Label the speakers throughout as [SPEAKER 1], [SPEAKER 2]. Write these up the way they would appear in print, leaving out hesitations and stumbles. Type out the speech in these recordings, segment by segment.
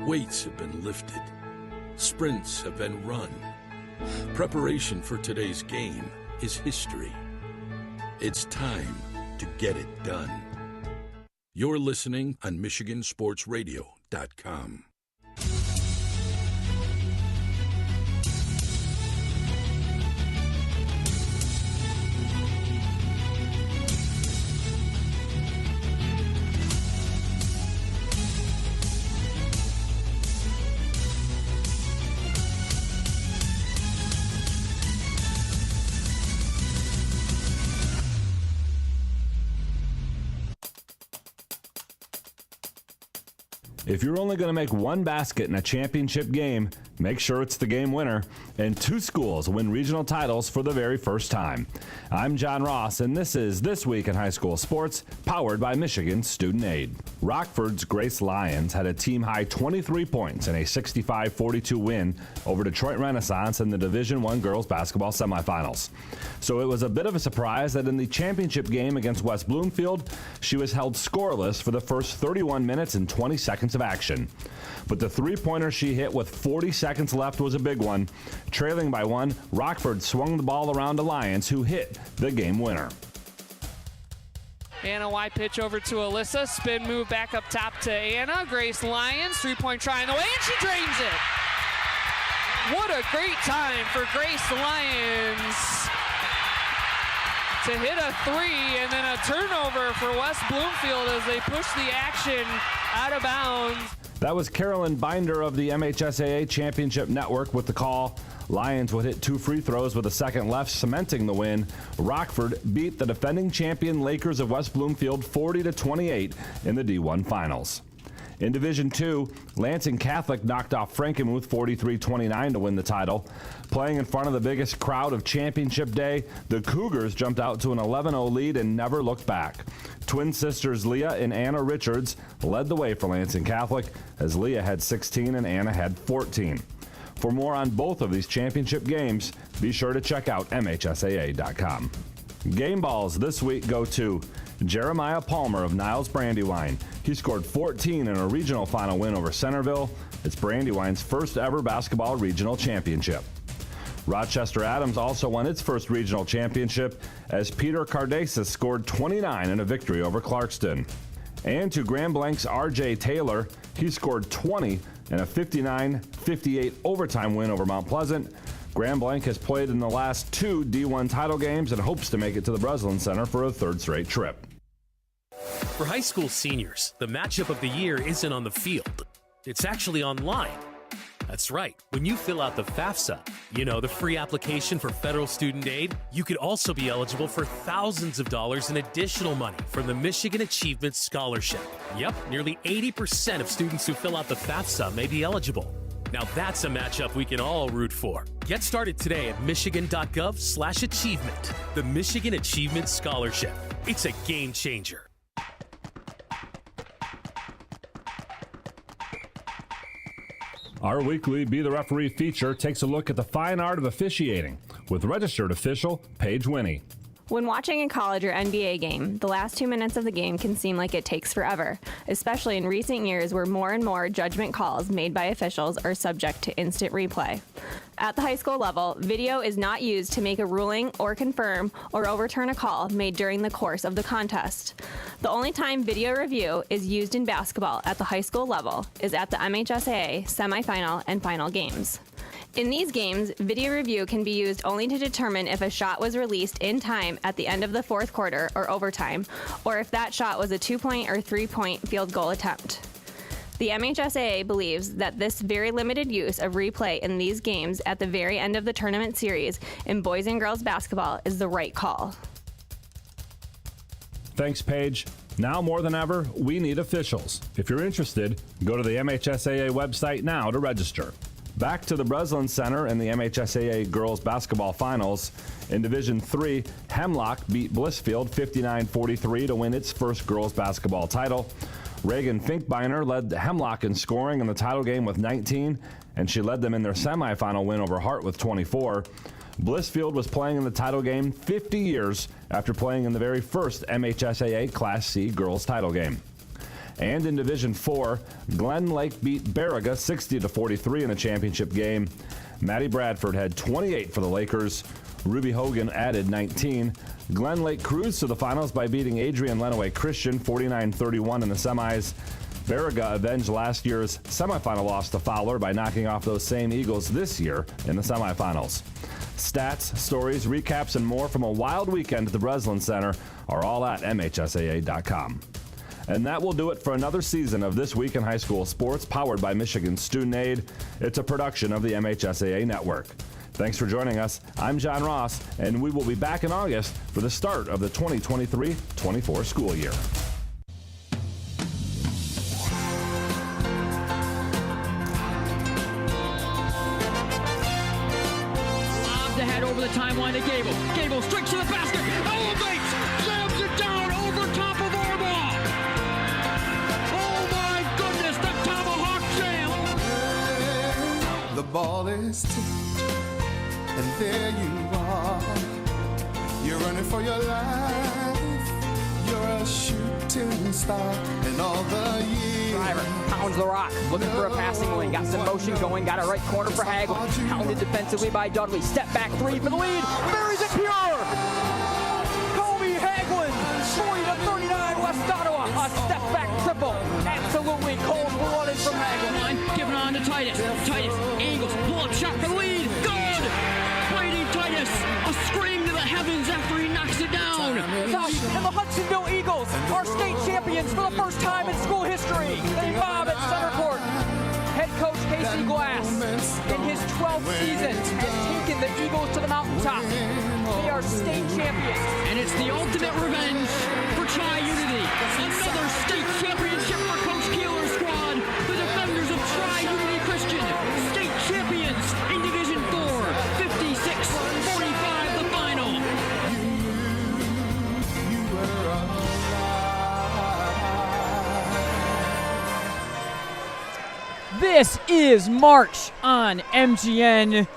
[SPEAKER 1] Weights have been lifted. Sprints have been run. Preparation for today's game is history. It's time to get it done. You're listening on MichiganSportsRadio.com.
[SPEAKER 2] If you're only going to make one basket in a championship game, make sure it's the game winner. And two schools win regional titles for the very first time. I'm John Ross, and this is This Week in High School Sports, powered by Michigan Student Aid. Rockford's Grace Lions had a team-high 23 points in a 65-42 win over Detroit Renaissance in the Division I girls basketball semifinals. So it was a bit of a surprise that in the championship game against West Bloomfield, she was held scoreless for the first 31 minutes and 20 seconds of action. But the three-pointer she hit with 40 seconds left was a big one. Trailing by one, Rockford swung the ball around to Lions, who hit the game winner.
[SPEAKER 3] Anna Y pitch over to Alyssa. Spin move back up top to Anna. Grace Lions, three-point try in the way, and she drains it. What a great time for Grace Lions to hit a three, and then a turnover for West Bloomfield as they push the action out of bounds.
[SPEAKER 2] That was Carolyn Binder of the MHSAA Championship Network with the call. Lions would hit two free throws with a second left, cementing the win. Rockford beat the defending champion Lakers of West Bloomfield 40-28 in the D1 Finals. In Division II, Lansing Catholic knocked off Frankenmuth 43-29 to win the title. Playing in front of the biggest crowd of championship day, the Cougars jumped out to an 11-0 lead and never looked back. Twin sisters Leah and Anna Richards led the way for Lansing Catholic, as Leah had 16 and Anna had 14. For more on both of these championship games, be sure to check out MHSAA.com. Game balls this week go to Jeremiah Palmer of Niles Brandywine. He scored 14 in a regional final win over Centerville. It's Brandywine's first ever basketball regional championship. Rochester Adams also won its first regional championship as Peter Cardesis scored 29 in a victory over Clarkston. And to Grand Blanc's R.J. Taylor, he scored 20 in a 59-58 overtime win over Mount Pleasant. Grand Blanc has played in the last two D1 title games and hopes to make it to the Breslin Center for a third straight trip.
[SPEAKER 4] For high school seniors, the matchup of the year isn't on the field. It's actually online. That's right. When you fill out the FAFSA, the free application for federal student aid, you could also be eligible for thousands of dollars in additional money from the Michigan Achievement Scholarship. Yep, nearly 80% of students who fill out the FAFSA may be eligible. Now that's a matchup we can all root for. Get started today at michigan.gov/achievement. The Michigan Achievement Scholarship. It's a game changer.
[SPEAKER 2] Our weekly Be the Referee feature takes a look at the fine art of officiating with registered official Paige Winnie.
[SPEAKER 5] When watching a college or NBA game, the last 2 minutes of the game can seem like it takes forever, especially in recent years where more and more judgment calls made by officials are subject to instant replay. At the high school level, video is not used to make a ruling or confirm or overturn a call made during the course of the contest. The only time video review is used in basketball at the high school level is at the MHSAA semifinal and final games. In these games, video review can be used only to determine if a shot was released in time at the end of the fourth quarter or overtime, or if that shot was a 2-point or 3-point field goal attempt. The MHSAA believes that this very limited use of replay in these games at the very end of the tournament series in boys and girls basketball is the right call.
[SPEAKER 2] Thanks, Paige. Now more than ever, we need officials. If you're interested, go to the MHSAA website now to register. Back to the Breslin Center and the MHSAA girls basketball finals. In Division III, Hemlock beat Blissfield 59-43 to win its first girls basketball title. Reagan Finkbeiner led Hemlock in scoring in the title game with 19, and she led them in their semifinal win over Hart with 24. Blissfield was playing in the title game 50 years after playing in the very first MHSAA Class C girls title game. And in Division 4, Glen Lake beat Baraga 60-43 in a championship game. Maddie Bradford had 28 for the Lakers. Ruby Hogan added 19. Glen Lake cruised to the finals by beating Adrian Lenawee Christian 49-31 in the semis. Baraga avenged last year's semifinal loss to Fowler by knocking off those same Eagles this year in the semifinals. Stats, stories, recaps, and more from a wild weekend at the Breslin Center are all at MHSAA.com. And that will do it for another season of This Week in High School Sports, powered by Michigan Student Aid. It's a production of the MHSAA Network. Thanks for joining us. I'm John Ross, and we will be back in August for the start of the 2023-24 school year.
[SPEAKER 6] To head over the timeline to Gable. Gable straight to the basket. Elevates. Slams it down over top of Orbaugh. Oh my goodness, the tomahawk jam.
[SPEAKER 7] The ball is tipped, and there you are. You're running for your life. You're a shooting star in all the years.
[SPEAKER 6] Driver pounds the rock, looking for a passing lane. Got some motion going, got a right corner for Hagel. Pounded defensively by Dudley. Step back three for the lead. Buries it pure. Kobe Hagelin, 40-39 West Ottawa. A step back triple. Absolutely cold-blooded from Hagelin. Giving on to Titus. Titus angles, pull-up shot for the lead. Good. Brady Titus, a scream to the heavens after he knocks it down. And the Hudsonville Eagles are state champions for the first time in school history. They bob at center court. Head coach Casey Glass, in his 12th season, has taken the Eagles to the mountaintop. They are state champions. And it's the ultimate revenge for Tri-Unity. Another state championship for Coach Keeler's squad. The defenders of Tri-Unity Christian, state champions in Division 4. 56-45 the final. This is March on MGN,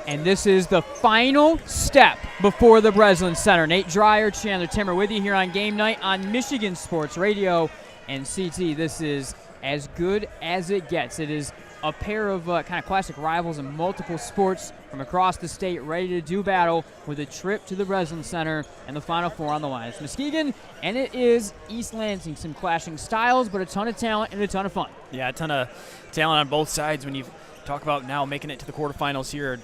[SPEAKER 6] and this is the final step before the Breslin Center. Nate Dreyer, Chandler Timmer with you here on game night on Michigan Sports Radio and CT. This is as good as it gets. It is a pair of kind of classic rivals in multiple sports from across the state ready to do battle with a trip to the Breslin Center and the Final Four on the line. It's Muskegon, and it is East Lansing. Some clashing styles, but a ton of talent and a ton of fun.
[SPEAKER 8] Yeah, a ton of talent on both sides when you talk about now making it to the quarterfinals here.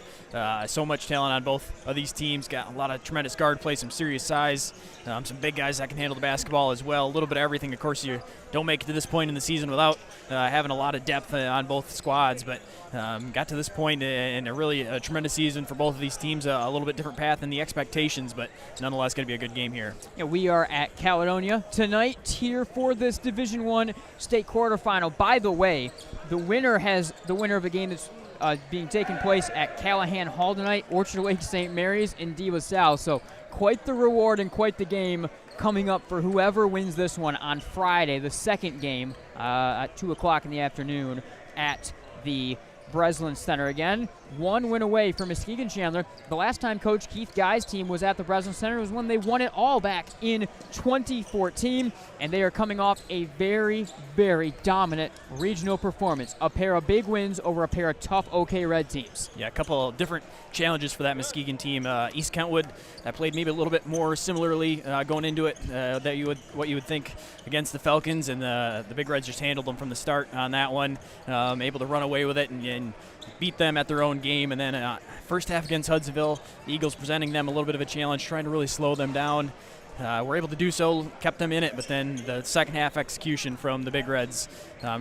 [SPEAKER 8] So much talent on both of these teams. Got a lot of tremendous guard play, some serious size, some big guys that can handle the basketball as well. A little bit of everything. Of course, you don't make it to this point in the season without having a lot of depth on both squads, but got to this point in a tremendous season for both of these teams. A little bit different path than the expectations, but nonetheless going to be a good game here.
[SPEAKER 6] Yeah, we are at Caledonia tonight here for this Division I state quarterfinal. By the way, the winner of a game that's being taken place at Callahan Hall tonight, Orchard Lake St. Mary's in De La Salle. So quite the reward and quite the game coming up for whoever wins this one on Friday, the second game at 2 o'clock in the afternoon at the Breslin Center. Again, one win away from Muskegon. Chandler. The last time Coach Keith Guy's team was at the Breslin Center was when they won it all back in 2014, and they are coming off a very, very dominant regional performance. A pair of big wins over a pair of tough OK Red teams.
[SPEAKER 8] Yeah, a couple of different challenges for that Muskegon team. East Kentwood that played maybe a little bit more similarly going into it what you would think against the Falcons, and the Big Reds just handled them from the start on that one, able to run away with it and beat them at their own game. And then first half against Hudsonville, the Eagles presenting them a little bit of a challenge, trying to really slow them down. Were able to do so, kept them in it, but then the second half execution from the Big Reds,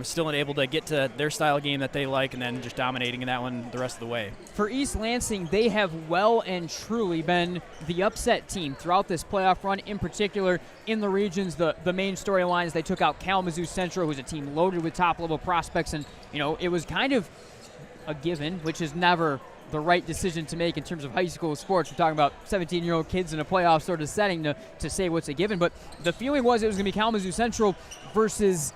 [SPEAKER 8] still unable to get to their style game that they like, and then just dominating in that one the rest of the way.
[SPEAKER 6] For East Lansing, they have well and truly been the upset team throughout this playoff run, in particular in the regions. The main storyline is they took out Kalamazoo Central, who's a team loaded with top-level prospects, and it was kind of a given, which is never the right decision to make in terms of high school sports. We're talking about 17-year-old kids in a playoff sort of setting to say what's a given. But the feeling was it was going to be Kalamazoo Central versus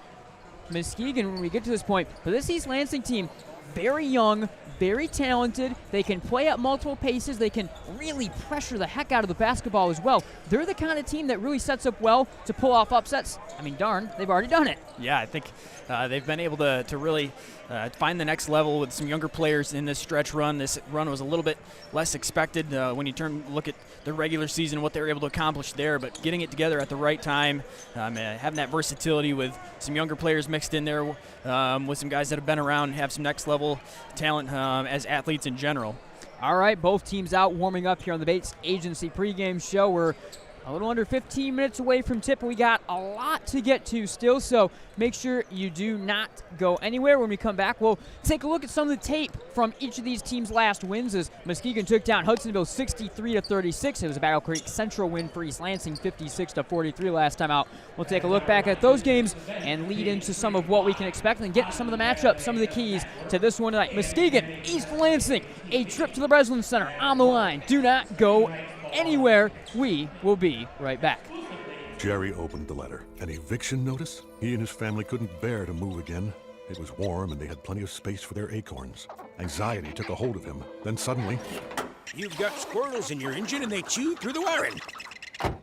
[SPEAKER 6] Muskegon when we get to this point. But this East Lansing team, very young, very talented. They can play at multiple paces. They can really pressure the heck out of the basketball as well. They're the kind of team that really sets up well to pull off upsets. I mean, darn, they've already done it.
[SPEAKER 8] Yeah, I think they've been able to really find the next level with some younger players in this stretch run. This run was a little bit less expected when you look at the regular season, what they were able to accomplish there, but getting it together at the right time, having that versatility with some younger players mixed in there with some guys that have been around and have some next level talent as athletes in general.
[SPEAKER 6] All right, both teams out warming up here on the Bates Agency pregame show. We're a little under 15 minutes away from tip, and we got a lot to get to still, so make sure you do not go anywhere. When we come back, we'll take a look at some of the tape from each of these teams' last wins as Muskegon took down Hudsonville 63-36. It was a Battle Creek Central win for East Lansing 56-43 last time out. We'll take a look back at those games and lead into some of what we can expect and get some of the matchups, some of the keys to this one tonight. Muskegon, East Lansing, a trip to the Breslin Center on the line. Do not go anywhere. We will be right back.
[SPEAKER 9] Jerry opened the letter. An eviction notice? He and his family couldn't bear to move again. It was warm and they had plenty of space for their acorns. Anxiety took a hold of him. Then suddenly,
[SPEAKER 10] you've got squirrels in your engine and they chew through the wiring.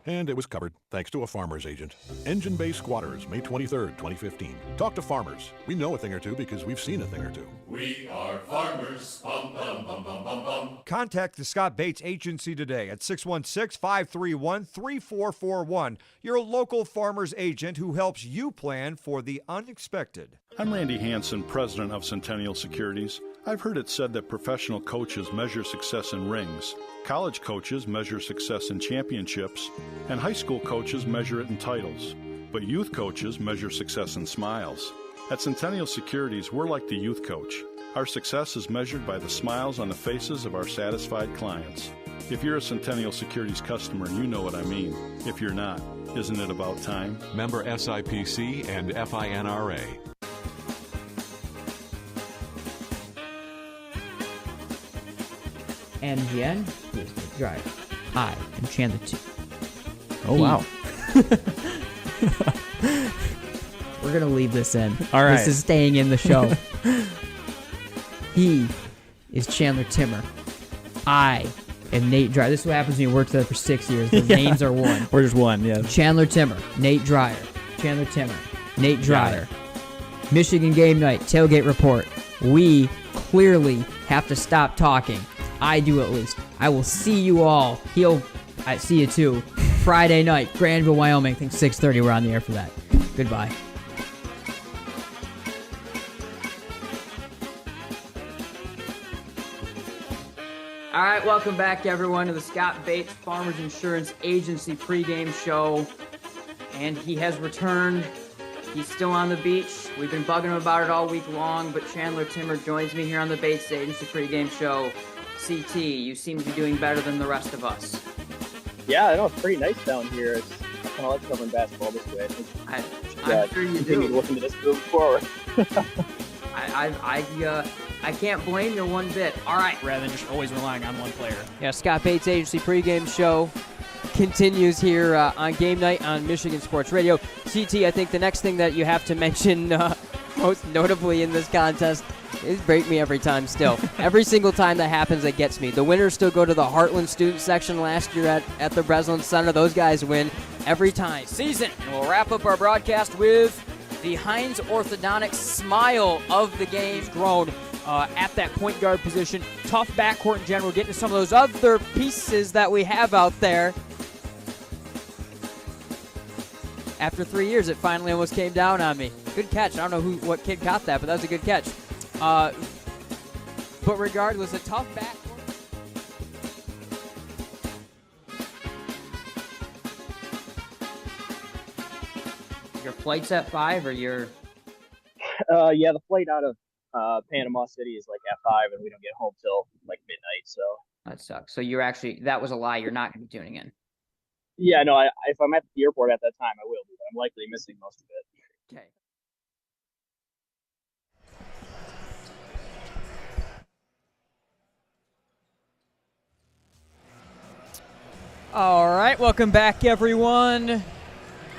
[SPEAKER 9] And it was covered, thanks to a farmer's agent. Engine Bay Squatters, May 23rd, 2015. Talk to farmers. We know a thing or two because we've seen a thing or two.
[SPEAKER 11] We are farmers. Bum, bum, bum, bum, bum, bum.
[SPEAKER 12] Contact the Scott Bates Agency today at 616-531-3441. Your local farmer's agent who helps you plan for the unexpected.
[SPEAKER 13] I'm Randy Hansen, president of Centennial Securities. I've heard it said that professional coaches measure success in rings, college coaches measure success in championships, and high school coaches measure it in titles. But youth coaches measure success in smiles. At Centennial Securities, we're like the youth coach. Our success is measured by the smiles on the faces of our satisfied clients. If you're a Centennial Securities customer, you know what I mean. If you're not, isn't it about time?
[SPEAKER 14] Member SIPC and FINRA.
[SPEAKER 6] MGN, here's the drive. I am Chandler 2.
[SPEAKER 15] Oh, wow.
[SPEAKER 6] We're going to leave this in.
[SPEAKER 15] All right.
[SPEAKER 6] This is staying in the show. He is Chandler Timmer. I am Nate Dreyer. This is what happens when you work together for 6 years. The names are one.
[SPEAKER 15] We're just one, yeah.
[SPEAKER 6] Chandler Timmer, Nate Dreyer. Chandler Timmer, Nate Dreyer. Michigan game night, tailgate report. We clearly have to stop talking. I do at least. I will see you all. I see you too. Friday night, Granville, Wyoming. I think 6:30. We're on the air for that. Goodbye. All right, welcome back, everyone, to the Scott Bates Farmers Insurance Agency pregame show. And he has returned. He's still on the beach. We've been bugging him about it all week long, but Chandler Timmer joins me here on the Bates Agency pregame show. CT, you seem to be doing better than the rest of us.
[SPEAKER 16] Yeah, I know it's pretty nice down here. I kind of like covering basketball this way.
[SPEAKER 6] I'm sure you do.
[SPEAKER 16] Continue looking to this moving forward.
[SPEAKER 6] I can't blame you one bit. All right.
[SPEAKER 8] Rather than just always relying on one player.
[SPEAKER 6] Yeah, Scott Bates Agency pregame show continues here on game night on Michigan Sports Radio. CT, I think the next thing that you have to mention most notably in this contest is break me every time still. Every single time that happens, it gets me. The winners still go to the Heartland student section last year at the Breslin Center. Those guys win every time. Season. And we'll wrap up our broadcast with the Heinz Orthodontics smile of the game. Grown at that point guard position. Tough backcourt in general. Getting to some of those other pieces that we have out there. After 3 years, it finally almost came down on me. Good catch. I don't know what kid caught that, but that was a good catch. But regardless, a tough backcourt. Your flight's at 5 or your?
[SPEAKER 16] Yeah, the flight out of Panama City is like at 5, and we don't get home till like midnight. So
[SPEAKER 6] that sucks. So you're actually, that was a lie. You're not going to be tuning in.
[SPEAKER 16] Yeah, no. If I'm at the airport at that time, I will be, but I'm likely missing most of it.
[SPEAKER 6] Okay. All right, welcome back, everyone,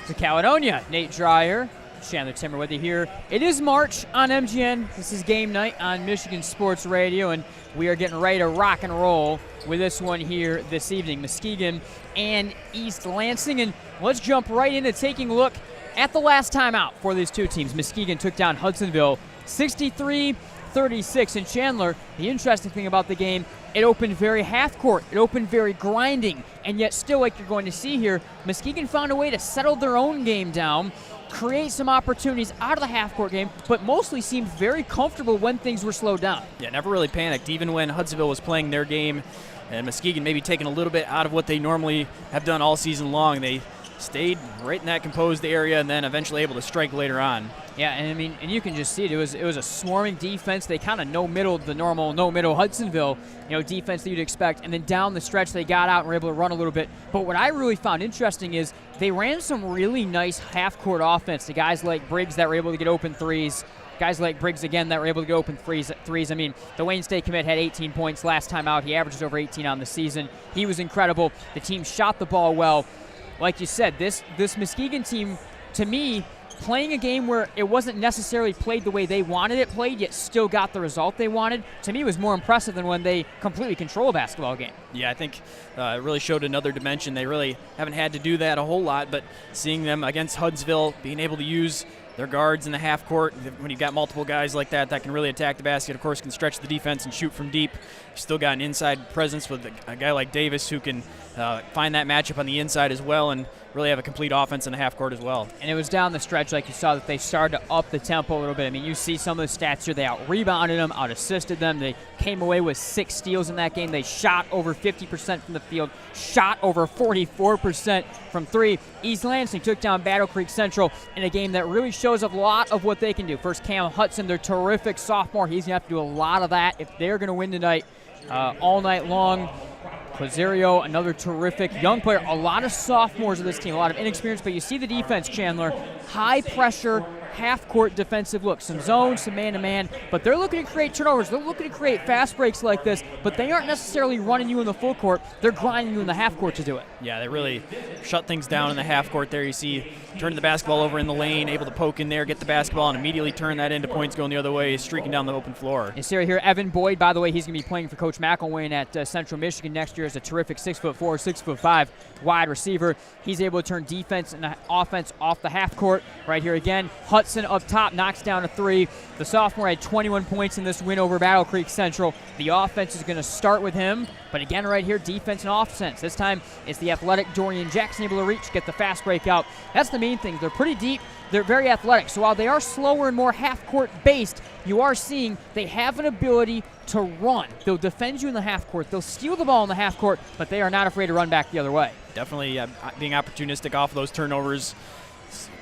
[SPEAKER 6] to Caledonia. Nate Dreyer, Chandler Timmer with you here. It is March on MGN. This is game night on Michigan Sports Radio, and we are getting ready to rock and roll with this one here this evening. Muskegon and East Lansing, and let's jump right into taking a look at the last time out for these two teams. Muskegon took down Hudsonville 63-36. And Chandler, the interesting thing about the game, it opened very half-court. It opened very grinding. And yet still, like you're going to see here, Muskegon found a way to settle their own game down, create some opportunities out of the half-court game, but mostly seemed very comfortable when things were slowed down.
[SPEAKER 8] Yeah, never really panicked, even when Hudsonville was playing their game and Muskegon maybe taking a little bit out of what they normally have done all season long. They stayed right in that composed area and then eventually able to strike later on.
[SPEAKER 6] Yeah, and I mean, and you can just see it. It was a swarming defense. They kind of no-middled the normal no-middle Hudsonville, defense that you'd expect. And then down the stretch, they got out and were able to run a little bit. But what I really found interesting is they ran some really nice half-court offense to guys like Briggs that were able to get open threes. Guys like Briggs, again, that were able to get open threes. I mean, the Wayne State commit had 18 points last time out. He averages over 18 on the season. He was incredible. The team shot the ball well. Like you said, this Muskegon team, to me, playing a game where it wasn't necessarily played the way they wanted it played, yet still got the result they wanted, to me was more impressive than when they completely control a basketball game.
[SPEAKER 8] Yeah, I think it really showed another dimension. They really haven't had to do that a whole lot, but seeing them against Hudsonville, being able to use their guards in the half court, when you've got multiple guys like that can really attack the basket, of course, can stretch the defense and shoot from deep. You've still got an inside presence with a guy like Davis who can find that matchup on the inside as well and really have a complete offense in the half court as well.
[SPEAKER 6] And it was down the stretch, like you saw, that they started to up the tempo a little bit. I mean, you see some of the stats here. They out-rebounded them, out-assisted them. They came away with 6 steals in that game. They shot over 50% from the field, shot over 44% from three. East Lansing took down Battle Creek Central in a game that really shows a lot of what they can do. First, Cam Hudson, their terrific sophomore. He's going to have to do a lot of that if they're going to win tonight all night long. Clazario, another terrific young player. A lot of sophomores of this team, a lot of inexperience, but you see the defense, Chandler. High pressure, half-court defensive look. Some zones, some man-to-man, but they're looking to create turnovers. They're looking to create fast breaks like this, but they aren't necessarily running you in the full court. They're grinding you in the half-court to do it.
[SPEAKER 8] Yeah, they really shut things down in the half-court there. You see turning the basketball over in the lane, able to poke in there, get the basketball, and immediately turn that into points going the other way, streaking down the open floor.
[SPEAKER 6] You see right here, Evan Boyd, by the way, he's going to be playing for Coach McElwain at Central Michigan next year as a terrific 6'4", 6'5" wide receiver. He's able to turn defense and offense off the half-court. Right here again, Hudson up top, knocks down a three. The sophomore had 21 points in this win over Battle Creek Central. The offense is going to start with him, but again right here, defense and offense. This time it's the athletic Dorian Jackson able to reach, get the fast break out. That's the main thing. They're pretty deep. They're very athletic. So while they are slower and more half-court based, you are seeing they have an ability to run. They'll defend you in the half-court. They'll steal the ball in the half-court, but they are not afraid to run back the other way.
[SPEAKER 8] Definitely being opportunistic off of those turnovers,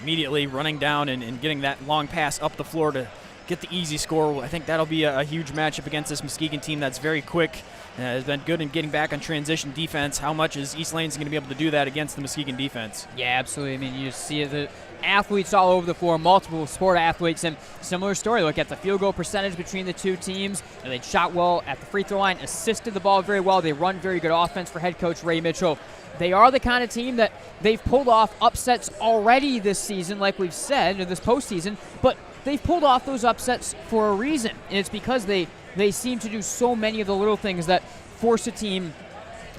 [SPEAKER 8] immediately running down and getting that long pass up the floor to get the easy score. I think that'll be a huge matchup against this Muskegon team that's very quick, has been good in getting back on transition defense. How much is East Lansing going to be able to do that against the Muskegon defense?
[SPEAKER 6] Yeah, absolutely. I mean, you see the athletes all over the floor, multiple sport athletes, and similar story. Look at the field goal percentage between the two teams. They shot well at the free throw line, assisted the ball very well. They run very good offense for head coach Ray Mitchell. They are the kind of team that they've pulled off upsets already this season, like we've said, in this postseason, but they've pulled off those upsets for a reason, and it's because they seem to do so many of the little things that force a team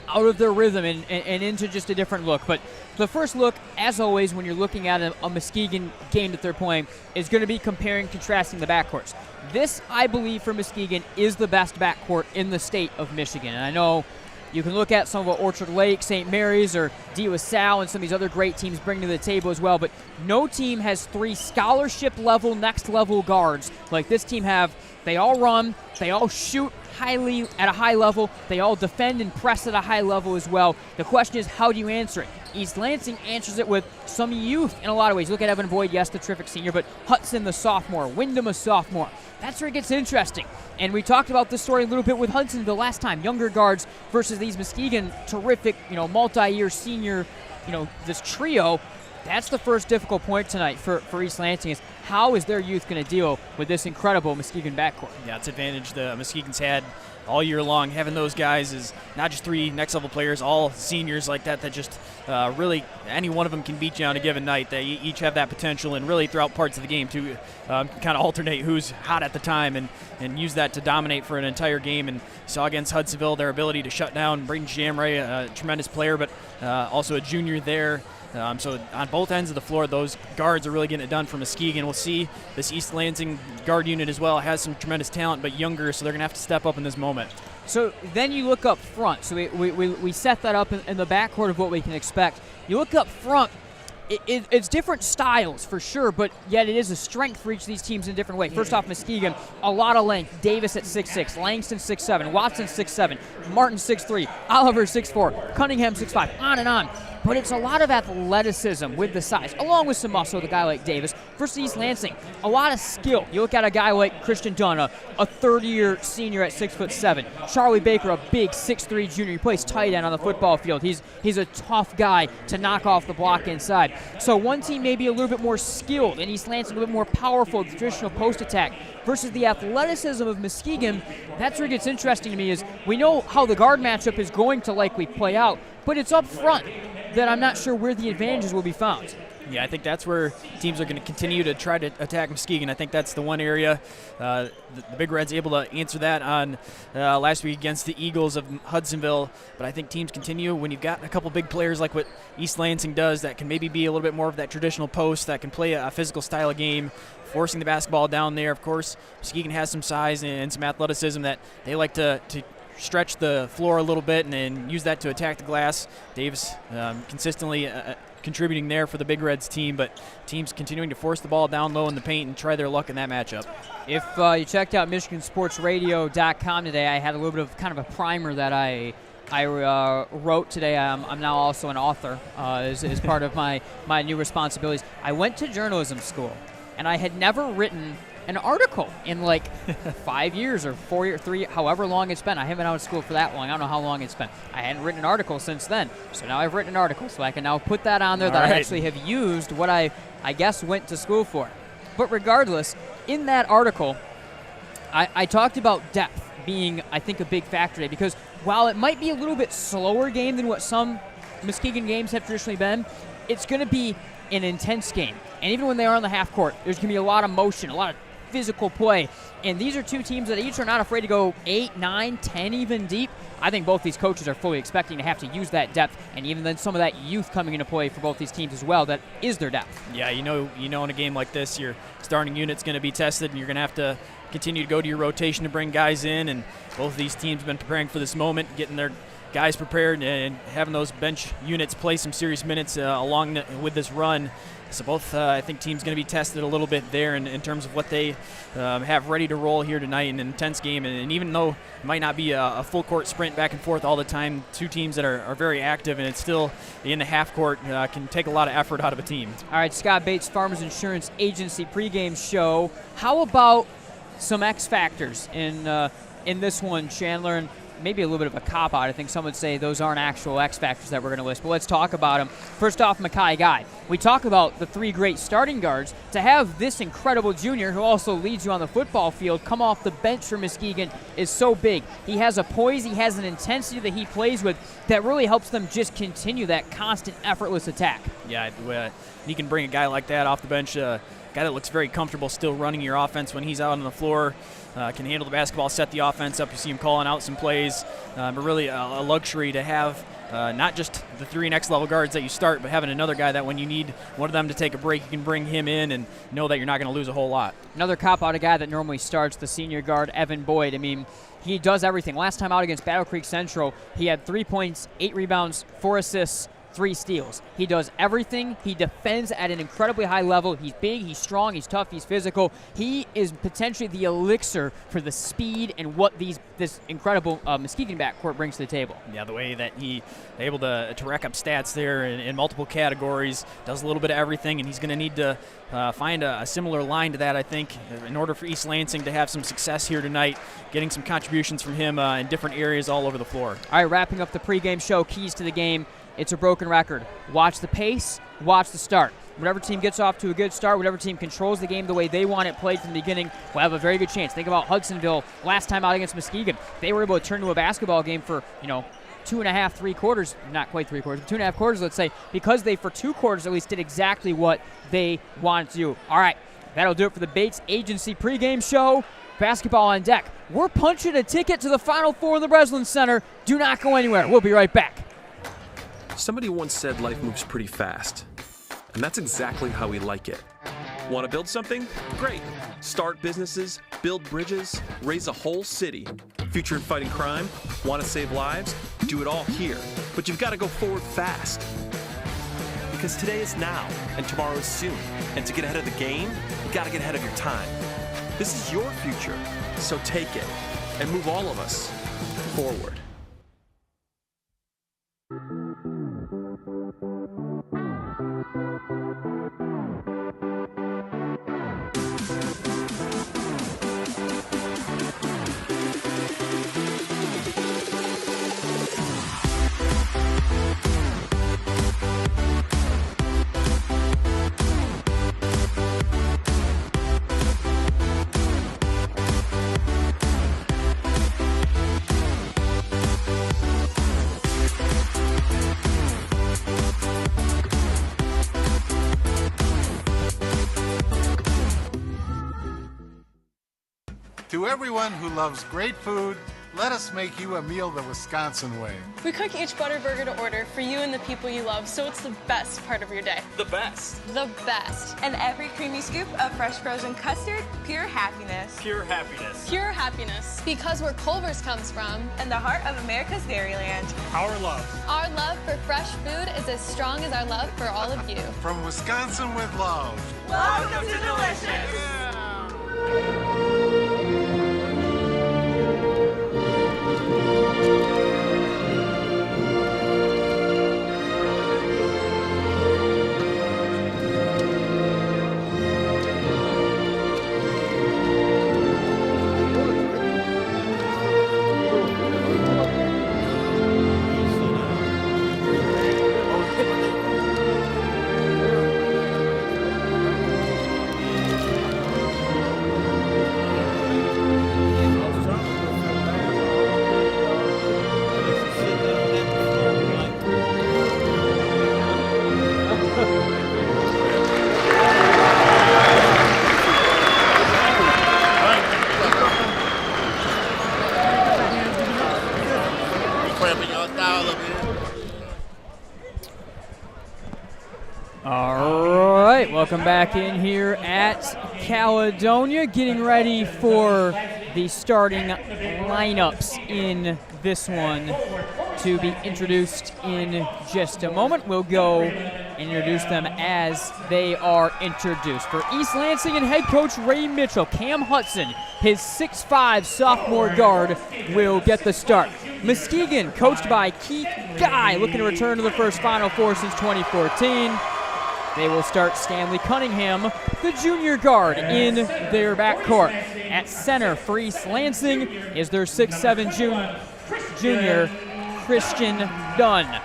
[SPEAKER 6] out of their rhythm and into just a different look. But the first look, as always, when you're looking at a Muskegon game that they're playing, is going to be comparing, contrasting the backcourts. This, I believe, for Muskegon is the best backcourt in the state of Michigan. And I know you can look at some of what Orchard Lake, St. Mary's, or De La Salle and some of these other great teams bring to the table as well, but no team has 3 scholarship-level, next-level guards like this team have. They all run, they all shoot highly at a high level, they all defend and press at a high level as well. The question is, how do you answer it? East Lansing answers it with some youth in a lot of ways. Look at Evan Boyd, yes, the terrific senior, but Hudson, the sophomore, Wyndham, a sophomore. That's where it gets interesting. And we talked about this story a little bit with Hudson the last time. Younger guards versus these Muskegon terrific, multi-year senior, this trio. That's the first difficult point tonight for East Lansing is How is their youth going to deal with this incredible Muskegon backcourt?
[SPEAKER 8] Yeah, it's an advantage the Muskegon's had all year long. Having those guys is not just 3 next-level players, all seniors like that just really any one of them can beat you on a given night. They each have that potential, and really throughout parts of the game to kind of alternate who's hot at the time and use that to dominate for an entire game. And saw against Hudsonville their ability to shut down Braden Jamray, a tremendous player, but also a junior there. So on both ends of the floor, those guards are really getting it done for Muskegon. We'll see this East Lansing guard unit as well has some tremendous talent, but younger, so they're going to have to step up in this moment.
[SPEAKER 6] So then you look up front. So we set that up in the backcourt of what we can expect. You look up front, it's different styles for sure, but yet it is a strength for each of these teams in a different way. First off, Muskegon, a lot of length. Davis at 6'6", Langston 6'7", Watson 6'7", Martin 6'3", Oliver 6'4", Cunningham 6'5", on and on. But it's a lot of athleticism with the size, along with some muscle with a guy like Davis. Versus East Lansing, a lot of skill. You look at a guy like Christian Dunn, a third-year senior at 6'7". Charlie Baker, a big 6'3" junior. He plays tight end on the football field. He's a tough guy to knock off the block inside. So one team may be a little bit more skilled, and East Lansing a little bit more powerful, traditional post attack. Versus the athleticism of Muskegon, that's where it gets interesting to me is we know how the guard matchup is going to likely play out, but it's up front that I'm not sure where the advantages will be found.
[SPEAKER 8] Yeah, I think that's where teams are going to continue to try to attack Muskegon. I think that's the one area the Big Red's able to answer that on last week against the Eagles of Hudsonville. But I think teams continue when you've got a couple big players like what East Lansing does that can maybe be a little bit more of that traditional post that can play a physical style of game, forcing the basketball down there. Of course, Muskegon has some size and some athleticism that they like to stretch the floor a little bit and use that to attack the glass. Davis consistently contributing there for the Big Reds team, but teams continuing to force the ball down low in the paint and try their luck in that matchup.
[SPEAKER 6] If you checked out MichiganSportsRadio.com today, I had a little bit of kind of a primer that I wrote today. I'm now also an author as part of my new responsibilities. I went to journalism school, and I had never written an article in like 5 years or 4 years, 3, however long it's been. I haven't been out of school for that long. I don't know how long it's been. I hadn't written an article since then. So now I've written an article, so I can now put that on there that I actually have used what I guess went to school for. But regardless, in that article, I talked about depth being, I think, a big factor today, because while it might be a little bit slower game than what some Muskegon games have traditionally been, it's going to be an intense game. And even when they are on the half court, there's going to be a lot of motion, a lot of physical play. And these are two teams that each are not afraid to go 8, 9, 10 even deep. I think both these coaches are fully expecting to have to use that depth, and even then some of that youth coming into play for both these teams as well. That is their depth.
[SPEAKER 8] Yeah, you know in a game like this, your starting unit's going to be tested, and you're going to have to continue to go to your rotation to bring guys in. And both of these teams have been preparing for this moment, getting their guys prepared and having those bench units play some serious minutes along with this run. So both, I think, teams going to be tested a little bit there in terms of what they have ready to roll here tonight in an intense game. And even though it might not be a full court sprint back and forth all the time, two teams that are very active, and it's still in the half court can take a lot of effort out of a team.
[SPEAKER 6] All right, Scott Bates, Farmers Insurance Agency pregame show. How about some X factors in this one, Chandler? And maybe a little bit of a cop-out. I think some would say those aren't actual X factors that we're going to list, but let's talk about them. First off, Makai Guy. We talk about the 3 great starting guards. To have this incredible junior who also leads you on the football field come off the bench for Muskegon is so big. He has a poise, he has an intensity that he plays with that really helps them just continue that constant, effortless attack.
[SPEAKER 8] Yeah, you can bring a guy like that off the bench, a guy that looks very comfortable still running your offense when he's out on the floor. Can handle the basketball, set the offense up. You see him calling out some plays. But really a luxury to have not just the 3 next level guards that you start, but having another guy that when you need one of them to take a break, you can bring him in and know that you're not going to lose a whole lot.
[SPEAKER 6] Another cop-out, a guy that normally starts, the senior guard, Evan Boyd. I mean, he does everything. Last time out against Battle Creek Central, he had 3 points, 8 rebounds, 4 assists, 3 steals. He does everything. He defends at an incredibly high level. He's big, he's strong, he's tough, he's physical. He is potentially the elixir for the speed and what this incredible Muskegon backcourt brings to the table.
[SPEAKER 8] Yeah, the way that he's able to rack up stats there in multiple categories, does a little bit of everything, and he's going to need to find a similar line to that, I think, in order for East Lansing to have some success here tonight, getting some contributions from him in different areas all over the floor.
[SPEAKER 6] All right, wrapping up the pregame show, keys to the game. It's a broken record. Watch the pace, watch the start. whatever team gets off to a good start, whatever team controls the game the way they want it played from the beginning, will have a very good chance. Think about Hudsonville last time out against Muskegon. They were able to turn into a basketball game for, 2.5, 3 quarters, not quite 3 quarters, but 2.5 quarters, let's say, because they, for 2 quarters at least, did exactly what they wanted to do. All right, that'll do it for the Bates Agency pregame show. Basketball on deck. We're punching a ticket to the Final Four in the Breslin Center. Do not go anywhere. We'll be right back.
[SPEAKER 17] Somebody once said life moves pretty fast, and that's exactly how we like it. Want to build something? Great. Start businesses, build bridges, raise a whole city. Future in fighting crime? Want to save lives? Do it all here. But you've got to go forward fast. Because today is now, and tomorrow is soon. And to get ahead of the game, you got to get ahead of your time. This is your future, so take it and move all of us forward.
[SPEAKER 18] To everyone who loves great food, let us make you a meal the Wisconsin way.
[SPEAKER 19] We cook each butter burger to order for you and the people you love, so it's the best part of your day.
[SPEAKER 17] The best.
[SPEAKER 19] The best.
[SPEAKER 20] And every creamy scoop of fresh frozen custard, pure happiness.
[SPEAKER 17] Pure happiness.
[SPEAKER 19] Pure happiness. Because where Culver's comes from.
[SPEAKER 20] And the heart of America's Dairyland.
[SPEAKER 17] Our love.
[SPEAKER 19] Our love for fresh food is as strong as our love for all of you.
[SPEAKER 18] From Wisconsin with love.
[SPEAKER 20] Welcome to Delicious.
[SPEAKER 6] Welcome back in here at Caledonia, getting ready for the starting lineups in this one to be introduced in just a moment. We'll go and introduce them as they are introduced. For East Lansing and head coach Ray Mitchell, Cam Hudson, his 6'5" sophomore guard, will get the start. Muskegon, coached by Keith Guy, looking to return to the first Final Four since 2014. They will start Stanley Cunningham, the junior guard, in their backcourt. At center for East Lansing is their 6'7" junior, Christian Dunn.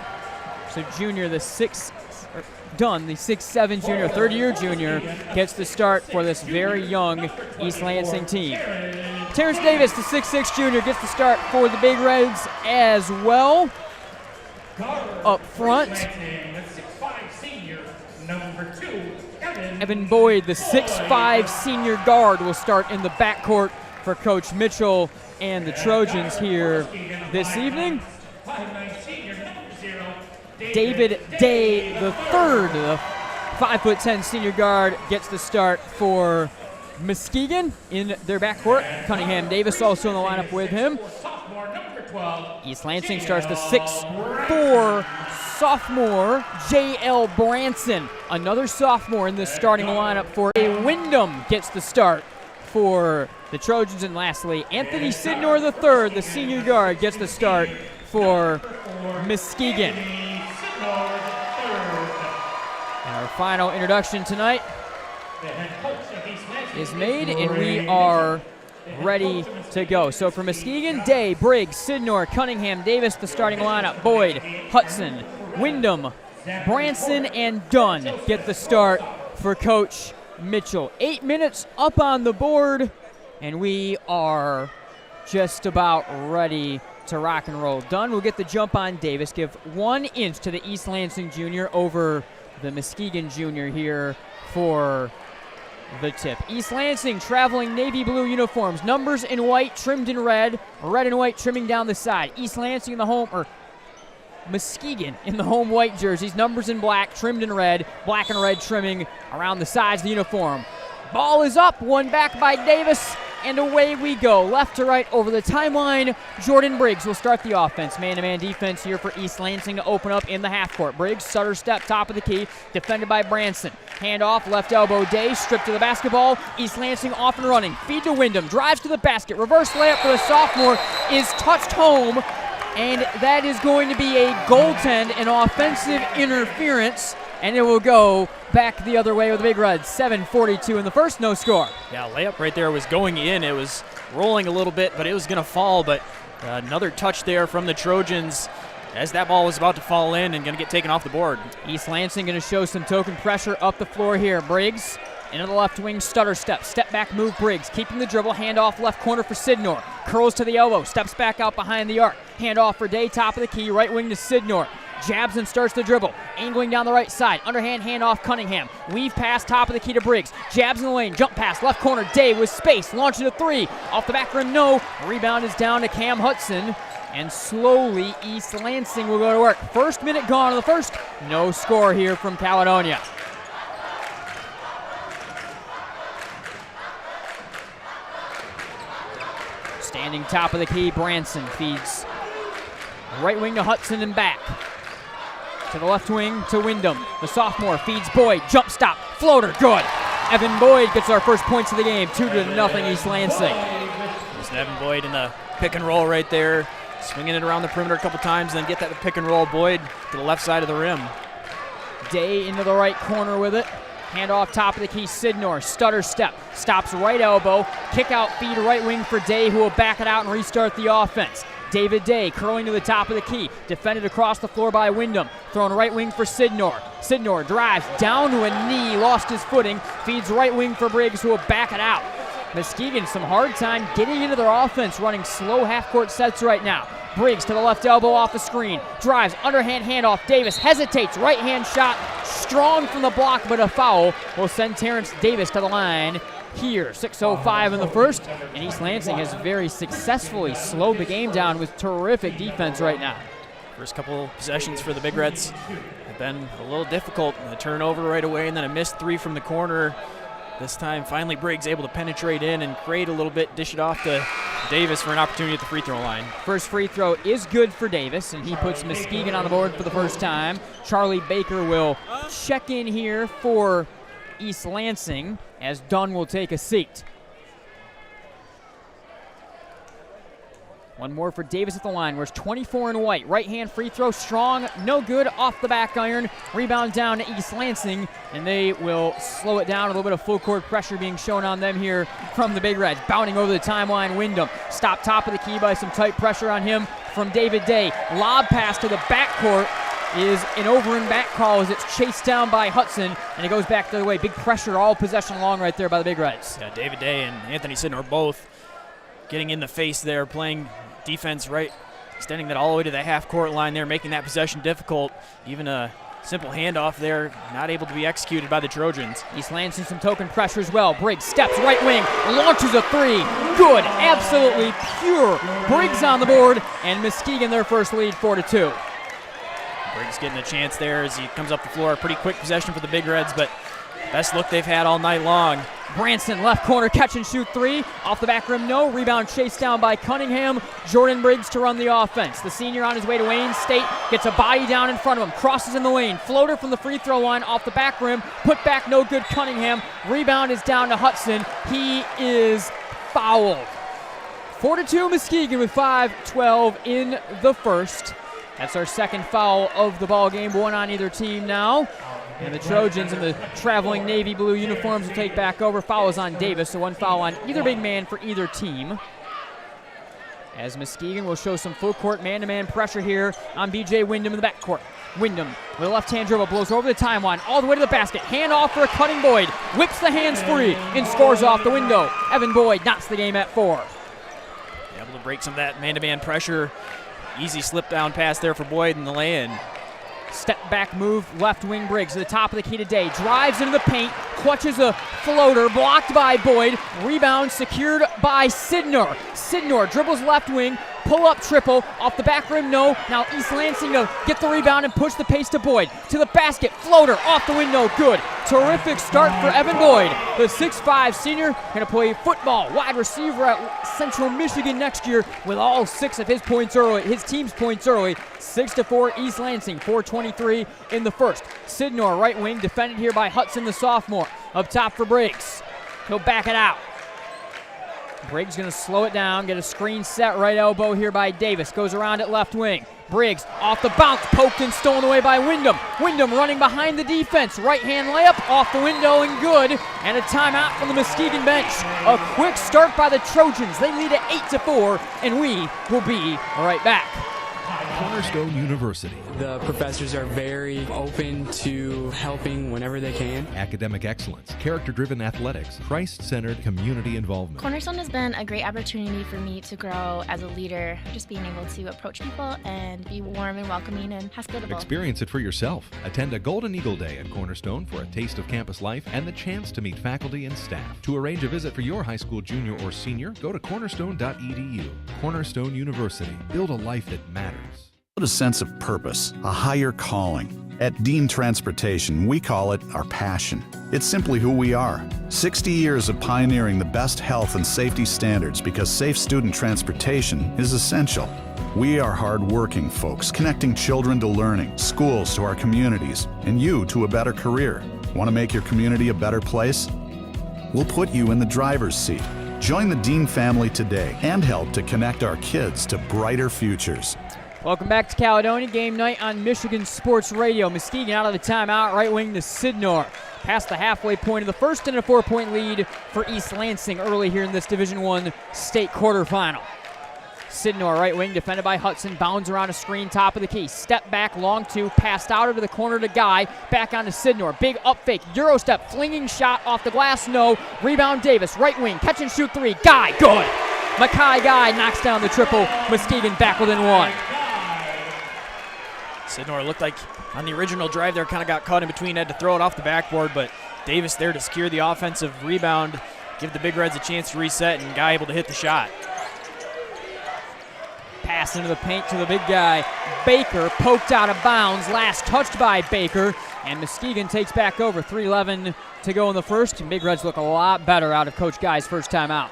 [SPEAKER 6] So junior, the 6'7" junior, third-year junior, gets the start for this very young East Lansing team. Terrence Davis, the 6'6" junior, gets the start for the Big Reds as well. Up front, Evan Boyd, the 6'5" senior guard, will start in the backcourt for Coach Mitchell and the Trojans here this evening. David Day, the third, the 5'10" senior guard, gets the start for Muskegon in their backcourt. Cunningham Davis also in the lineup with him. East Lansing starts the 6'4" sophomore J.L. Branson, another sophomore in the starting lineup for Wyndham, gets the start for the Trojans. And lastly, Anthony Sidnor III, the senior guard, gets the start for Muskegon. And our final introduction tonight is made, and we are ready to go. So for Muskegon, Day, Briggs, Sidnor, Cunningham, Davis, the starting lineup. Boyd, Hudson, Wyndham, Branson and Dunn get the start for Coach Mitchell. 8 minutes up on the board, and we are just about ready to rock and roll. Dunn will get the jump on Davis, give 1 inch to the East Lansing junior over the Muskegon junior here for the tip. East Lansing traveling navy blue uniforms, numbers in white, trimmed in red, red and white trimming down the side. East Lansing in the home, or Muskegon in the home white jerseys, numbers in black, trimmed in red, black and red trimming around the sides of the uniform. Ball is up, one back by Davis, and away we go. Left to right over the timeline. Jordan Briggs will start the offense. Man-to-man defense here for East Lansing to open up in the half court. Briggs, stutter step, top of the key, defended by Branson. Hand off, left elbow, Day, stripped to the basketball. East Lansing off and running. Feed to Wyndham, drives to the basket. Reverse layup for the sophomore is touched home, and that is going to be a goaltend, an offensive interference, and it will go back the other way with the Big Reds. 7:42 in the first, no score.
[SPEAKER 8] Yeah, layup right there was going in. It was rolling a little bit, but it was going to fall. But another touch there from the Trojans as that ball was about to fall in and going to get taken off the board.
[SPEAKER 6] East Lansing going to show some token pressure up the floor here. Briggs into the left wing, stutter step, step back move Briggs, keeping the dribble, hand off left corner for Sidnor, curls to the elbow, steps back out behind the arc, hand off for Day, top of the key, right wing to Sidnor. Jabs and starts the dribble, angling down the right side, underhand handoff Cunningham, weave pass top of the key to Briggs, jabs in the lane, jump pass, left corner, Day with space, launching a 3, off the back rim, no, rebound is down to Cam Hudson, and slowly East Lansing will go to work. First minute gone in the first, no score here from Caledonia. Standing top of the key, Branson feeds right wing to Hudson and back. To the left wing to Wyndham. The sophomore feeds Boyd. Jump stop. Floater. Good. Evan Boyd gets our first points of the game. 2-0 East Lansing.
[SPEAKER 8] There's Evan Boyd in the pick and roll right there. Swinging it around the perimeter a couple times, then get that pick and roll. Boyd to the left side of the rim.
[SPEAKER 6] Day into the right corner with it. Hand off top of the key, Sidnor, stutter step, stops right elbow, kick out feed right wing for Day, who will back it out and restart the offense. David Day curling to the top of the key, defended across the floor by Wyndham, thrown right wing for Sidnor. Sidnor drives down to a knee, lost his footing, feeds right wing for Briggs, who will back it out. Muskegon some hard time getting into their offense, running slow half-court sets right now. Briggs to the left elbow off the screen, drives, underhand handoff, Davis hesitates, right hand shot, strong from the block, but a foul will send Terrence Davis to the line here. 6:05 in the first, and East Lansing has very successfully slowed the game down with terrific defense right now.
[SPEAKER 8] First couple possessions for the Big Reds have been a little difficult. A turnover right away and then a missed 3 from the corner. This time, finally, Briggs able to penetrate in and create a little bit, dish it off to Davis for an opportunity at the free throw line.
[SPEAKER 6] First free throw is good for Davis, and he puts Muskegon on the board for the first time. Charlie Baker will check in here for East Lansing as Dunn will take a seat. One more for Davis at the line, where it's 24 in white. Right hand free throw, strong, no good, off the back iron. Rebound down to East Lansing, and they will slow it down. A little bit of full court pressure being shown on them here from the Big Reds. Bounding over the timeline, Wyndham. Stop top of the key by some tight pressure on him from David Day. Lob pass to the backcourt is an over and back call as it's chased down by Hudson, and it goes back the other way. Big pressure all possession long right there by the Big Reds.
[SPEAKER 8] Yeah, David Day and Anthony Sidnor both getting in the face there, playing defense right, extending that all the way to the half-court line there, making that possession difficult. Even a simple handoff there, not able to be executed by the Trojans.
[SPEAKER 6] East Lansing some token pressure as well. Briggs steps right wing, launches a 3. Good, absolutely pure. Briggs on the board, and Muskegon their first lead, 4-2.
[SPEAKER 8] Briggs getting a chance there as he comes up the floor. Pretty quick possession for the Big Reds, but best look they've had all night long.
[SPEAKER 6] Branson, left corner, catch and shoot 3. Off the back rim, no. Rebound chased down by Cunningham. Jordan Briggs to run the offense. The senior on his way to Wayne State gets a body down in front of him. Crosses in the lane. Floater from the free throw line off the back rim. Put back, no good, Cunningham. Rebound is down to Hudson. He is fouled. 4-2 Muskegon with 5:12 in the first. That's our second foul of the ball game. One on either team now. And the Trojans in the traveling navy blue uniforms will take back over. Fouls on Davis, so one foul on either big man for either team. As Muskegon will show some full court man-to-man pressure here on B.J. Wyndham in the backcourt. Wyndham with a left-hand dribble, blows over the timeline, all the way to the basket. Hand off for a cutting Boyd. Whips the hands free and scores off the window. Evan Boyd knots the game at 4.
[SPEAKER 8] Able to break some of that man-to-man pressure. Easy slip down pass there for Boyd in the lay-in.
[SPEAKER 6] Step back move, left wing Briggs to the top of the key today. Drives into the paint, clutches a floater, blocked by Boyd. Rebound secured by Sidnor. Sidnor dribbles left wing, pull up triple, off the back rim, no. Now East Lansing to get the rebound and push the pace to Boyd. To the basket, floater, off the window, good. Terrific start for Evan Boyd. The 6'5 senior going to play football, wide receiver at Central Michigan next year with all 6 of his points early, his team's points early. 6-4 East Lansing, 4:23 in the first. Sidnor, right wing, defended here by Hudson, the sophomore. Up top for Briggs. He'll back it out. Briggs going to slow it down, get a screen set, right elbow here by Davis. Goes around at left wing. Briggs off the bounce, poked and stolen away by Wyndham. Wyndham running behind the defense. Right-hand layup, off the window and good. And a timeout from the Muskegon bench. A quick start by the Trojans. They lead at 8-4, and we will be right back.
[SPEAKER 21] Cornerstone University.
[SPEAKER 22] The professors are very open to helping whenever they can.
[SPEAKER 21] Academic excellence, character-driven athletics, Christ-centered community involvement.
[SPEAKER 23] Cornerstone has been a great opportunity for me to grow as a leader, just being able to approach people and be warm and welcoming and hospitable.
[SPEAKER 21] Experience it for yourself. Attend a Golden Eagle Day at Cornerstone for a taste of campus life and the chance to meet faculty and staff. To arrange a visit for your high school junior or senior, go to cornerstone.edu. Cornerstone University. Build a life that matters.
[SPEAKER 24] A sense of purpose, a higher calling. At Dean Transportation, we call it our passion. It's simply who we are. 60 years of pioneering the best health and safety standards because safe student transportation is essential. We are hard-working folks, connecting children to learning, schools to our communities, and you to a better career. Want to make your community a better place? We'll put you in the driver's seat. Join the Dean family today and help to connect our kids to brighter futures.
[SPEAKER 6] Welcome back to Caledonia, game night on Michigan Sports Radio. Muskegon out of the timeout, right wing to Sidnor. Past the halfway point of the first and a 4-point lead for East Lansing early here in this Division I state quarterfinal. Sidnor, right wing, defended by Hudson, bounds around a screen, top of the key. Step back, long 2, passed out into the corner to Guy, back onto Sidnor. Big up fake, Euro step, flinging shot off the glass, no. Rebound Davis, right wing, catch and shoot 3, Guy, good. Mackay Guy knocks down the triple, Muskegon back within 1.
[SPEAKER 8] Sidnor looked like on the original drive there, kind of got caught in between, had to throw it off the backboard, but Davis there to secure the offensive rebound, give the Big Reds a chance to reset, and Guy able to hit the shot.
[SPEAKER 6] Pass into the paint to the big guy. Baker poked out of bounds, last touched by Baker, and Muskegon takes back over. 3:11 to go in the first, and Big Reds look a lot better out of Coach Guy's first time out.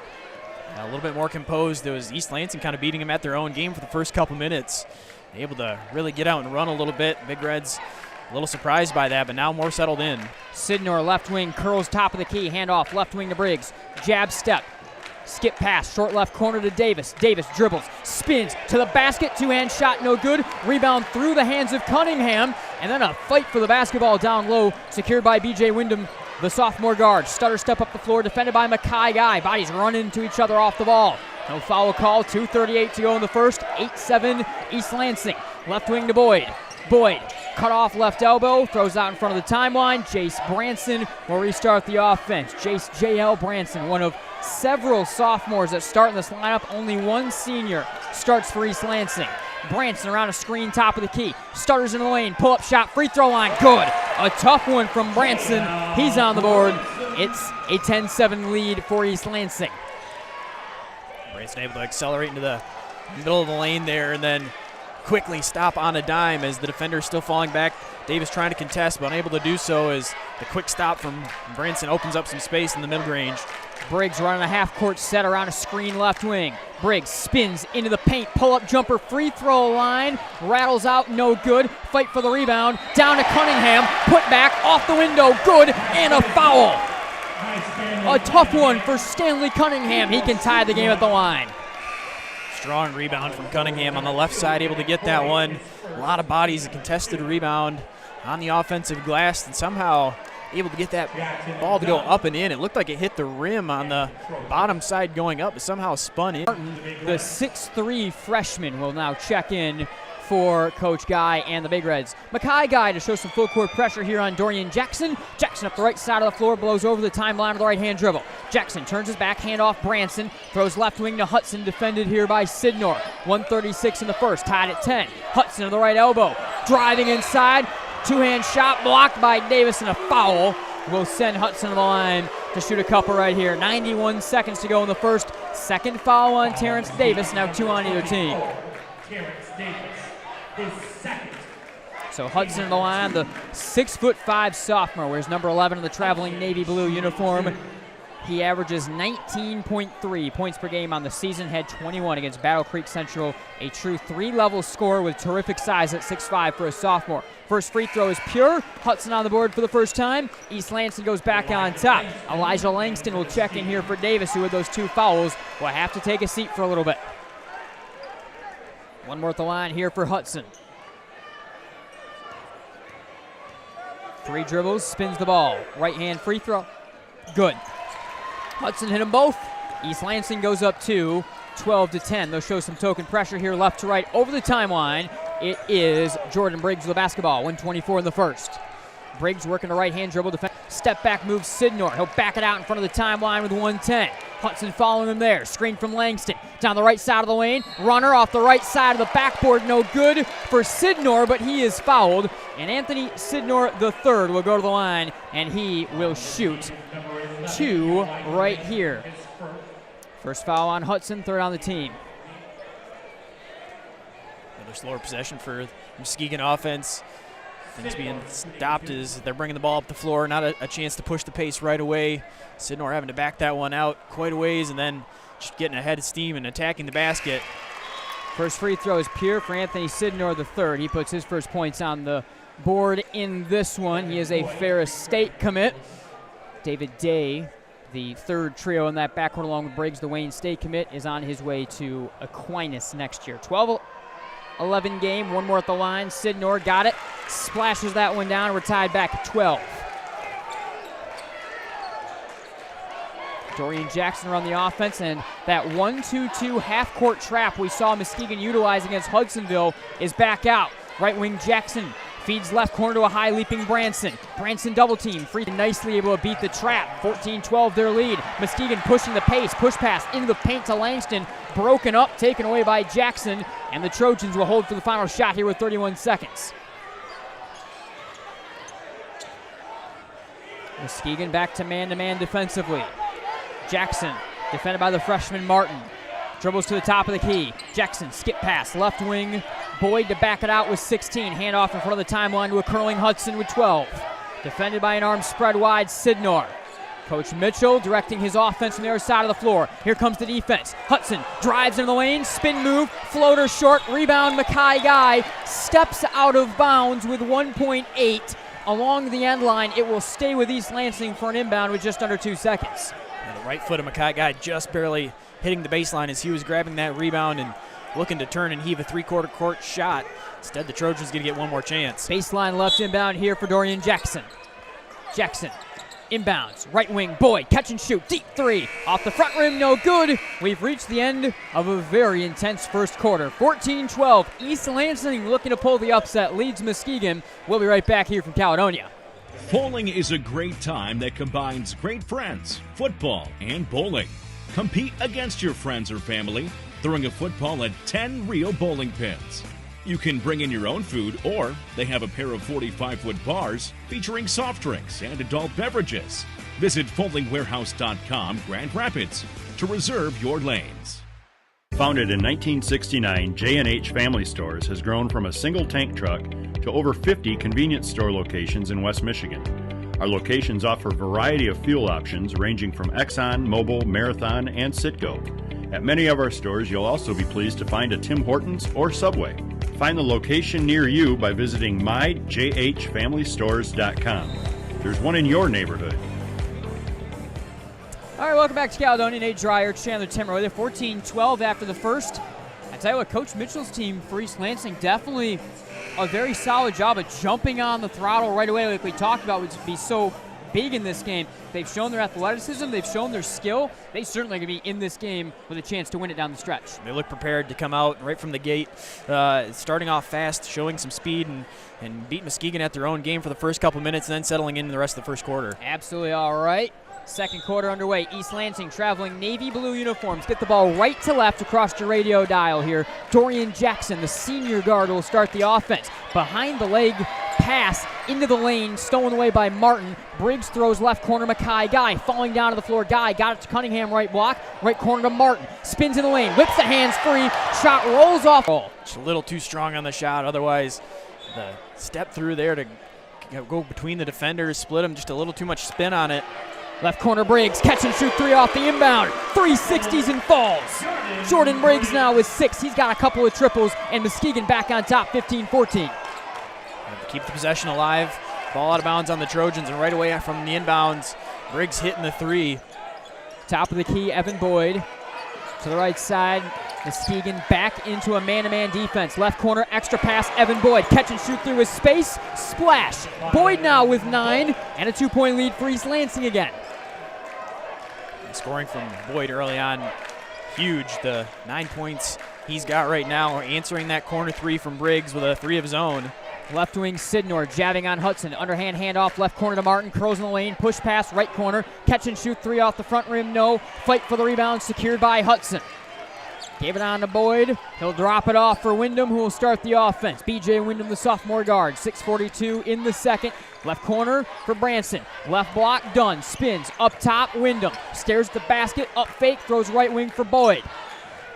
[SPEAKER 8] A little bit more composed. There was East Lansing kind of beating him at their own game for the first couple minutes. Able to really get out and run a little bit. Big Reds a little surprised by that, but now more settled in.
[SPEAKER 6] Sidnor, left wing, curls top of the key, handoff, left wing to Briggs. Jab step, skip pass, short left corner to Davis. Davis dribbles, spins to the basket, two-hand shot, no good. Rebound through the hands of Cunningham, and then a fight for the basketball down low, secured by B.J. Wyndham, the sophomore guard. Stutter step up the floor, defended by Mackay Guy. Bodies run into each other off the ball. No foul call, 2:38 to go in the first, 8-7 East Lansing. Left wing to Boyd. Boyd, cut off left elbow, throws out in front of the timeline. Jace Branson will restart the offense. Jace J.L. Branson, one of several sophomores that start in this lineup. Only one senior starts for East Lansing. Branson around a screen, top of the key. Stutters in the lane, pull-up shot, free throw line, good. A tough one from Branson. He's on the board. It's a 10-7 lead for East Lansing.
[SPEAKER 8] Branson able to accelerate into the middle of the lane there and then quickly stop on a dime as the defender is still falling back. Davis trying to contest, but unable to do so as the quick stop from Branson opens up some space in the mid-range.
[SPEAKER 6] Briggs running a half-court set around a screen left wing. Briggs spins into the paint, pull-up jumper, free throw line, rattles out, no good. Fight for the rebound, down to Cunningham, put back, off the window, good, and a foul. A tough one for Stanley Cunningham. He can tie the game at the line.
[SPEAKER 8] Strong rebound from Cunningham on the left side, able to get that one. A lot of bodies, a contested rebound on the offensive glass, and somehow able to get that ball to go up and in. It looked like it hit the rim on the bottom side going up, but somehow spun in.
[SPEAKER 6] The 6'3 freshman will now check in for Coach Guy and the Big Reds. Mackay Guy to show some full court pressure here on Dorian Jackson. Jackson up the right side of the floor, blows over the timeline with the right-hand dribble. Jackson turns his back, hand off Branson, throws left wing to Hudson, defended here by Sidnor. 1:36 in the first, tied at 10. Hudson to the right elbow, driving inside, two-hand shot blocked by Davis, and a foul will send Hudson to the line to shoot a couple right here. 91 seconds to go in the first. Second foul on Terrence Davis, now 2 on either team.
[SPEAKER 11] Terrence Davis, his second.
[SPEAKER 6] So Hudson in the line, the 6'5" sophomore, wears number 11 in the traveling navy blue uniform. He averages 19.3 points per game on the season, had 21 against Battle Creek Central. A true 3-level scorer with terrific size at 6'5" for a sophomore. First free throw is pure. Hudson on the board for the first time. East Lansing goes back on top. Elijah Langston will check in here for Davis, who with those 2 fouls will have to take a seat for a little bit. One more at the line here for Hudson. 3 dribbles, spins the ball. Right hand free throw. Good. Hudson hit them both. East Lansing goes up 2, 12-10. They'll show some token pressure here left to right over the timeline. It is Jordan Briggs with the basketball, 1:24 in the first. Briggs working the right-hand dribble defense. Step back move Sidnor. He'll back it out in front of the timeline with 1:10. Hudson following him there. Screen from Langston. Down the right side of the lane. Runner off the right side of the backboard. No good for Sidnor, but he is fouled. And Anthony Sidnor III will go to the line, and he will shoot 2 right here. First foul on Hudson, 3rd on the team.
[SPEAKER 8] Another slower possession for the Muskegon offense. Things being stopped as they're bringing the ball up the floor. Not a chance to push the pace right away. Sidnor having to back that one out quite a ways and then just getting ahead of steam and attacking the basket.
[SPEAKER 6] First free throw is pure for Anthony Sidnor III. He puts his first points on the board in this one. He is a Ferris State commit. David Day, the 3rd trio in that backcourt along with Briggs, the Wayne State commit, is on his way to Aquinas next year. 12-11 game, one more at the line. Sidnor got it, splashes that one down. We're tied back at 12. Dorian Jackson around the offense, and that 1-2-2 half-court trap we saw Muskegon utilize against Hudsonville is back out. Right wing Jackson feeds left corner to a high leaping Branson. Branson double team, free nicely able to beat the trap. 14-12 their lead. Muskegon pushing the pace, push pass into the paint to Langston. Broken up, taken away by Jackson, and the Trojans will hold for the final shot here with 31 seconds. Muskegon back to man-to-man defensively. Jackson, defended by the freshman Martin. Dribbles to the top of the key. Jackson, skip pass, left wing. Boyd to back it out with 16. Handoff in front of the timeline to a curling Hudson with 12. Defended by an arm spread wide, Sidnor. Coach Mitchell directing his offense from the other side of the floor. Here comes the defense. Hudson drives into the lane, spin move, floater short, rebound, Mackay Guy steps out of bounds with 1.8. Along the end line, it will stay with East Lansing for an inbound with just under 2 seconds.
[SPEAKER 8] And the right foot of Mackay Guy just barely hitting the baseline as he was grabbing that rebound and looking to turn and heave a 3/4 court shot. Instead, the Trojans going to get one more chance.
[SPEAKER 6] Baseline left inbound here for Dorian Jackson. Jackson inbounds, right wing, Boyd, catch and shoot, deep 3. Off the front rim, no good. We've reached the end of a very intense first quarter. 14-12, East Lansing looking to pull the upset, leads Muskegon. We'll be right back here from Caledonia.
[SPEAKER 10] Bowling is a great time that combines great friends, football, and bowling. Compete against your friends or family, throwing a football at 10 real bowling pins. You can bring in your own food, or they have a pair of 45-foot bars featuring soft drinks and adult beverages. Visit bowlingwarehouse.com, Grand Rapids, to reserve your lanes.
[SPEAKER 1] Founded in 1969, J&H Family Stores has grown from a single tank truck to over 50 convenience store locations in West Michigan. Our locations offer a variety of fuel options ranging from Exxon, Mobil, Marathon, and Citgo. At many of our stores, you'll also be pleased to find a Tim Hortons or Subway. Find the location near you by visiting myjhfamilystores.com. There's one in your neighborhood.
[SPEAKER 6] All right, welcome back to Caledonia. Nate Dreyer, Chandler Timmer with it. 14-12 after the first. I tell you what, Coach Mitchell's team for East Lansing definitely a very solid job of jumping on the throttle right away like we talked about would be so big in this game. They've shown their athleticism. They've shown their skill. They certainly going to be in this game with a chance to win it down the stretch.
[SPEAKER 8] They look prepared to come out right from the gate, starting off fast, showing some speed, and beat Muskegon at their own game for the first couple minutes, and then settling in the rest of the first quarter.
[SPEAKER 6] Absolutely all right. Second quarter underway. East Lansing traveling navy blue uniforms. Get the ball right to left across your radio dial here. Dorian Jackson, the senior guard, will start the offense. Behind the leg pass into the lane, stolen away by Martin. Briggs throws left corner, Mackay. Guy falling down to the floor. Guy got it to Cunningham, right block. Right corner to Martin. Spins in the lane, whips the hands free. Shot rolls off.
[SPEAKER 8] Just a little too strong on the shot. Otherwise, the step through there to go between the defenders, split them, just a little too much spin on it.
[SPEAKER 6] Left corner Briggs, catch and shoot three off the inbound. 360s and falls. Jordan Briggs now with 6. He's got a couple of triples, and Muskegon back on top 15-14.
[SPEAKER 8] Keep the possession alive. Ball out of bounds on the Trojans, and right away from the inbounds, Briggs hitting the 3.
[SPEAKER 6] Top of the key, Evan Boyd. To the right side, Muskegon back into a man-to-man defense. Left corner, extra pass, Evan Boyd. Catch and shoot through his space, splash. Boyd now with 9, and a 2-point lead for East Lansing again.
[SPEAKER 8] Scoring from Boyd early on, huge. The 9 points he's got right now, answering that corner 3 from Briggs with a 3 of his own.
[SPEAKER 6] Left wing Sidnor jabbing on Hudson. Underhand handoff, left corner to Martin. Curls in the lane, push pass, right corner. Catch and shoot 3 off the front rim, no. Fight for the rebound, secured by Hudson. Gave it on to Boyd. He'll drop it off for Wyndham, who will start the offense. B.J. Wyndham, the sophomore guard. 6:42 in the second. Left corner for Branson. Left block, done. Spins. Up top, Wyndham. Stares at the basket. Up fake, throws right wing for Boyd.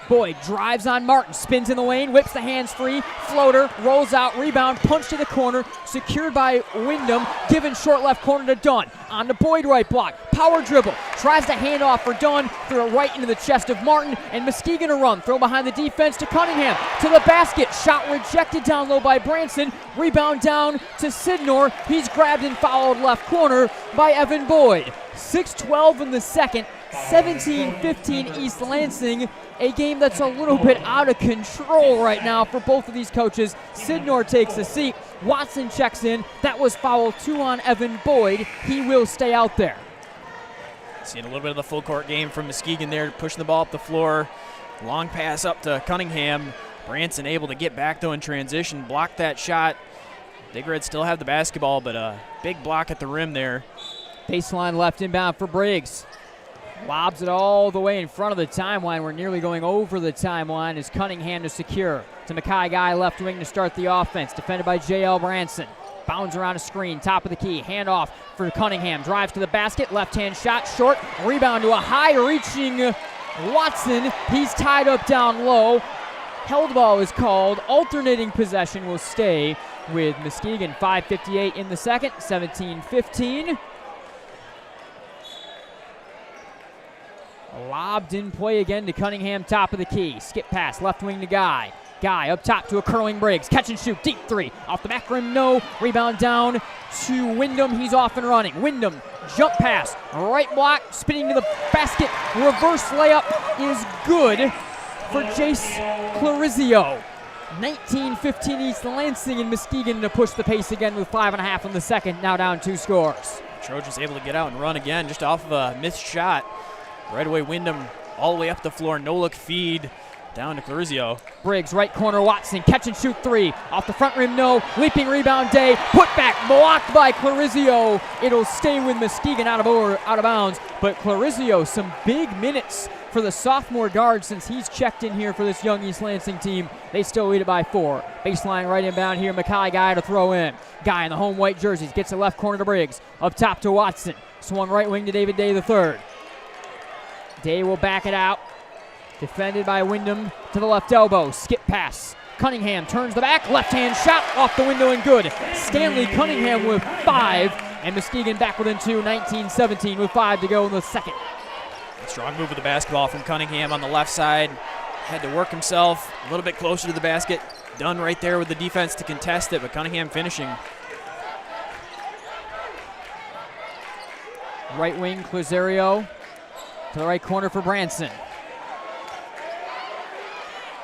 [SPEAKER 6] Boyd drives on Martin, spins in the lane, whips the hands free, floater, rolls out, rebound, punch to the corner, secured by Wyndham, given short left corner to Dunn. On to Boyd, right block, power dribble, tries to hand off for Dunn, threw it right into the chest of Martin, and Muskegon a run, throw behind the defense to Cunningham, to the basket, shot rejected down low by Branson, rebound down to Sidnor, he's grabbed and fouled left corner by Evan Boyd. 6:12 in the second, 17-15 East Lansing. A game that's a little bit out of control right now for both of these coaches. Sidnor takes a seat. Watson checks in. That was foul 2 on Evan Boyd. He will stay out there.
[SPEAKER 8] Seeing a little bit of the full court game from Muskegon there, pushing the ball up the floor. Long pass up to Cunningham. Branson able to get back though in transition, block that shot. Big Reds still have the basketball, but a big block at the rim there.
[SPEAKER 6] Baseline left inbound for Briggs. Lobs it all the way in front of the timeline. We're nearly going over the timeline as Cunningham to secure. To Mackay Guy, left wing to start the offense. Defended by J.L. Branson. Bounds around a screen, top of the key. Handoff for Cunningham. Drives to the basket. Left-hand shot, short. Rebound to a high-reaching Watson. He's tied up down low. Held ball is called. Alternating possession will stay with Muskegon. 5:58 in the second. 17-15. Lobbed in play again to Cunningham, top of the key. Skip pass, left wing to Guy. Guy up top to a curling Briggs. Catch and shoot, deep 3. Off the back rim, no. Rebound down to Wyndham. He's off and running. Wyndham, jump pass, right block, spinning to the basket. Reverse layup is good for Jace Clarizio. 19-15 East Lansing, and Muskegon to push the pace again with 5.5 in the second. Now down 2 scores.
[SPEAKER 8] Trojans able to get out and run again just off of a missed shot. Right away, Wyndham all the way up the floor. No-look feed down to Clarizio.
[SPEAKER 6] Briggs, right corner, Watson. Catch and shoot 3. Off the front rim, no. Leaping rebound, Day. Put back, blocked by Clarizio. It'll stay with Muskegon out of bounds. But Clarizio, some big minutes for the sophomore guard since he's checked in here for this young East Lansing team. They still lead it by 4. Baseline right inbound here. Mackay Guy to throw in. Guy in the home white jerseys gets the left corner to Briggs. Up top to Watson. Swung right wing to David Day III. Day will back it out. Defended by Wyndham to the left elbow. Skip pass. Cunningham turns the back. Left-hand shot off the window and good. Stanley Cunningham with 5. And Muskegon back within 2. 19-17 with 5 to go in the second.
[SPEAKER 8] Strong move with the basketball from Cunningham on the left side. Had to work himself a little bit closer to the basket. Done right there with the defense to contest it, but Cunningham finishing.
[SPEAKER 6] Right wing, Clarizio. To the right corner for Branson.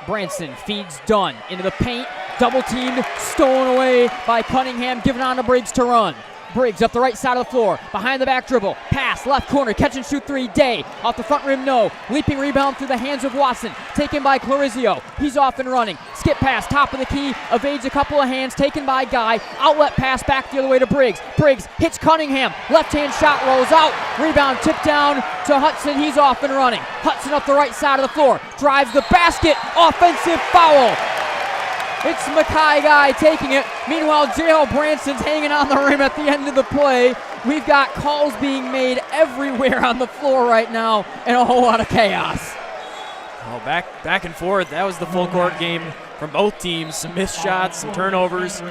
[SPEAKER 6] Branson feeds Dunn into the paint. Double teamed, stolen away by Cunningham, given on to Briggs to run. Briggs up the right side of the floor. Behind the back dribble. Pass, left corner, catch and shoot three. Day off the front rim, no. Leaping rebound through the hands of Watson. Taken by Clarizio. He's off and running. Skip pass, top of the key. Evades a couple of hands. Taken by Guy. Outlet pass back the other way to Briggs. Briggs hits Cunningham. Left-hand shot rolls out. Rebound tipped down to Hudson. He's off and running. Hudson up the right side of the floor. Drives the basket. Offensive foul. It's Mackay Guy taking it. Meanwhile, J.L. Branson's hanging on the rim at the end of the play. We've got calls being made everywhere on the floor right now and a whole lot of chaos.
[SPEAKER 8] Oh, back and forth. That was the full court game from both teams. Some missed shots, some turnovers.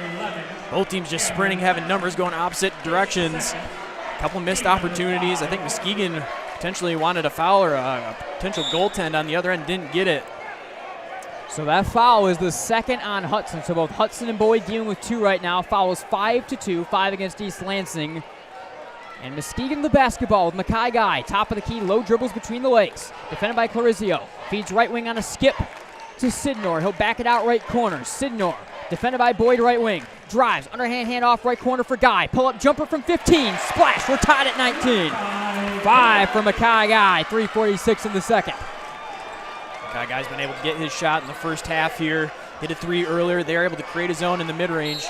[SPEAKER 8] Both teams just sprinting, having numbers going opposite directions. A couple missed opportunities. I think Muskegon potentially wanted a foul or a potential goaltend on the other end, didn't get it.
[SPEAKER 6] So that foul is the second on Hudson. So both Hudson and Boyd dealing with two right now. Foul is 5-2, 5 against East Lansing. And Muskegon the basketball with Mackay Guy. Top of the key, low dribbles between the legs. Defended by Clarizio. Feeds right wing on a skip to Sidnor. He'll back it out right corner. Sidnor, defended by Boyd right wing. Drives, underhand hand off right corner for Guy. Pull-up jumper from 15. Splash, we're tied at 19. 5 for Mackay Guy, 3:46 in the second.
[SPEAKER 8] Guy's been able to get his shot in the first half here. Hit a three earlier. They're able to create a zone in the mid-range.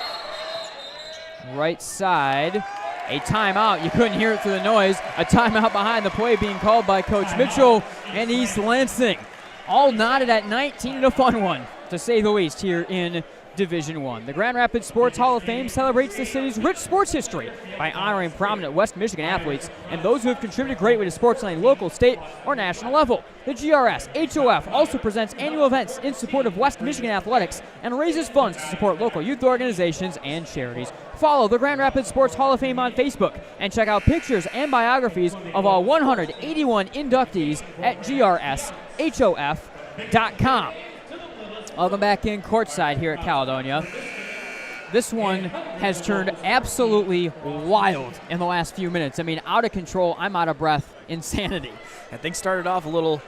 [SPEAKER 6] Right side. A timeout. You couldn't hear it through the noise. A timeout behind the play being called by Coach Mitchell and East Lansing. All knotted at 19 and a fun one, to say the least, here in Division I. The Grand Rapids Sports Hall of Fame celebrates the city's rich sports history by honoring prominent West Michigan athletes and those who have contributed greatly to sports on a local, state, or national level. The GRS HOF also presents annual events in support of West Michigan athletics and raises funds to support local youth organizations and charities. Follow the Grand Rapids Sports Hall of Fame on Facebook and check out pictures and biographies of all 181 inductees at GRSHOF.com. Welcome back in courtside here at Caledonia. This one has turned absolutely wild in the last few minutes. I mean, out of control, I'm out of breath, insanity.
[SPEAKER 8] I think started off a little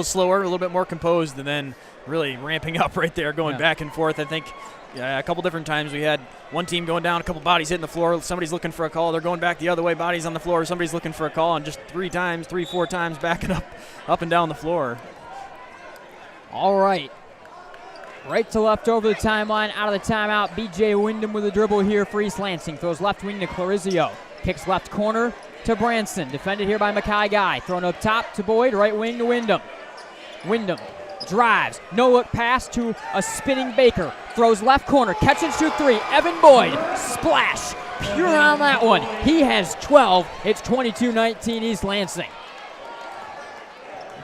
[SPEAKER 8] slower, a little bit more composed, and then really ramping up right there, going back and forth. I think a couple different times we had one team going down, a couple bodies hitting the floor, somebody's looking for a call, they're going back the other way, bodies on the floor, somebody's looking for a call, and just 4 times backing up and down the floor.
[SPEAKER 6] All right. Right to left over the timeline, out of the timeout. B.J. Wyndham with a dribble here for East Lansing. Throws left wing to Clarizio. Kicks left corner to Branson. Defended here by Mackay Guy. Thrown up top to Boyd. Right wing to Wyndham. Wyndham drives. No look pass to a spinning Baker. Throws left corner. Catch and shoot three. Evan Boyd. Splash. Pure on that one. He has 12. It's 22-19 East Lansing.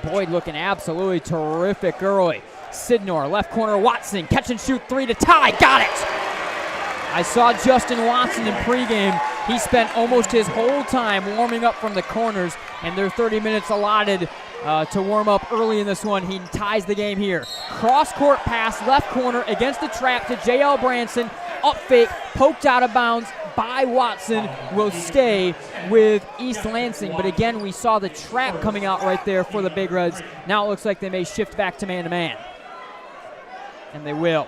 [SPEAKER 6] Boyd looking absolutely terrific early. Sidnor, left corner, Watson, catch and shoot three to tie, got it! I saw Justin Watson in pregame. He spent almost his whole time warming up from the corners, and their 30 minutes allotted to warm up early in this one. He ties the game here. Cross-court pass, left corner, against the trap to J.L. Branson, up fake, poked out of bounds by Watson, will stay with East Lansing. But again, we saw the trap coming out right there for the Big Reds. Now it looks like they may shift back to man-to-man. And they will.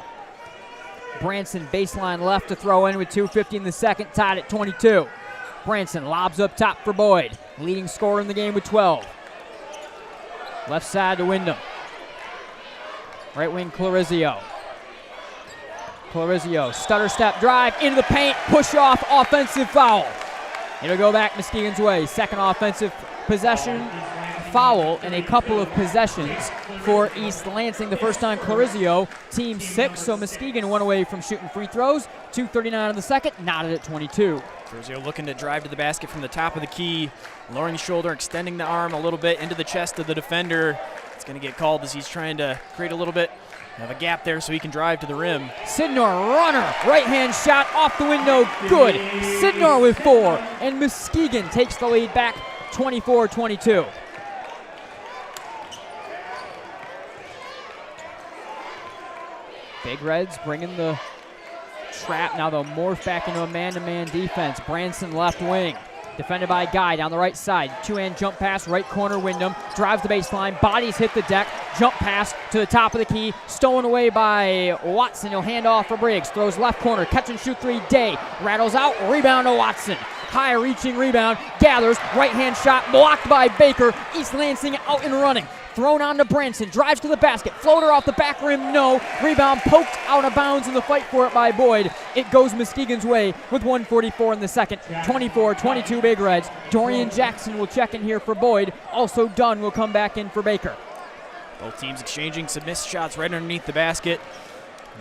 [SPEAKER 6] Branson baseline left to throw in with 2:50 in the second, tied at 22. Branson lobs up top for Boyd, leading scorer in the game with 12. Left side to Wyndham. Right wing Clarizio. Clarizio, stutter step drive into the paint, push off, offensive foul. It'll go back Muskegon's way. Second offensive possession, foul, and a couple of possessions for East Lansing. The first on Clarizio, team 6, so Muskegon one away from shooting free throws. 2:39 in the second, knotted at 22.
[SPEAKER 8] Clarizio looking to drive to the basket from the top of the key, lowering the shoulder, extending the arm a little bit into the chest of the defender. It's going to get called as he's trying to create a little bit of a gap there so he can drive to the rim.
[SPEAKER 6] Sidnor, runner, right-hand shot off the window, good. Sidnor with 4, and Muskegon takes the lead back 24-22. Big Reds bringing the trap. Now they'll morph back into a man-to-man defense. Branson left wing. defended by Guy down the right side. Two-hand jump pass, right corner, Wyndham. Drives the baseline, bodies hit the deck. Jump pass to the top of the key. Stolen away by Watson. He'll hand off for Briggs. Throws left corner, catch and shoot three. Day rattles out, rebound to Watson. High reaching rebound, gathers, right-hand shot, blocked by Baker. East Lansing out and running. Thrown on to Branson, drives to the basket, floater off the back rim, no. Rebound poked out of bounds in the fight for it by Boyd. It goes Muskegon's way with 1:44 in the second. 24-22 Big Reds. Dorian Jackson will check in here for Boyd. Also Dunn will come back in for Baker.
[SPEAKER 8] Both teams exchanging some missed shots right underneath the basket.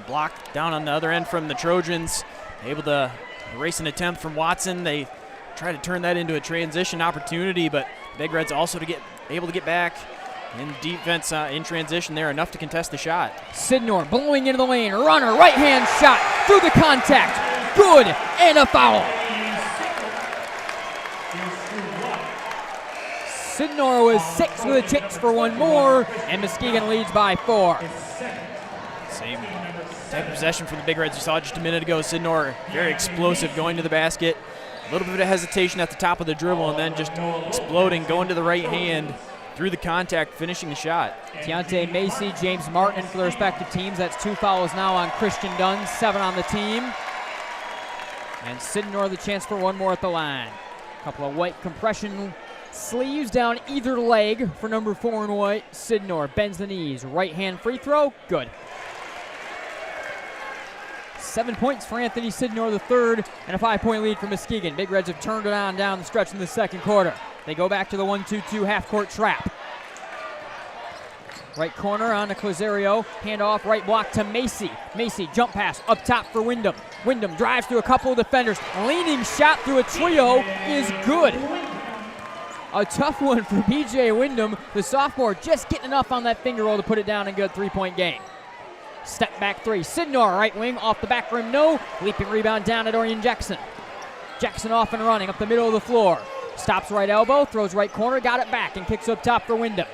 [SPEAKER 8] Blocked down on the other end from the Trojans. Able to erase an attempt from Watson. They try to turn that into a transition opportunity, but Big Reds also able to get back in defense in transition there, enough to contest the shot.
[SPEAKER 6] Sidnor blowing into the lane, runner, right-hand shot, through the contact, good, and a foul. Sidnor was 6 with a chance for one more, and Muskegon leads by 4.
[SPEAKER 8] Same type of possession for the Big Reds you saw just a minute ago. Sidnor very explosive going to the basket. A little bit of hesitation at the top of the dribble, and then just exploding, going to the right hand, through the contact, finishing the shot.
[SPEAKER 6] Deontay Macy, James Martin for their respective teams. That's 2 fouls now on Christian Dunn, 7 on the team. And Sidnor the chance for one more at the line. A couple of white compression sleeves down either leg for number 4 in white. Sidnor bends the knees, right hand free throw, good. 7 points for Anthony Sidnor III, and a 5-point lead for Muskegon. Big Reds have turned it on down the stretch in the second quarter. They go back to the 1-2-2 half-court trap. Right corner on to Clazario. Hand off, right block to Macy. Macy, jump pass up top for Wyndham. Wyndham drives through a couple of defenders. Leaning shot through a trio is good. A tough one for BJ Wyndham. The sophomore just getting enough on that finger roll to put it down in good 3-point game. Step back 3. Sidnor, right wing, off the back rim, no. Leaping rebound down to Dorian Jackson. Jackson off and running up the middle of the floor. Stops right elbow, throws right corner, got it back, and kicks up top for Wyndham.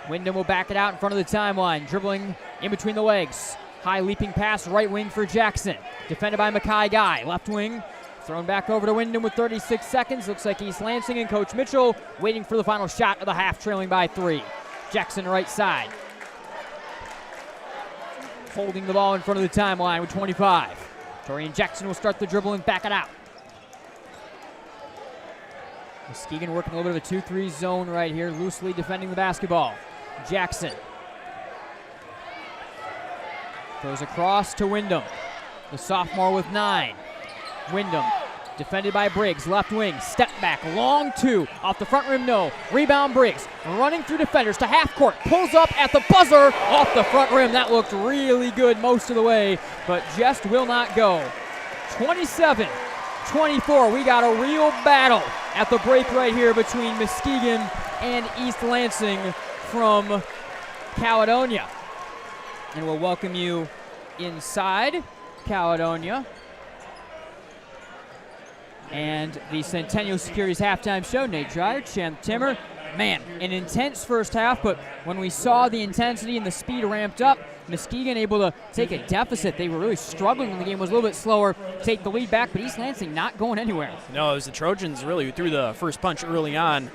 [SPEAKER 6] Wyndham will back it out in front of the timeline, dribbling in between the legs. High leaping pass, right wing for Jackson. Defended by Mackay Guy, left wing. Thrown back over to Wyndham with 36 seconds. Looks like East Lansing and Coach Mitchell waiting for the final shot of the half, trailing by 3. Jackson right side. Holding the ball in front of the timeline with 25. Dorian Jackson will start the dribble and back it out. Muskegon working a little bit of a 2-3 zone right here, loosely defending the basketball. Jackson throws across to Wyndham. The sophomore with 9. Wyndham defended by Briggs, left wing, step back, long 2, off the front rim, no. Rebound Briggs, running through defenders to half court, pulls up at the buzzer, off the front rim. That looked really good most of the way, but just will not go. 27-24, we got a real battle at the break right here between Muskegon and East Lansing from Caledonia. And we'll welcome you inside Caledonia and the Centennial Securities halftime show. Nate Dreyer, Champ Timmer. Man, an intense first half, but when we saw the intensity and the speed ramped up, Muskegon able to take a deficit. They were really struggling when the game was a little bit slower, take the lead back, but East Lansing not going anywhere.
[SPEAKER 8] No, it was the Trojans really who threw the first punch early on,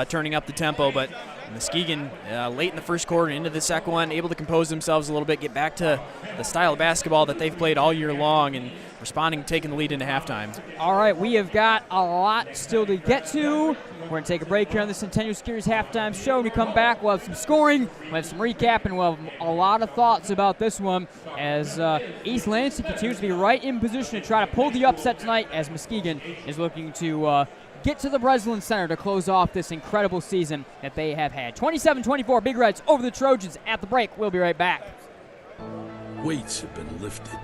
[SPEAKER 8] turning up the tempo, but Muskegon late in the first quarter into the second one, able to compose themselves a little bit, get back to the style of basketball that they've played all year long, and responding, taking the lead into halftime.
[SPEAKER 6] All right, we have got a lot still to get to. We're going to take a break here on the Centennial Securities halftime show. When we come back, we'll have some scoring, we'll have some recap, and we'll have a lot of thoughts about this one as East Lansing continues to be right in position to try to pull the upset tonight as Muskegon is looking to get to the Breslin Center to close off this incredible season that they have had. 27-24, Big Reds over the Trojans at the break. We'll be right back.
[SPEAKER 2] Weights have been lifted.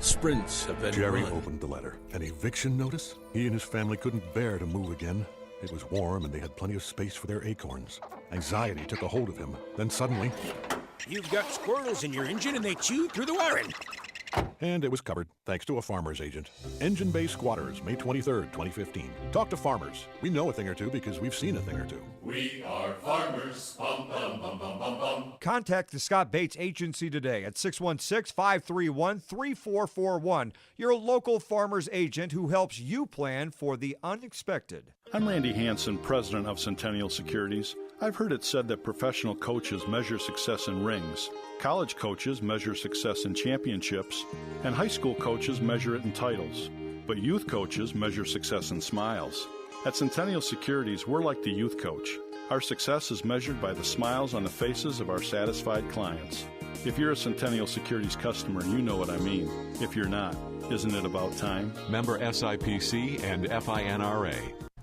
[SPEAKER 2] Sprints have been
[SPEAKER 9] Jerry
[SPEAKER 2] run.
[SPEAKER 9] opened the letter. An eviction notice? He and his family couldn't bear to move again. It was warm and they had plenty of space for their acorns. Anxiety took a hold of him. Then suddenly...
[SPEAKER 3] You've got squirrels in your engine and they chew through the wiring.
[SPEAKER 9] And it was covered thanks to a farmer's agent. Engine Bay Squatters, May 23rd, 2015. Talk to farmers. We know a thing or two because we've seen a thing or two.
[SPEAKER 11] We are farmers. Bum, bum, bum, bum, bum, bum.
[SPEAKER 12] Contact the Scott Bates Agency today at 616-531-3441. Your local farmer's agent who helps you plan for the unexpected.
[SPEAKER 13] I'm Randy Hansen, president of Centennial Securities. I've heard it said that professional coaches measure success in rings, college coaches measure success in championships, and high school coaches measure it in titles. But youth coaches measure success in smiles. At Centennial Securities, we're like the youth coach. Our success is measured by the smiles on the faces of our satisfied clients. If you're a Centennial Securities customer, you know what I mean. If you're not, isn't it about time?
[SPEAKER 14] Member SIPC and FINRA.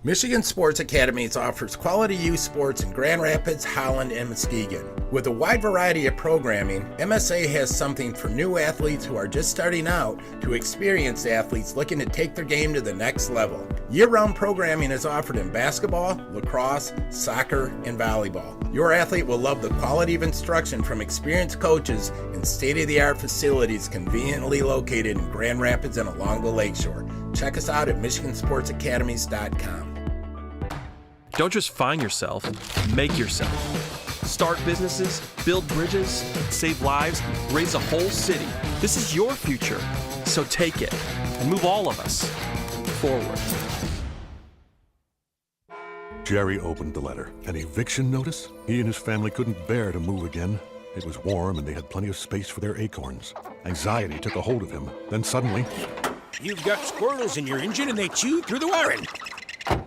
[SPEAKER 3] Michigan Sports Academies offers quality youth sports in Grand Rapids, Holland, and Muskegon. With a wide variety of programming, MSA has something for new athletes who are just starting out to experienced athletes looking to take their game to the next level. Year-round programming is offered in basketball, lacrosse, soccer, and volleyball. Your athlete will love the quality of instruction from experienced coaches in state-of-the-art facilities conveniently located in Grand Rapids and along the lakeshore. Check us out at MichiganSportsAcademies.com.
[SPEAKER 17] Don't just find yourself, make yourself. Start businesses, build bridges, save lives, raise a whole city. This is your future, so take it and move all of us forward.
[SPEAKER 9] Jerry opened the letter. An eviction notice? He and his family couldn't bear to move again. It was warm and they had plenty of space for their acorns. Anxiety took a hold of him. Then suddenly...
[SPEAKER 4] You've got squirrels in your engine and they chew through the wiring.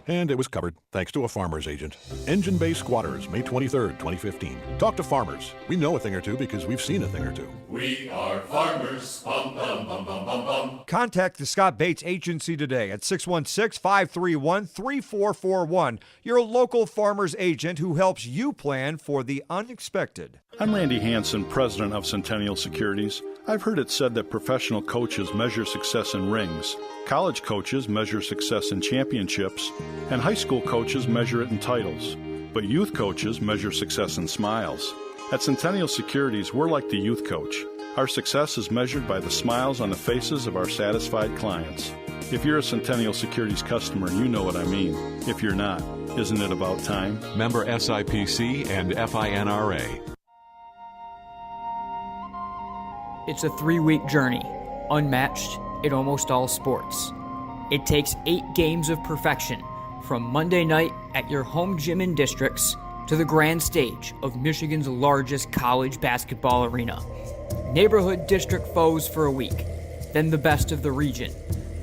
[SPEAKER 9] And it was covered thanks to a farmer's agent. Engine Bay Squatters, May 23rd, 2015. Talk to farmers. We know a thing or two because we've seen a thing or two.
[SPEAKER 11] We are farmers. Bum, bum, bum, bum, bum, bum.
[SPEAKER 12] Contact the Scott Bates Agency today at 616-531-3441. Your local farmer's agent who helps you plan for the unexpected.
[SPEAKER 13] I'm Randy Hansen, president of Centennial Securities. I've heard it said that professional coaches measure success in rings, college coaches measure success in championships, and high school coaches measure it in titles. But youth coaches measure success in smiles. At Centennial Securities, we're like the youth coach. Our success is measured by the smiles on the faces of our satisfied clients. If you're a Centennial Securities customer, you know what I mean. If you're not, isn't it about time?
[SPEAKER 14] Member SIPC and FINRA.
[SPEAKER 6] It's a 3-week journey, unmatched in almost all sports. It takes 8 games of perfection, from Monday night at your home gym in districts to the grand stage of Michigan's largest college basketball arena. Neighborhood district foes for a week, then the best of the region,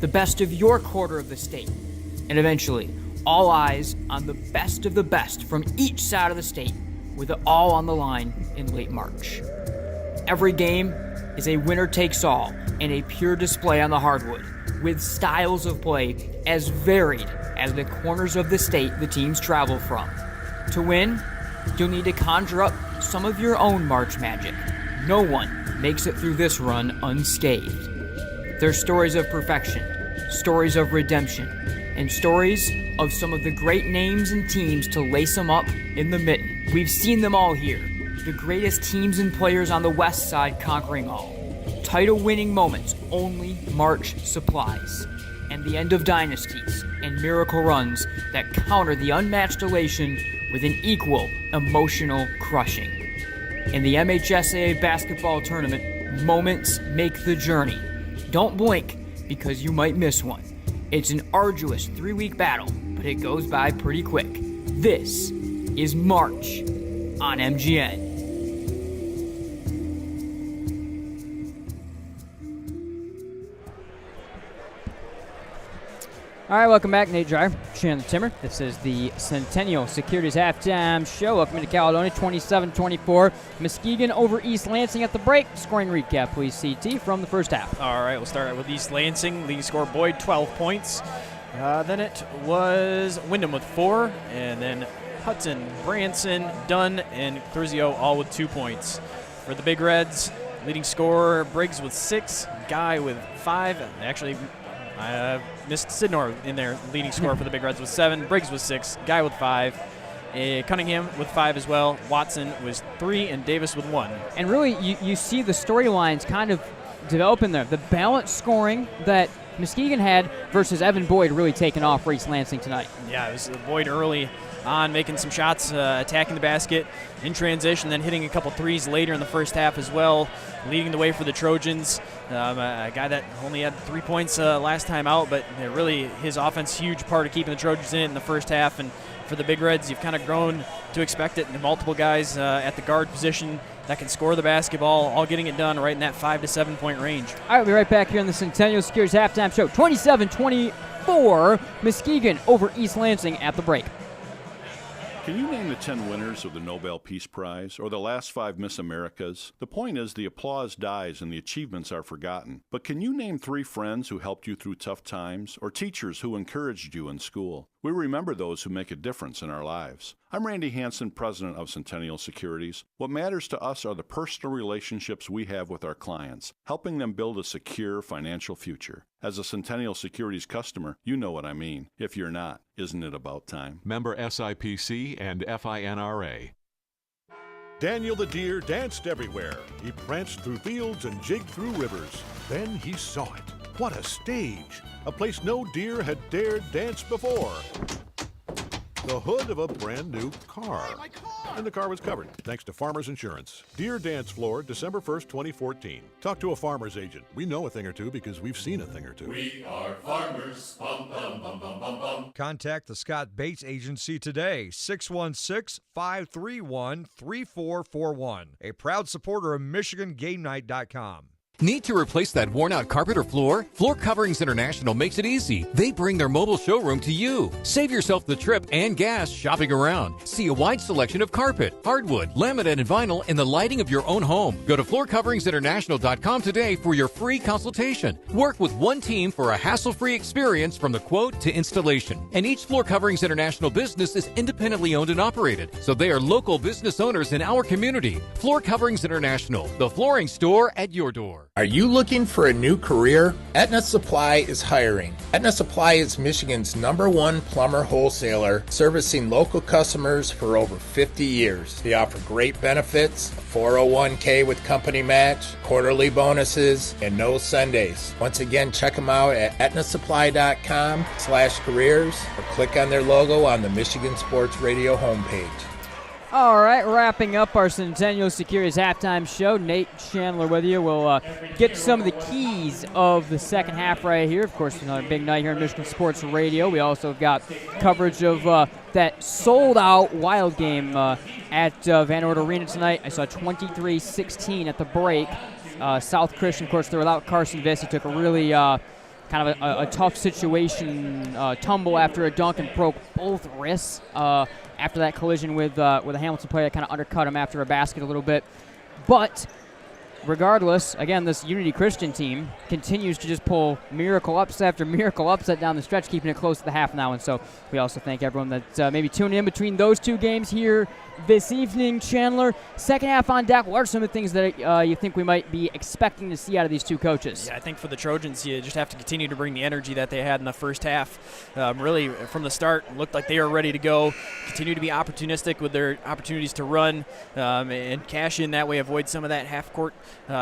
[SPEAKER 6] the best of your quarter of the state, and eventually, all eyes on the best of the best from each side of the state, with it all on the line in late March. Every game is a winner-takes-all and a pure display on the hardwood, with styles of play as varied as the corners of the state the teams travel from. To win, you'll need to conjure up some of your own March magic. No one makes it through this run unscathed. There's stories of perfection, stories of redemption, and stories of some of the great names and teams to lace them up in the mitten. We've seen them all here. The greatest teams and players on the west side conquering all. Title-winning moments only March supplies. And the end of dynasties and miracle runs that counter the unmatched elation with an equal emotional crushing. In the MHSAA basketball tournament, moments make the journey. Don't blink because you might miss one. It's an arduous 3-week battle, but it goes by pretty quick. This is March on MGN. All right, welcome back. Nate Dreyer, Chandler Timmer. This is the Centennial Securities Halftime Show. Welcome to Caledonia, 27-24. Muskegon over East Lansing at the break. Scoring recap, please, CT, from the first half.
[SPEAKER 8] All right, we'll start with East Lansing. Leading scorer Boyd, 12 points. Then it was Wyndham with 4, and then Hudson, Branson, Dunn, and Thurzio all with 2 points. For the Big Reds, leading scorer Briggs with 6, Guy with 5. Actually, I missed Sidnor in there. Leading scorer for the Big Reds with 7. Briggs was 6. Guy with 5. Cunningham with 5 as well. Watson was 3, and Davis with 1.
[SPEAKER 6] And really, you see the storylines kind of developing there. The balanced scoring that Muskegon had versus Evan Boyd really taking off for East Lansing tonight.
[SPEAKER 8] Yeah, it was Boyd early on, making some shots, attacking the basket in transition, then hitting a couple threes later in the first half as well, leading the way for the Trojans. A guy that only had 3 points last time out, but really his offense, huge part of keeping the Trojans in the first half. And for the Big Reds, you've kind of grown to expect it. And multiple guys at the guard position that can score the basketball, all getting it done right in that 5 to 7 point range.
[SPEAKER 6] All right, we'll be right back here on the Centennial Securities Halftime Show. 27-24, Muskegon over East Lansing at the break.
[SPEAKER 13] Can you name the 10 winners of the Nobel Peace Prize or the last 5 Miss Americas? The point is the applause dies and the achievements are forgotten. But can you name 3 friends who helped you through tough times or teachers who encouraged you in school? We remember those who make a difference in our lives. I'm Randy Hansen, president of Centennial Securities. What matters to us are the personal relationships we have with our clients, helping them build a secure financial future. As a Centennial Securities customer, you know what I mean. If you're not, isn't it about time?
[SPEAKER 14] Member SIPC and FINRA.
[SPEAKER 9] Daniel the deer danced everywhere. He pranced through fields and jigged through rivers. Then he saw it. What a stage! A place no deer had dared dance before. The hood of a brand new car. And the car was covered, thanks to Farmers Insurance. Deer Dance Floor, December 1st, 2014. Talk to a farmer's agent. We know a thing or two because we've seen a thing or two.
[SPEAKER 11] We are farmers. Bum, bum, bum, bum, bum, bum.
[SPEAKER 12] Contact the Scott Bates Agency today, 616-531-3441. A proud supporter of MichiganGameNight.com.
[SPEAKER 5] Need to replace that worn-out carpet or floor? Floor Coverings International makes it easy. They bring their mobile showroom to you. Save yourself the trip and gas shopping around. See a wide selection of carpet, hardwood, laminate, and vinyl in the lighting of your own home. Go to floorcoveringsinternational.com today for your free consultation. Work with one team for a hassle-free experience from the quote to installation. And each Floor Coverings International business is independently owned and operated, so they are local business owners in our community. Floor Coverings International, the flooring store at your door.
[SPEAKER 3] Are you looking for a new career? Aetna Supply is hiring. Aetna Supply is Michigan's #1 plumber wholesaler, servicing local customers for over 50 years. They offer great benefits, a 401k with company match, quarterly bonuses, and no Sundays. Once again, check them out at aetnasupply.com/careers or click on their logo on the Michigan Sports Radio homepage.
[SPEAKER 6] All right, wrapping up our Centennial Securities Halftime Show. Nate Chandler with you. We'll get to some of the keys of the second half right here. Of course, another big night here on Michigan Sports Radio. We also have got coverage of that sold-out Wild game at Van Ort Arena tonight. I saw 23-16 at the break. South Christian, of course, they're without Carson Viss. He took a really kind of a tough situation, tumble after a dunk and broke both wrists after that collision with a Hamilton player that kind of undercut him after a basket a little bit. But regardless, again, this Unity Christian team continues to just pull miracle upset after miracle upset down the stretch, keeping it close to the half now. And so we also thank everyone that maybe tuned in between those two games here this evening. Chandler, second half on deck. What are some of the things that you think we might be expecting to see out of these two coaches?
[SPEAKER 8] Yeah, I think for the Trojans, you just have to continue to bring the energy that they had in the first half. Really, from the start, looked like they were ready to go. Continue to be opportunistic with their opportunities to run and cash in that way, avoid some of that half-court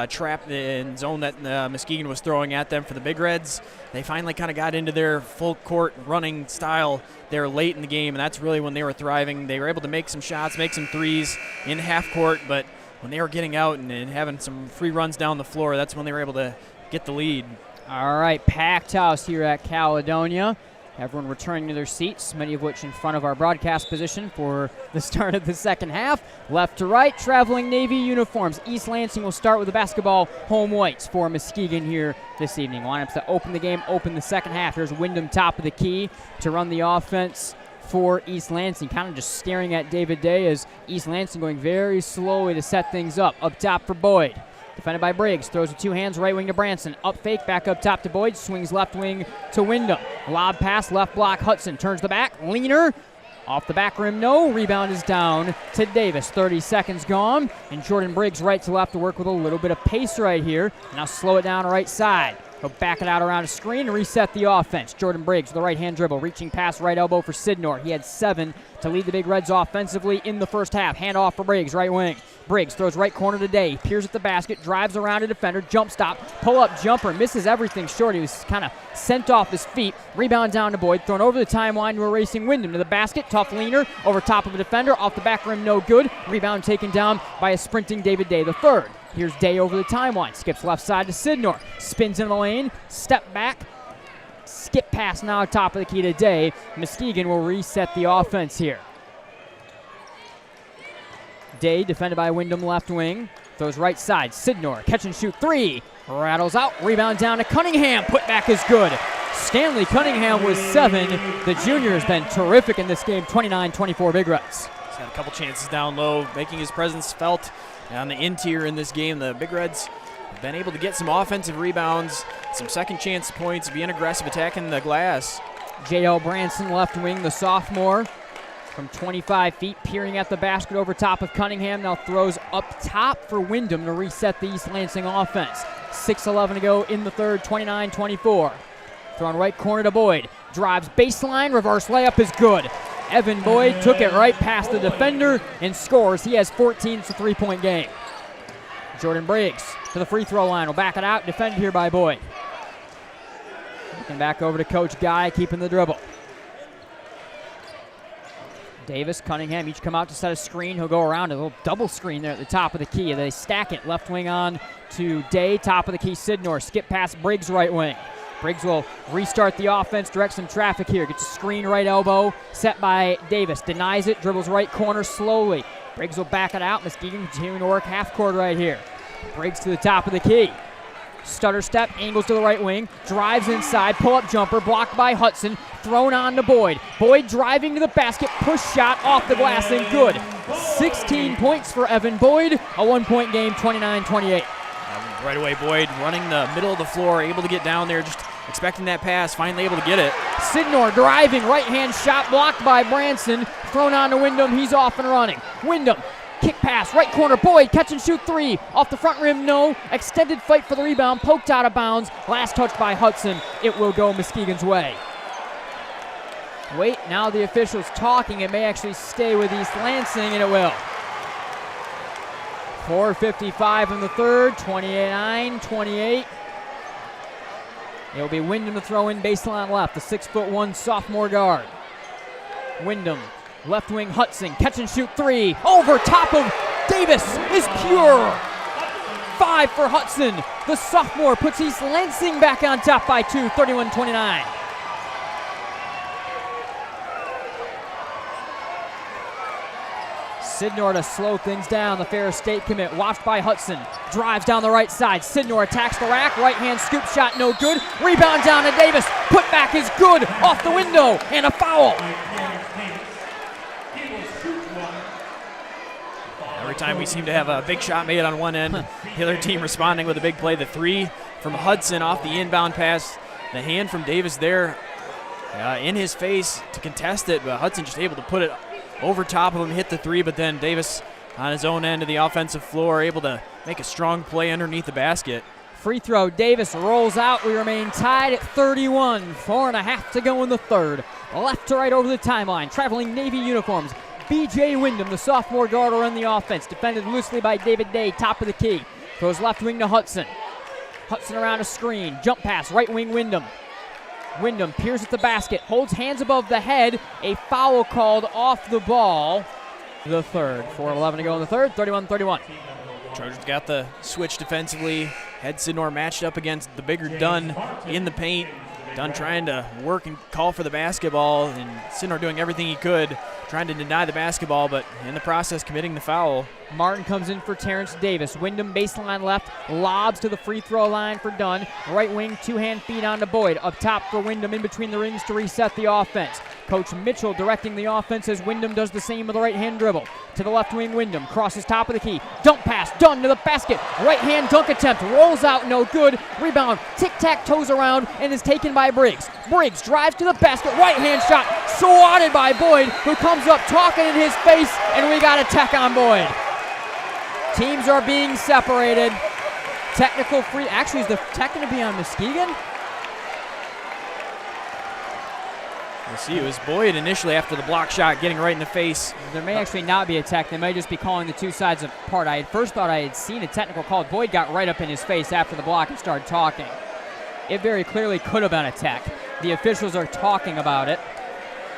[SPEAKER 8] trap and zone that Muskegon was throwing at them. For the Big Reds, they finally kind of got into their full-court running style there late in the game, and that's really when they were thriving. They were able to make some shots, make some threes in half court, but when they were getting out and having some free runs down the floor, that's when they were able to get the lead.
[SPEAKER 6] All right, packed house here at Caledonia. Everyone returning to their seats, many of which in front of our broadcast position for the start of the second half. Left to right, traveling Navy uniforms. East Lansing will start with the basketball home whites for Muskegon here this evening. Lineups that open the game, open the second half. Here's Wyndham top of the key to run the offense for East Lansing. Kind of just staring at David Day as East Lansing going very slowly to set things up. Up top for Boyd. Defended by Briggs, throws with two hands, right wing to Branson. Up fake, back up top to Boyd, swings left wing to Wyndham. Lob pass, left block, Hudson turns the back, leaner. Off the back rim, no. Rebound is down to Davis. 30 seconds gone, and Jordan Briggs right to left to work with a little bit of pace right here. Now slow it down right side. He'll back it out around a screen and reset the offense. Jordan Briggs, the right-hand dribble, reaching past right elbow for Sidnor. He had 7 to lead the Big Reds offensively in the first half. Hand off for Briggs, right wing. Briggs throws right corner to Day. Peers at the basket, drives around a defender, jump stop, pull-up jumper, misses everything short. He was kind of sent off his feet. Rebound down to Boyd, thrown over the timeline to a racing Wyndham. To the basket, tough leaner, over top of a defender, off the back rim, no good. Rebound taken down by a sprinting David Day, the third. Here's Day over the timeline, skips left side to Sidnor, spins in the lane, step back, skip pass now top of the key to Day. Muskegon will reset the offense here. Day defended by Wyndham left wing. Throws right side. Sidnor, catch and shoot three. Rattles out. Rebound down to Cunningham. Putback is good. Stanley Cunningham with 7. The junior has been terrific in this game. 29-24 Big Reds.
[SPEAKER 8] He's had a couple chances down low, making his presence felt on the interior in this game. The Big Reds have been able to get some offensive rebounds, some second chance points, being aggressive, attacking the glass.
[SPEAKER 6] J.L. Branson left wing, the sophomore. From 25 feet, peering at the basket over top of Cunningham. Now throws up top for Wyndham to reset the East Lansing offense. 6:11 to go in the third, 29-24. Thrown right corner to Boyd. Drives baseline, reverse layup is good. Evan Boyd took it right past the defender and scores. He has 14. It's a three-point game. Jordan Briggs to the free throw line. Will back it out, defended here by Boyd. Looking back over to Coach Guy, keeping the dribble. Davis, Cunningham, each come out to set a screen. He'll go around a little double screen there at the top of the key. They stack it. Left wing on to Day. Top of the key, Sidnor. Skip past Briggs, right wing. Briggs will restart the offense, direct some traffic here. Gets a screen right elbow, set by Davis. Denies it, dribbles right corner slowly. Briggs will back it out. Muskegon continuing to work half court right here. Briggs to the top of the key. Stutter step, angles to the right wing, drives inside, pull-up jumper, blocked by Hudson, thrown on to Boyd. Boyd driving to the basket, push shot off the glass and good. 16 points for Evan Boyd, a one-point game, 29-28.
[SPEAKER 8] Right away, Boyd running the middle of the floor, able to get down there, just expecting that pass, finally able to get it.
[SPEAKER 6] Sidnor driving, right-hand shot blocked by Branson, thrown on to Wyndham, he's off and running. Wyndham. Kick pass, right corner, Boyd, catch and shoot three. Off the front rim, no. Extended fight for the rebound, poked out of bounds. Last touch by Hudson. It will go Muskegon's way. Wait, now the official's talking. It may actually stay with East Lansing, and it will. 4:55 in the third, 29-28. It'll be Wyndham to throw in baseline left, the 6'1" sophomore guard. Wyndham. Left wing Hudson, catch and shoot three. Over top of Davis is pure. 5 for Hudson. The sophomore puts East Lansing back on top by 2, 31-29. Sidnor to slow things down, the Ferris State commit, watched by Hudson. Drives down the right side. Sidnor attacks the rack, right hand scoop shot, no good. Rebound down to Davis. Putback is good, off the window, and a foul.
[SPEAKER 8] Every time we seem to have a big shot made on one end, the other team responding with a big play. The three from Hudson off the inbound pass. The hand from Davis there in his face to contest it, but Hudson just able to put it over top of him, hit the three, but then Davis on his own end of the offensive floor able to make a strong play underneath the basket.
[SPEAKER 6] Free throw, Davis rolls out. We remain tied at 31. 4.5 to go in the third. Left to right over the timeline, traveling Navy uniforms. B.J. Wyndham, the sophomore guard, will run the offense. Defended loosely by David Day, top of the key. Throws left wing to Hudson. Hudson around a screen. Jump pass, right wing Wyndham. Wyndham peers at the basket, holds hands above the head. A foul called off the ball. The third. 4:11 to go in the third, 31-31.
[SPEAKER 8] Trojans got the switch defensively. Had Sidnor matched up against the bigger Dunn in the paint. Dunn trying to work and call for the basketball, and Sidnor doing everything he could, trying to deny the basketball, but in the process committing the foul.
[SPEAKER 6] Martin comes in for Terrence Davis. Wyndham baseline left, lobs to the free throw line for Dunn. Right wing, two-hand feed on to Boyd. Up top for Wyndham in between the rings to reset the offense. Coach Mitchell directing the offense as Wyndham does the same with the right-hand dribble. To the left wing, Wyndham crosses top of the key. Dunk pass, Dunn to the basket. Right-hand dunk attempt, rolls out, no good. Rebound, tic-tac-toes around, and is taken by Briggs. Briggs drives to the basket, right-hand shot, swatted by Boyd, who comes up talking in his face, and we got a tech on Boyd. Teams are being separated. Technical free, actually is the tech going to be on Muskegon?
[SPEAKER 8] We'll see, it was Boyd initially after the block shot getting right in the face.
[SPEAKER 6] There may actually not be a tech. They may just be calling the two sides apart. I had first thought I had seen a technical call. Boyd got right up in his face after the block and started talking. It very clearly could have been a tech. The officials are talking about it,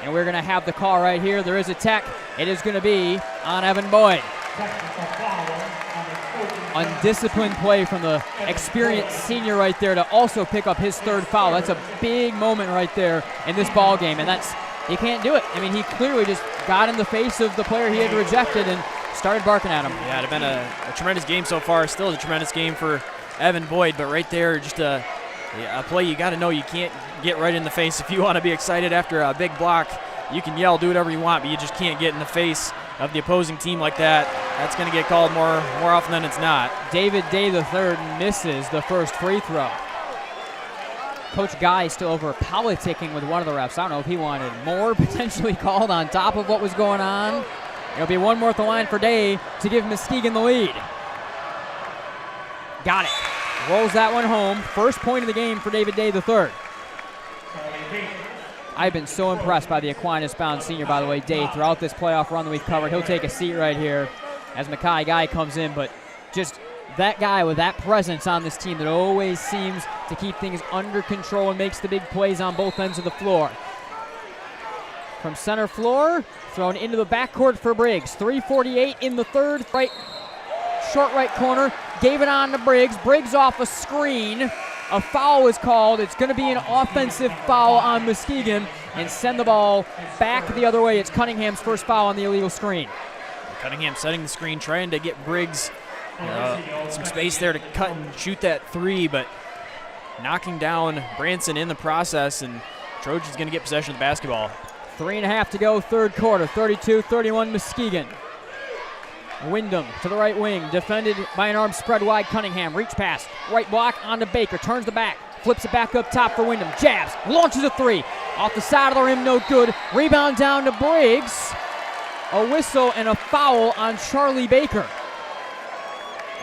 [SPEAKER 6] and we're going to have the call right here. There is a tech. It is going to be on Evan Boyd. Undisciplined play from the experienced senior right there to also pick up his third foul. That's a big moment right there in this ball game, and he can't do it. I mean, he clearly just got in the face of the player he had rejected and started barking at him.
[SPEAKER 8] Yeah, it'd have been a tremendous game so far. Still a tremendous game for Evan Boyd, but right there, just a play you got to know you can't get right in the face. If you want to be excited after a big block, you can yell, do whatever you want, but you just can't get in the face of the opposing team like that. That's going to get called more often than it's not.
[SPEAKER 6] David Day III misses the first free throw. Coach Guy still over politicking with one of the refs. I don't know if he wanted more potentially called on top of what was going on. It'll be one more at the line for Day to give Muskegon the lead. Got it. Rolls that one home. First point of the game for David Day III. I've been so impressed by the Aquinas-bound senior, by the way, Day, throughout this playoff run that we've covered. He'll take a seat right here as Mackay Guy comes in, but just that guy with that presence on this team that always seems to keep things under control and makes the big plays on both ends of the floor. From center floor, thrown into the backcourt for Briggs. 3:48 in the third. Short right corner, gave it on to Briggs. Briggs off a screen. A foul is called. It's going to be an offensive foul on Muskegon and send the ball back the other way. It's Cunningham's first foul on the illegal screen.
[SPEAKER 8] Cunningham setting the screen, trying to get Briggs some space there to cut and shoot that three, but knocking down Branson in the process, and Trojans going to get possession of the basketball.
[SPEAKER 6] 3.5 to go, third quarter. 32-31 Muskegon. Wyndham to the right wing, defended by an arm spread wide. Cunningham, reach pass, right block onto Baker, turns the back, flips it back up top for Wyndham, jabs, launches a three, off the side of the rim, no good. Rebound down to Briggs. A whistle and a foul on Charlie Baker.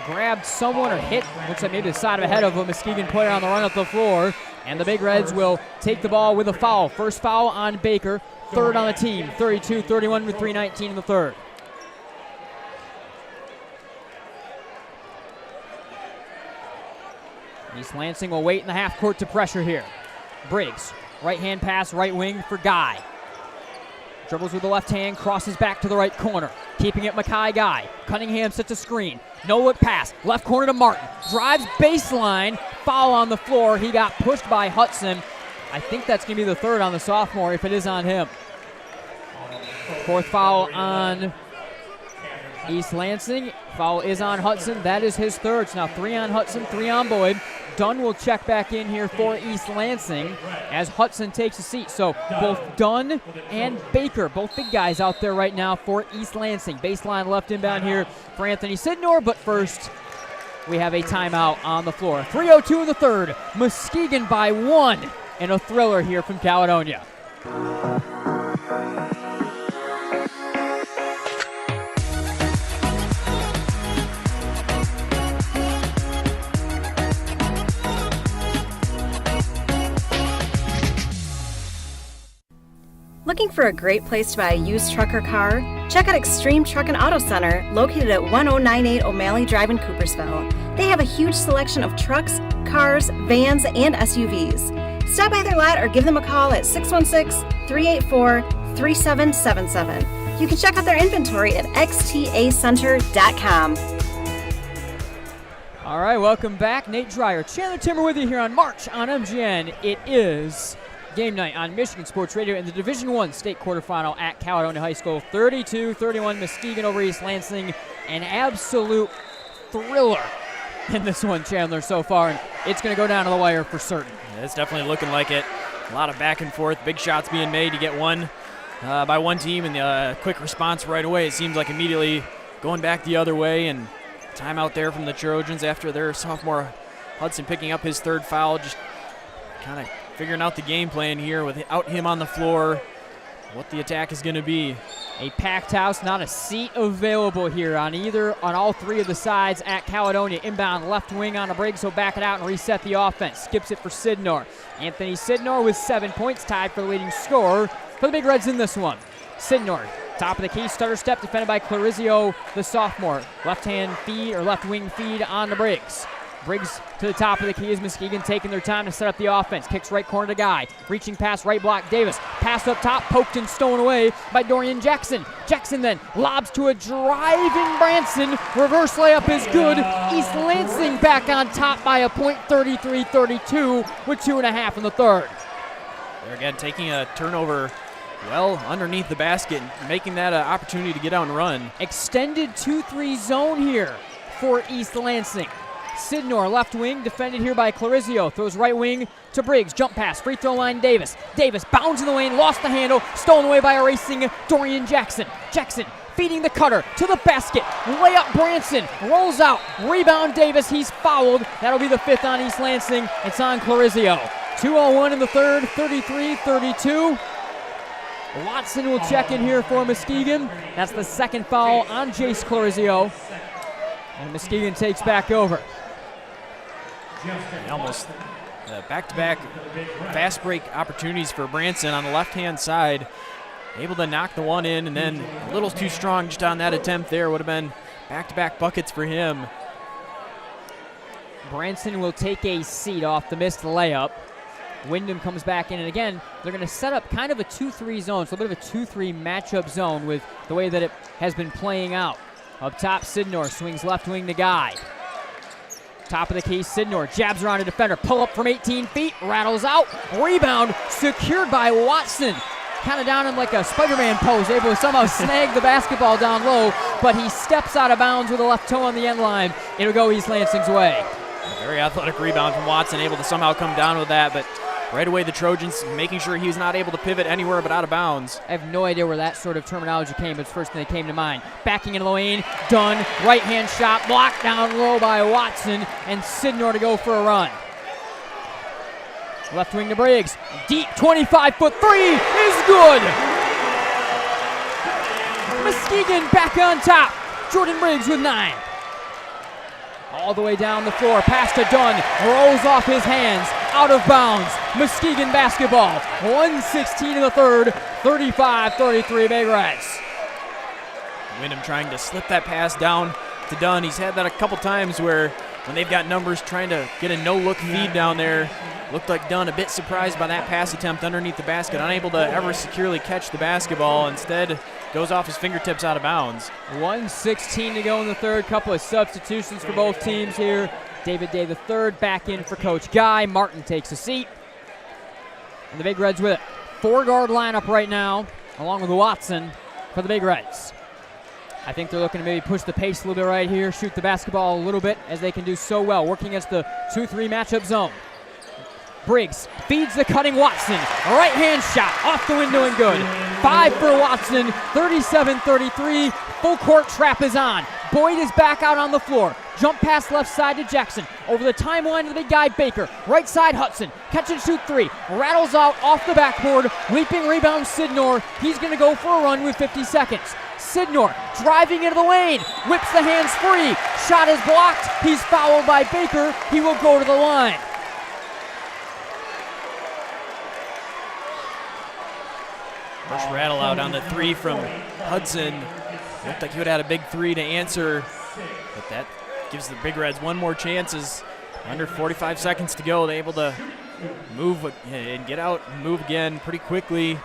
[SPEAKER 6] Grabbed someone or hit, looks like maybe the side of the head of a Muskegon player on the run up the floor, and the Big Reds will take the ball with a foul. First foul on Baker, third on the team. 32-31 with 3:19 in the third. East Lansing will wait in the half court to pressure here. Briggs, right hand pass, right wing for Guy. Dribbles with the left hand, crosses back to the right corner. Keeping it Mackay Guy. Cunningham sets a screen. No look pass, left corner to Martin. Drives baseline, foul on the floor. He got pushed by Hudson. I think that's going to be the third on the sophomore if it is on him. Fourth foul on East Lansing. Foul is on Hudson. That is his third. It's now 3 on Hudson, 3 on Boyd. Dunn will check back in here for East Lansing as Hudson takes a seat. So both Dunn and Baker, both big guys out there right now for East Lansing. Baseline left inbound here for Anthony Sidnor, but first we have a timeout on the floor. 3:02 in the third. Muskegon by 1 in a thriller here from Caledonia.
[SPEAKER 7] Looking for a great place to buy a used truck or car? Check out Extreme Truck and Auto Center, located at 1098 O'Malley Drive in Coopersville. They have a huge selection of trucks, cars, vans, and SUVs. Stop by their lot or give them a call at 616-384-3777. You can check out their inventory at xtacenter.com.
[SPEAKER 6] All right, welcome back. Nate Dreyer, Chandler Timmer with you here on March on MGN. It is game night on Michigan Sports Radio in the Division I state quarterfinal at Caledonia High School. 32-31 Muskegon over East Lansing. An absolute thriller in this one, Chandler, so far. And it's going to go down to the wire for certain.
[SPEAKER 8] Yeah, it's definitely looking like it. A lot of back and forth, big shots being made to get one by one team, and the quick response right away. It seems like immediately going back the other way, and timeout there from the Trojans after their sophomore Hudson picking up his third foul, just kind of figuring out the game plan here without him on the floor, what the attack is going to be.
[SPEAKER 6] A packed house, not a seat available here on all three of the sides at Caledonia. Inbound left wing on a Briggs, so back it out and reset the offense. Skips it for Sidnor. Anthony Sidnor with 7 points, tied for the leading scorer for the Big Reds in this one. Sidnor, top of the key, stutter step, defended by Clarizio, the sophomore. Left-hand feed, or left wing feed on to Briggs. Briggs to the top of the key as Muskegon taking their time to set up the offense. Kicks right corner to Guy. Reaching past right block Davis. Pass up top, poked and stolen away by Dorian Jackson. Jackson then lobs to a driving Branson. Reverse layup is good. East Lansing back on top by a point, 33-32 with 2.5 in the third.
[SPEAKER 8] They're again taking a turnover well underneath the basket, making that an opportunity to get out and run.
[SPEAKER 6] Extended 2-3 zone here for East Lansing. Sidnor, left wing, defended here by Clarizio. Throws right wing to Briggs. Jump pass, free throw line Davis. Davis bounds in the lane, lost the handle, stolen away by a racing Dorian Jackson. Jackson feeding the cutter to the basket. Layup Branson, rolls out. Rebound Davis, he's fouled. That'll be the 5th on East Lansing. It's on Clarizio. 2:01 in the third, 33-32. Watson will check in here for Muskegon. That's the 2nd foul on Jace Clarizio. And Muskegon takes back over.
[SPEAKER 8] Almost back-to-back fast break opportunities for Branson on the left-hand side. Able to knock the one in, and then a little too strong just on that attempt there. Would have been back-to-back buckets for him.
[SPEAKER 6] Branson will take a seat off the missed layup. Wyndham comes back in, and again, they're going to set up kind of a 2-3 zone, so a bit of a 2-3 matchup zone with the way that it has been playing out. Up top, Sidnor swings left wing to Guy. Top of the key, Sidnor jabs around a defender. Pull up from 18 feet, rattles out. Rebound secured by Watson. Kind of down in like a Spider-Man pose, able to somehow snag the basketball down low, but he steps out of bounds with a left toe on the end line. It'll go East Lansing's way.
[SPEAKER 8] A very athletic rebound from Watson, able to somehow come down with that, but right away the Trojans making sure he was not able to pivot anywhere but out of bounds.
[SPEAKER 6] I have no idea where that sort of terminology came, but it's the first thing that came to mind. Backing into the lane, done, right-hand shot, blocked down low by Watson, and Sidnor to go for a run. Left wing to Briggs, deep 25-foot three is good! Muskegon back on top, Jordan Briggs with 9. All the way down the floor, pass to Dunn, rolls off his hands, out of bounds. Muskegon basketball, 1:16 in the third, 35-33 Big Reds.
[SPEAKER 8] Wyndham trying to slip that pass down to Dunn. He's had that a couple times where when they've got numbers trying to get a no-look feed down there. Looked like Dunn a bit surprised by that pass attempt underneath the basket, unable to ever securely catch the basketball. Instead, goes off his fingertips out of bounds.
[SPEAKER 6] 1:16 to go in the third. Couple of substitutions for both teams here. David Day III back in for Coach Guy. Martin takes a seat. And the Big Reds with it. 4-guard lineup right now, along with Watson for the Big Reds. I think they're looking to maybe push the pace a little bit right here, shoot the basketball a little bit, as they can do so well, working against the 2-3 matchup zone. Briggs feeds the cutting Watson. A right-hand shot off the window and good. 5 for Watson, 37-33. Full court trap is on. Boyd is back out on the floor. Jump pass left side to Jackson. Over the timeline to the big guy Baker. Right side Hudson. Catch and shoot 3. Rattles out off the backboard. Leaping rebound Sidnor. He's going to go for a run with 50 seconds. Sidnor driving into the lane. Whips the hands free. Shot is blocked. He's fouled by Baker. He will go to the line.
[SPEAKER 8] First rattle out on the 3 from Hudson. Looked like he would have had a big 3 to answer, but that gives the Big Reds one more chance as under 45 seconds to go. They're able to move and get out and move again pretty quickly.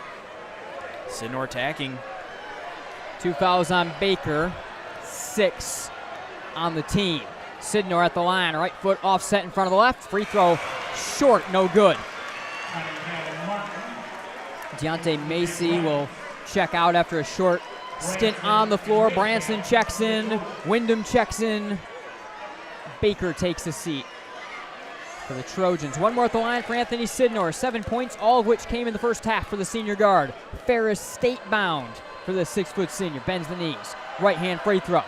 [SPEAKER 8] Sidnor attacking.
[SPEAKER 6] 2 fouls on Baker, 6 on the team. Sidnor at the line, right foot offset in front of the left. Free throw short, no good. Deontay Macy will check out after a short stint on the floor. Branson checks in. Wyndham checks in. Baker takes a seat for the Trojans. One more at the line for Anthony Sidnor. 7 points, all of which came in the first half for the senior guard. Ferris state bound for the 6-foot senior. Bends the knees. Right hand free throw.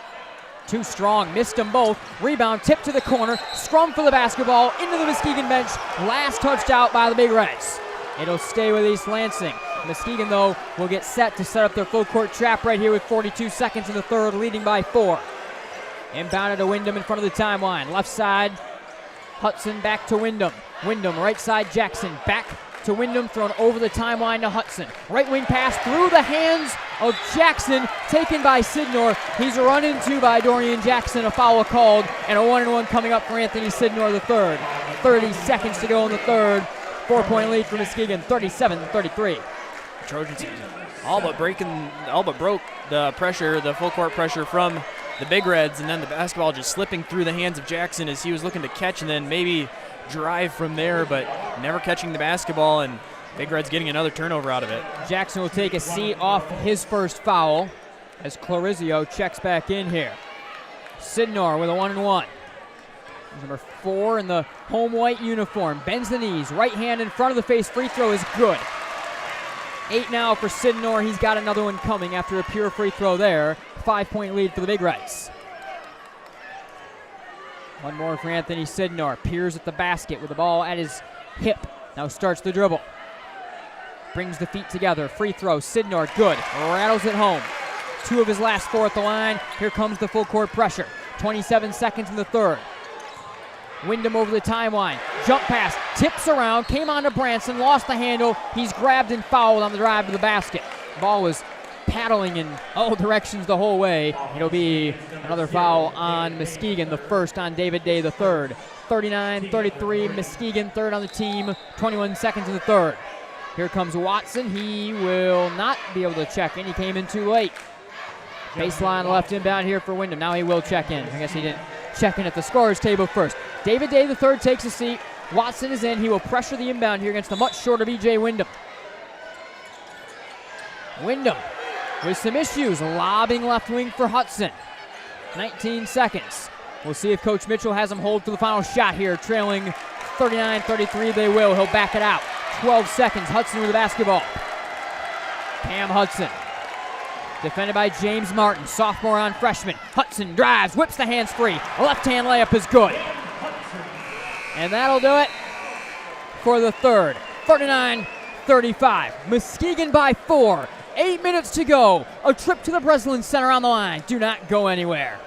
[SPEAKER 6] Too strong, missed them both. Rebound, tip to the corner. Scrum for the basketball into the Muskegon bench. Last touched out by the Big Reds. It'll stay with East Lansing. Muskegon, though, will get set to set up their full court trap right here with 42 seconds in the third, leading by 4. Inbounded to Wyndham in front of the timeline. Left side, Hudson back to Wyndham. Wyndham, right side, Jackson. Back to Wyndham, thrown over the timeline to Hudson. Right wing pass through the hands of Jackson, taken by Sidnor. He's run into by Dorian Jackson, a foul called, and a 1-1 coming up for Anthony Sidnor the third. 30 seconds to go in the third. 4-point lead for Muskegon, 37-33.
[SPEAKER 8] Trojans all but broke the pressure, the full court pressure from the Big Reds, and then the basketball just slipping through the hands of Jackson as he was looking to catch and then maybe drive from there, but never catching the basketball, and Big Reds getting another turnover out of it.
[SPEAKER 6] Jackson will take a seat off his first foul as Clarizio checks back in here. Sidnor with a 1-1. Number 4 in the home white uniform. Bends the knees, right hand in front of the face. Free throw is good. 8 now for Sidnor. He's got another one coming after a pure free throw there. 5-point lead for the Big Reds. One more for Anthony Sidnor. Peers at the basket with the ball at his hip. Now starts the dribble. Brings the feet together. Free throw. Sidnor, good. Rattles it home. 2 of his last 4 at the line. Here comes the full court pressure. 27 seconds in the third. Wyndham over the timeline. Jump pass. Tips around. Came on to Branson. Lost the handle. He's grabbed and fouled on the drive to the basket. Ball was paddling in all directions the whole way. It'll be another foul on Muskegon, the first on David Day the third. 39-33, Muskegon third on the team, 21 seconds in the third. Here comes Watson. He will not be able to check in. He came in too late. Baseline left inbound here for Wyndham. Now he will check in. I guess he didn't check in at the scorer's table first. David Day the third takes a seat. Watson is in. He will pressure the inbound here against a much shorter B.J. Wyndham. Wyndham with some issues, lobbing left wing for Hudson. 19 seconds. We'll see if Coach Mitchell has him hold for the final shot here. Trailing 39-33, they will. He'll back it out. 12 seconds, Hudson with the basketball. Cam Hudson. Defended by James Martin, sophomore on freshman. Hudson drives, whips the hands free. A left-hand layup is good. And that'll do it for the third. 39-35. Muskegon by 4. 8 minutes to go. A trip to the Breslin Center on the line. Do not go anywhere.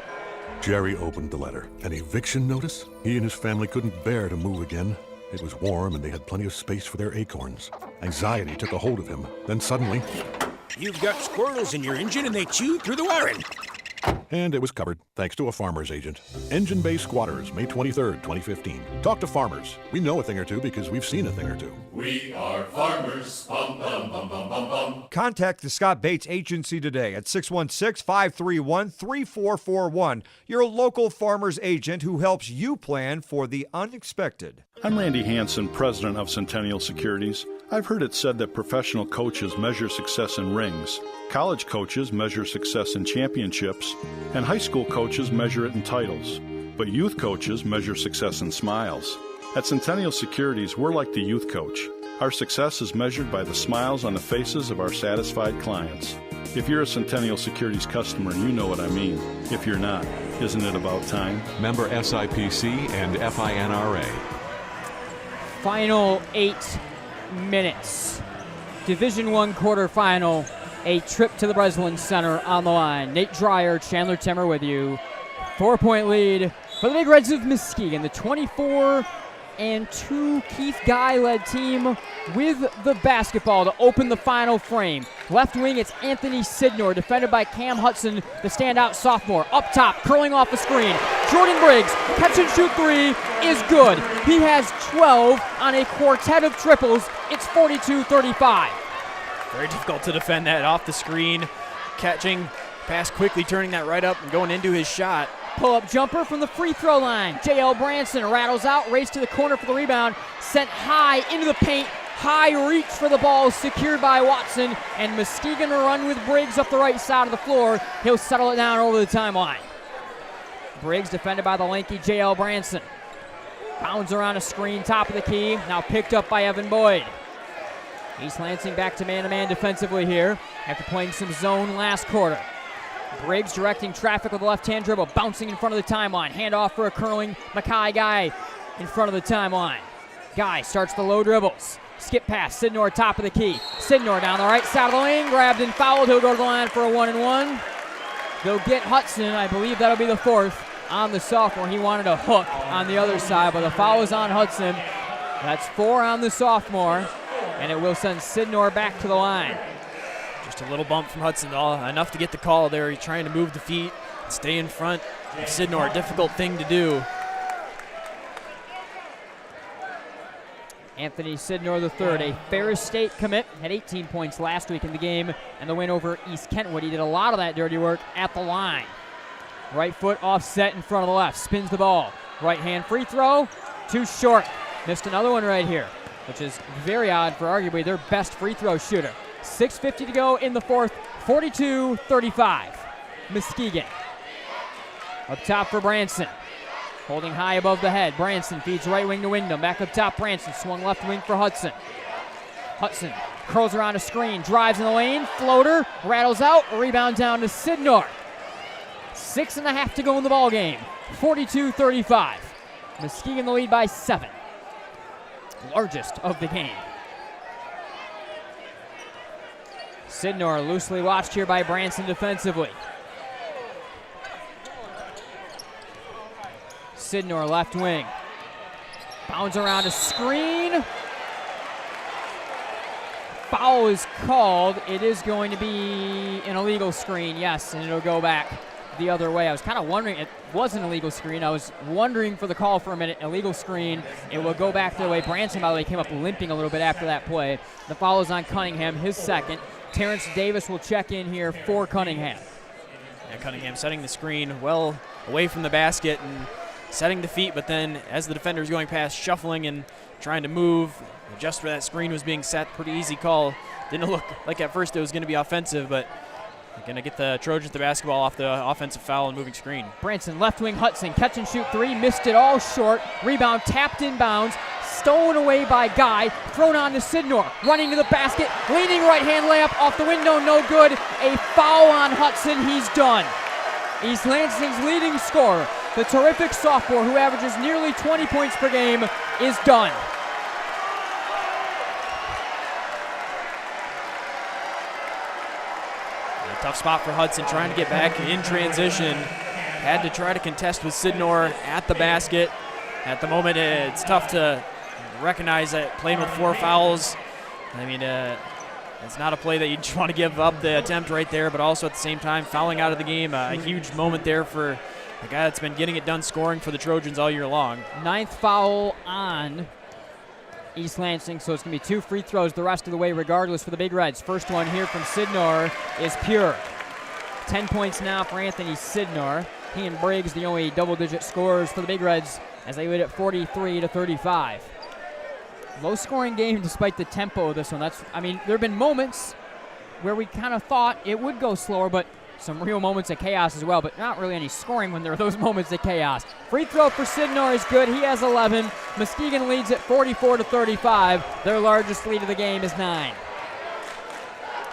[SPEAKER 9] Jerry opened the letter. An eviction notice? He and his family couldn't bear to move again. It was warm and they had plenty of space for their acorns. Anxiety took a hold of him. Then suddenly,
[SPEAKER 4] you've got squirrels in your engine and they chew through the wiring.
[SPEAKER 9] And it was covered, thanks to a farmer's agent. Engine Bay Squatters, May 23rd, 2015. Talk to farmers. We know a thing or two because we've seen a thing or two.
[SPEAKER 11] We are farmers. Bum, bum, bum, bum, bum, bum.
[SPEAKER 12] Contact the Scott Bates Agency today at 616-531-3441. Your local farmer's agent who helps you plan for the unexpected.
[SPEAKER 13] I'm Randy Hansen, president of Centennial Securities. I've heard it said that professional coaches measure success in rings, college coaches measure success in championships, and high school coaches measure it in titles. But youth coaches measure success in smiles. At Centennial Securities, we're like the youth coach. Our success is measured by the smiles on the faces of our satisfied clients. If you're a Centennial Securities customer, you know what I mean. If you're not, isn't it about time?
[SPEAKER 14] Member SIPC and FINRA.
[SPEAKER 6] Final 8 minutes. Division I quarterfinal. A trip to the Breslin Center on the line. Nate Dreyer, Chandler Timmer with you. 4-point lead for the Big Reds of Muskegon. The 24-2 Keith Guy-led team with the basketball to open the final frame. Left wing, it's Anthony Sidnor, defended by Cam Hudson, the standout sophomore. Up top, curling off the screen. Jordan Briggs, catch and shoot 3 is good. He has 12 on a quartet of triples. It's 42-35.
[SPEAKER 8] Very difficult to defend that off the screen. Catching, pass quickly, turning that right up and going into his shot.
[SPEAKER 6] Pull-up jumper from the free throw line. J.L. Branson rattles out, race to the corner for the rebound. Sent high into the paint. High reach for the ball, secured by Watson. And Muskegon to run with Briggs up the right side of the floor. He'll settle it down over the timeline. Briggs defended by the lanky J.L. Branson. Bounds around a screen, top of the key. Now picked up by Evan Boyd. East Lansing back to man-to-man defensively here after playing some zone last quarter. Briggs directing traffic with a left-hand dribble, bouncing in front of the timeline. Handoff for a curling Mackay Guy in front of the timeline. Guy starts the low dribbles. Skip pass, Sidnor top of the key. Sidnor down the right side of the lane, grabbed and fouled. He'll go to the line for a 1-and-1. They'll get Hudson. I believe that'll be the 4th on the sophomore. He wanted a hook on the other side, but the foul is on Hudson. That's 4 on the sophomore. and it will send Sidnor back to the line.
[SPEAKER 8] Just a little bump from Hudson, enough to get the call there. He's trying to move the feet, stay in front of Sidnor, a difficult thing to do.
[SPEAKER 6] Anthony Sidnor III, a Ferris State commit, had 18 points last week in the game, and the win over East Kentwood. He did a lot of that dirty work at the line. Right foot offset in front of the left, spins the ball. Right hand free throw, too short. Missed another one right here, which is very odd for arguably their best free throw shooter. 6:50 to go in the fourth, 42-35. Muskegon. Up top for Branson. Holding high above the head. Branson feeds right wing to Wyndham. Back up top, Branson. Swung left wing for Hudson. Hudson curls around a screen. Drives in the lane. Floater. Rattles out. Rebound down to Sidnor. 6.5 to go in the ball game. 42-35. Muskegon the lead by 7. Largest of the game. Sidnor loosely watched here by Branson defensively. Sidnor left wing. Bounds around a screen. Foul is called. It is going to be an illegal screen, yes, and it'll go back the other way. I was kind of wondering, it was an illegal screen. I was wondering for the call for a minute. Illegal screen. It will go back the way. Branson, by the way, came up limping a little bit after that play. The foul is on Cunningham, his second. Terrence Davis will check in here for Cunningham.
[SPEAKER 8] Yeah, Cunningham setting the screen well away from the basket and setting the feet, but then as the defender is going past, shuffling and trying to move just where that screen was being set. Pretty easy call. Didn't look like at first it was going to be offensive, but going to get the Trojans the basketball off the offensive foul and moving screen.
[SPEAKER 6] Branson, left wing, Hudson, catch and shoot three, missed it all short. Rebound tapped in bounds, stolen away by Guy, thrown on to Sidnor, running to the basket, leaning right hand layup off the window, no good. A foul on Hudson, he's done. East Lansing's leading scorer, the terrific sophomore who averages nearly 20 points per game, is done.
[SPEAKER 8] A tough spot for Hudson, trying to get back in transition. Had to try to contest with Sidnor at the basket. At the moment, it's tough to recognize that playing with 4 fouls. I mean, it's not a play that you just want to give up the attempt right there, but also at the same time, fouling out of the game. A huge moment there for a guy that's been getting it done scoring for the Trojans all year long.
[SPEAKER 6] 9th foul on East Lansing, so it's going to be 2 free throws the rest of the way regardless for the Big Reds. First one here from Sidnor is pure. 10 points now for Anthony Sidnor. He and Briggs the only double-digit scorers for the Big Reds as they lead at 43-35. Low-scoring game despite the tempo of this one. There have been moments where we kind of thought it would go slower, but some real moments of chaos as well, but not really any scoring when there are those moments of chaos. Free throw for Sidnor is good. He has 11. Muskegon leads at 44-35. Their largest lead of the game is 9.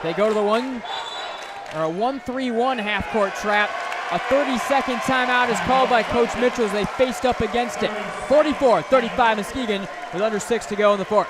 [SPEAKER 6] They go to the 1-3-1 half-court trap. A 30-second timeout is called by Coach Mitchell as they faced up against it. 44-35 Muskegon with under 6 to go in the fourth.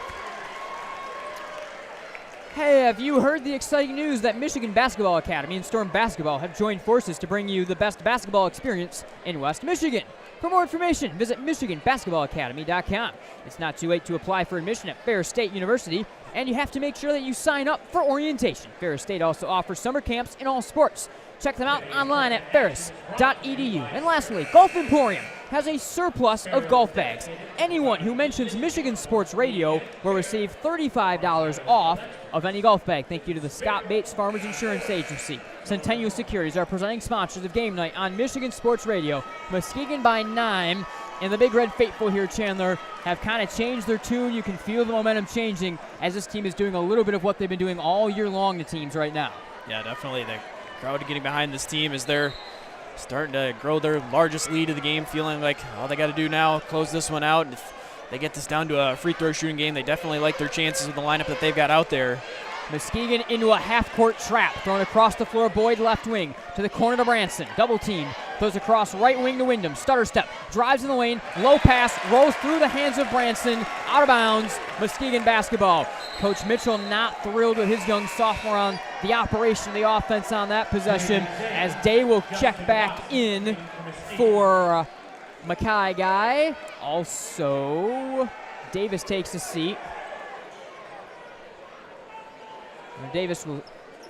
[SPEAKER 6] Hey, have you heard the exciting news that Michigan Basketball Academy and Storm Basketball have joined forces to bring you the best basketball experience in West Michigan? For more information, visit MichiganBasketballAcademy.com. It's not too late to apply for admission at Ferris State University, and you have to make sure that you sign up for orientation. Ferris State also offers summer camps in all sports. Check them out online at ferris.edu. And lastly, Golf Emporium has a surplus of golf bags. Anyone who mentions Michigan Sports Radio will receive $35 off of any golf bag. Thank you to the Scott Bates Farmers Insurance Agency. Centennial Securities are presenting sponsors of Game Night on Michigan Sports Radio. Muskegon by 9, and the Big Red faithful here, Chandler, have kind of changed their tune. You can feel the momentum changing as this team is doing a little bit of what they've been doing all year long, the teams right now.
[SPEAKER 8] Yeah, definitely. The crowd getting behind this team as they're starting to grow their largest lead of the game, feeling like all they got to do now, close this one out. And if they get this down to a free throw shooting game, they definitely like their chances with the lineup that they've got out there.
[SPEAKER 6] Muskegon into a half-court trap, thrown across the floor, Boyd left wing, to the corner to Branson, double team, throws across right wing to Wyndham, stutter step, drives in the lane, low pass, rolls through the hands of Branson, out of bounds, Muskegon basketball. Coach Mitchell not thrilled with his young sophomore on the operation of the offense on that possession, as Day will check back in for Mackay Guy. Also, Davis takes a seat. Davis will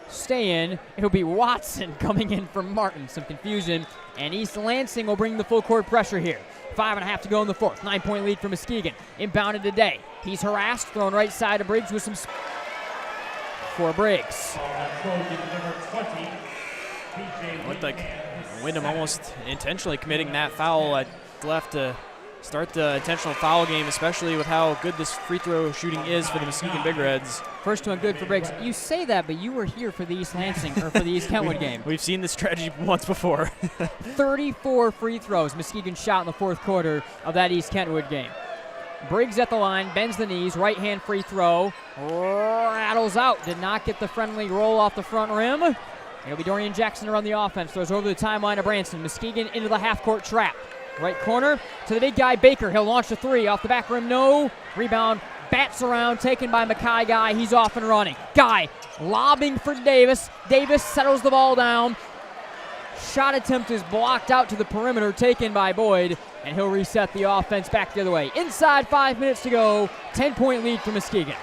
[SPEAKER 6] stay in. It'll be Watson coming in for Martin. Some confusion. And East Lansing will bring the full court pressure here. 5.5 to go in the fourth. 9-point lead for Muskegon. Inbounded today. He's harassed. Thrown right side to Briggs with some for Briggs.
[SPEAKER 8] Looked like Wyndham almost intentionally committing that foul. Left to start the intentional foul game, especially with how good this free throw shooting is for the Muskegon Big Reds.
[SPEAKER 6] First one good for Briggs. You say that, but you were here for the East Lansing or for the East Kentwood game.
[SPEAKER 8] We've seen this strategy once before.
[SPEAKER 6] 34 free throws Muskegon shot in the fourth quarter of that East Kentwood game. Briggs at the line, bends the knees, right hand free throw, rattles out. Did not get the friendly roll off the front rim. It'll be Dorian Jackson to run the offense. Throws over the timeline to Branson. Muskegon into the half-court trap. Right corner to the big guy, Baker. He'll launch the three. Off the back rim, no. Rebound, bats around, taken by Mackay Guy. He's off and running. Guy lobbing for Davis. Davis settles the ball down. Shot attempt is blocked out to the perimeter, taken by Boyd. And he'll reset the offense back the other way. Inside 5 minutes to go. 10-point lead for Muskegon.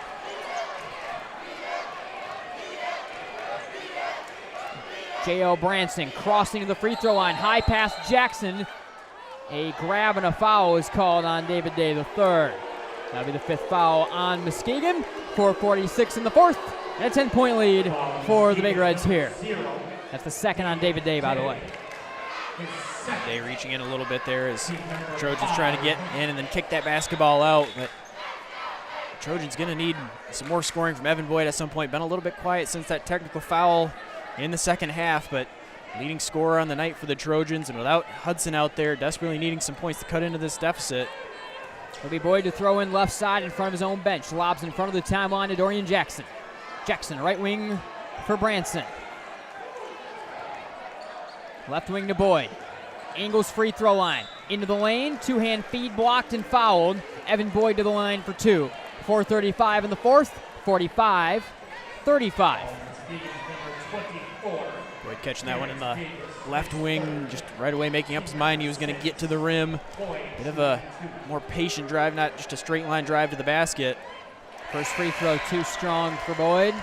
[SPEAKER 6] J.O. Branson crossing to the free throw line. High pass Jackson. A grab and a foul is called on David Day III. That'll be the fifth foul on Muskegon. 4:46 in the fourth. And a 10-point lead for the Big Reds here. That's the second on David Day, by the way.
[SPEAKER 8] Day reaching in a little bit there as Trojans trying to get in and then kick that basketball out. But Trojans going to need some more scoring from Evan Boyd at some point. Been a little bit quiet since that technical foul in the second half, but leading scorer on the night for the Trojans, and without Hudson out there, desperately needing some points to cut into this deficit.
[SPEAKER 6] It'll be Boyd to throw in left side in front of his own bench. Lobs in front of the timeline to Dorian Jackson. Jackson, right wing for Branson. Left wing to Boyd. Angles free throw line. Into the lane, two-hand feed blocked and fouled. Evan Boyd to the line for two. 4:35 in the fourth, 45-35.
[SPEAKER 8] Boyd catching that one in the left wing, just right away making up his mind he was going to get to the rim. Bit of a more patient drive, not just a straight line drive to the basket.
[SPEAKER 6] First free throw too strong for Boyd.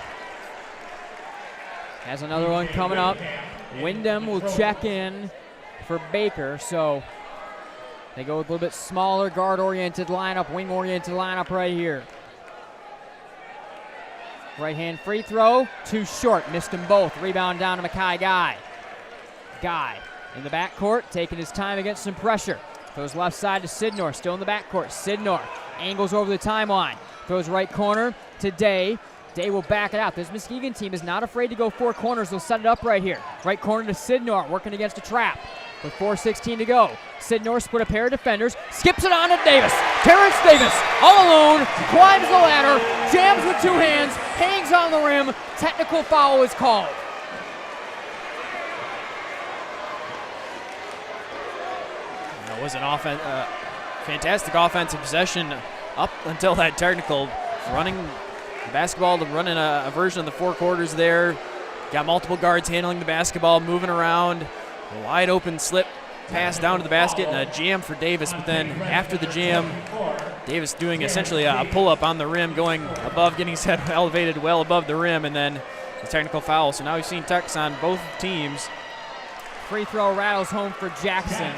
[SPEAKER 6] Has another one coming up. Wyndham will check in for Baker, so they go with a little bit smaller guard-oriented lineup, wing-oriented lineup right here. Right-hand free throw, too short, missed them both. Rebound down to Mackay Guy. Guy in the backcourt, taking his time against some pressure. Throws left side to Sidnor, still in the backcourt. Sidnor angles over the timeline. Throws right corner to Day. Day will back it out. This Muskegon team is not afraid to go four corners. They'll set it up right here. Right corner to Sidnor, working against a trap. With 4:16 to go. Sidnor split a pair of defenders, skips it on to Davis. Terrence Davis, all alone, climbs the ladder, jams with two hands, hangs on the rim. Technical foul is called.
[SPEAKER 8] That was an fantastic offensive possession up until that technical. Running the basketball, running a version of the four quarters there. Got multiple guards handling the basketball, moving around. A wide open slip pass down to the basket and a jam for Davis, but then after the jam, Davis doing essentially a pull-up on the rim, going above, getting his head elevated well above the rim, and then the technical foul. So now we've seen techs on both teams.
[SPEAKER 6] Free throw rattles home for Jackson.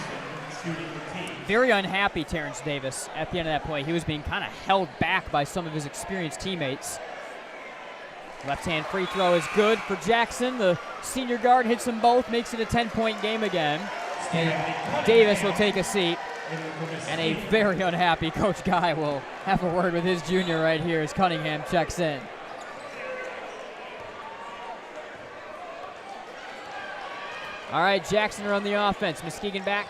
[SPEAKER 6] Very unhappy, Terrence Davis, at the end of that play. He was being kind of held back by some of his experienced teammates. Left-hand free throw is good for Jackson. The senior guard hits them both, makes it a 10-point game again. And Davis will take a seat. And a very unhappy Coach Guy will have a word with his junior right here as Cunningham checks in. All right, Jackson are on the offense. Muskegon back.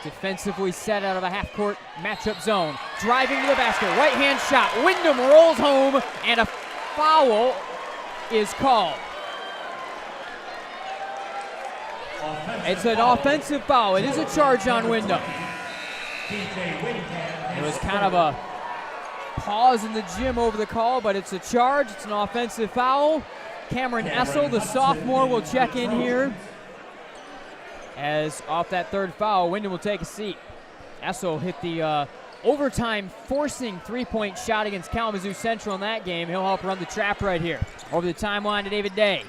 [SPEAKER 6] Defensively set out of a half-court matchup zone. Driving to the basket, right-hand shot. Wyndham rolls home, and a foul is called. It's an offensive foul. It is a charge on Wyndham. It was kind of a pause in the gym over the call, but it's a charge. It's an offensive foul. Cameron Essel, the sophomore, will check in here. As off that third foul, Wyndham will take a seat. Essel hit the overtime forcing three-point shot against Kalamazoo Central in that game. He'll help run the trap right here. Over the timeline to David Day.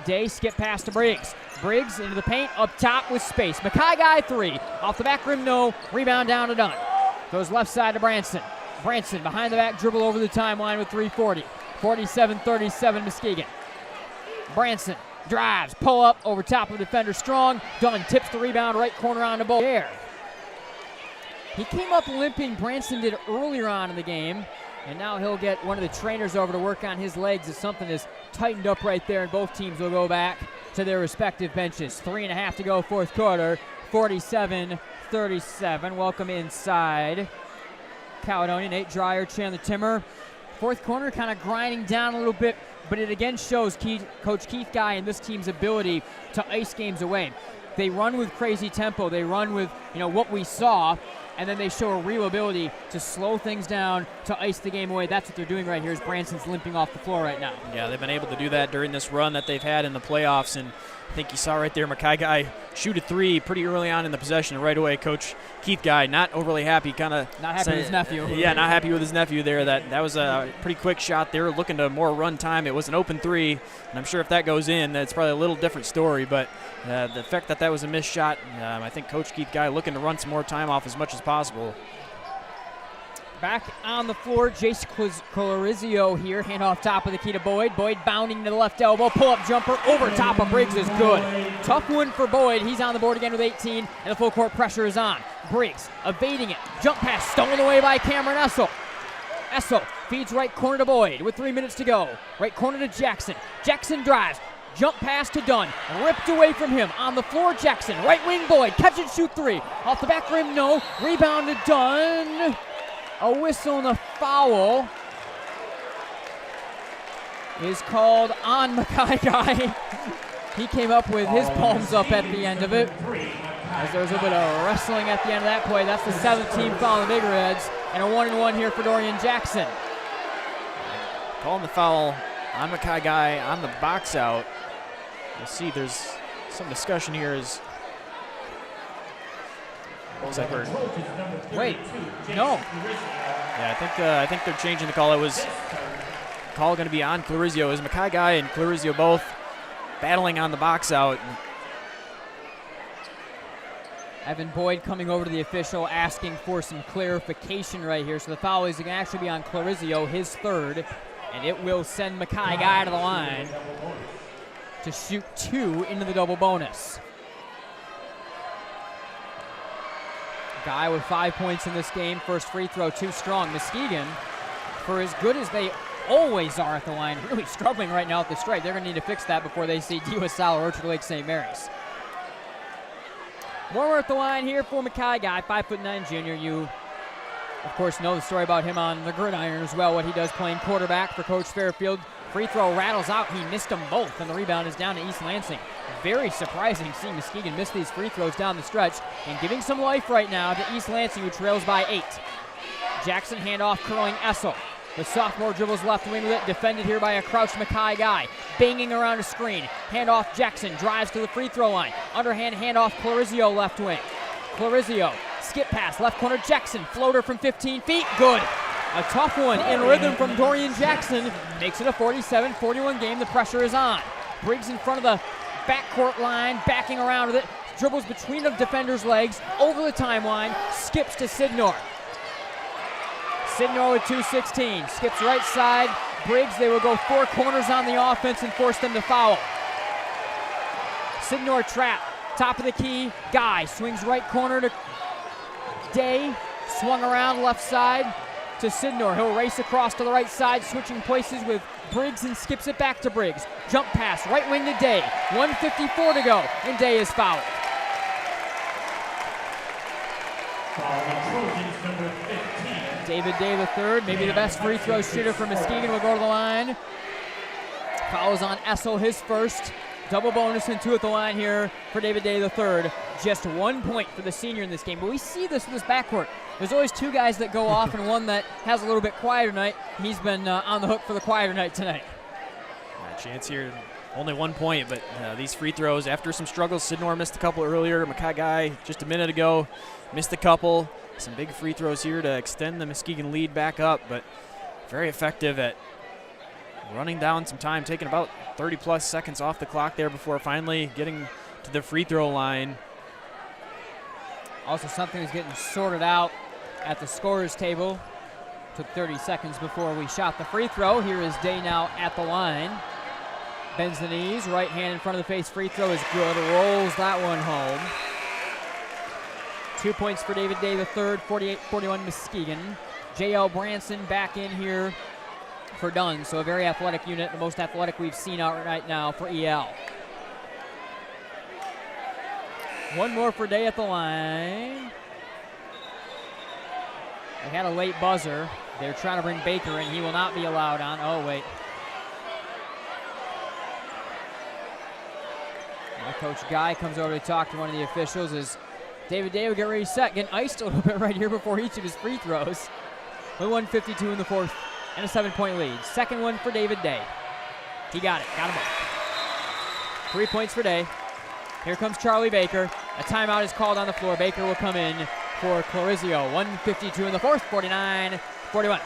[SPEAKER 6] Day skip pass to Briggs. Briggs into the paint, up top with space. Mackay Guy three. Off the back rim, no. Rebound down to Dunn. Goes left side to Branson. Branson behind the back dribble over the timeline with 3:40. 47-37 Muskegon. Branson drives, pull up over top of defender Strong. Dunn tips the rebound, right corner on the ball. There. He came up limping, Branson did earlier on in the game, and now he'll get one of the trainers over to work on his legs as something is tightened up right there, and both teams will go back to their respective benches. 3.5 to go, fourth quarter, 47-37. Welcome inside Caledonia. Nate Dreyer, Chandler Timmer. Fourth quarter kind of grinding down a little bit, but it again shows Coach Keith Guy and this team's ability to ice games away. They run with crazy tempo. They run with, what we saw, and then they show a real ability to slow things down, to ice the game away. That's what they're doing right here as Branson's limping off the floor right now.
[SPEAKER 8] Yeah, they've been able to do that during this run that they've had in the playoffs, and I think you saw right there Mackay Guy shoot a three pretty early on in the possession, and right away Coach Keith Guy not overly happy, not happy
[SPEAKER 6] with his nephew.
[SPEAKER 8] Yeah, not happy with his nephew there. That was a pretty quick shot. They were looking to more run time. It was an open three, and I'm sure if that goes in, that's probably a little different story, but the fact that was a missed shot, I think Coach Keith Guy looking to run some more time off as much as possible.
[SPEAKER 6] Back on the floor, Jace Colorizio here. Hand off top of the key to Boyd. Boyd bounding to the left elbow. Pull-up jumper over top of Briggs is good. Tough one for Boyd. He's on the board again with 18, and the full court pressure is on. Briggs evading it. Jump pass stolen away by Cameron Essel. Essel feeds right corner to Boyd with 3 minutes to go. Right corner to Jackson. Jackson drives. Jump pass to Dunn. Ripped away from him. On the floor, Jackson. Right wing Boyd. Catch and shoot three. Off the back rim, no. Rebound to Dunn. A whistle and a foul is called on Mackay Guy. He came up with his palms up at the end of it. As there was a bit of wrestling at the end of that play. That's the 7th team foul on the Big Reds. And a 1-and-1 here for Dorian Jackson.
[SPEAKER 8] Calling the foul on Mackay Guy on the box out. You'll see there's some discussion here as looks like we're
[SPEAKER 6] wait, no.
[SPEAKER 8] Yeah, I think they're changing the call. It was call going to be on Colorizio. It was Mackay Guy and Colorizio both battling on the box out.
[SPEAKER 6] Evan Boyd coming over to the official asking for some clarification right here. So the foul is going to actually be on Colorizio, his third, and it will send Mackay Guy to the line to shoot 2 into the double bonus. Guy with 5 points in this game. First free throw too strong. Muskegon, for as good as they always are at the line, really struggling right now at the stripe. They're going to need to fix that before they see DeWassal or Orchard Lake St. Mary's. Warmer at the line here for Mackay Guy, 5'9" junior. You, of course, know the story about him on the gridiron as well, what he does playing quarterback for Coach Fairfield. Free throw rattles out. He missed them both, and the rebound is down to East Lansing. Very surprising seeing Muskegon miss these free throws down the stretch and giving some life right now to East Lansing, who trails by 8. Jackson handoff curling Essel. The sophomore dribbles left wing with it, defended here by a crouched Mackay Guy. Banging around a screen. Handoff Jackson, drives to the free throw line. Underhand handoff Colorizio left wing. Colorizio, skip pass, left corner Jackson. Floater from 15 feet, good. A tough one in rhythm from Dorian Jackson. Makes it a 47-41 game. The pressure is on. Briggs in front of the backcourt line, backing around with it. Dribbles between the defender's legs, over the timeline, skips to Sidnor. Sidnor with 2:16, skips right side. Briggs, they will go 4 corners on the offense and force them to foul. Sidnor trap, top of the key. Guy swings right corner to Day, swung around left side to Sidnor. He'll race across to the right side, switching places with Briggs and skips it back to Briggs. Jump pass, right wing to Day. 1:54 to go, and Day is fouled. David Day III, maybe the best free throw shooter for Muskegon, will go to the line. Fouls on Essel, his first. Double bonus and 2 at the line here for David Day III. Just 1 point for the senior in this game. But we see this in this backcourt. There's always 2 guys that go off and one that has a little bit quieter night. He's been on the hook for the quieter night tonight.
[SPEAKER 8] Chance here Only 1 point, but these free throws, after some struggles, Sidnor missed a couple earlier. Muskegon just a minute ago missed a couple. Some big free throws here to extend the Muskegon lead back up, but very effective at running down some time, taking about 30-plus seconds off the clock there before finally getting to the free throw line.
[SPEAKER 6] Also something was getting sorted out at the scorer's table. Took 30 seconds before we shot the free throw. Here is Day now at the line. Bends the knees, right hand in front of the face. Free throw is good. Rolls that one home. 2 points for David Day, the third, 48-41 Muskegon. J.L. Branson back in here for Dunn. So a very athletic unit, the most athletic we've seen out right now for EL. One more for Day at the line. They had a late buzzer. They're trying to bring Baker in. He will not be allowed on. Oh, wait. Now Coach Guy comes over to talk to one of the officials as David Day will get ready to set. Getting iced a little bit right here before each of his free throws. With 1:52 in the fourth and a 7-point lead. Second one for David Day. He got it. Got them both. 3 points for Day. Here comes Charlie Baker. A timeout is called on the floor. Baker will come in for Clarizio. 1:52 in the fourth, 49-41.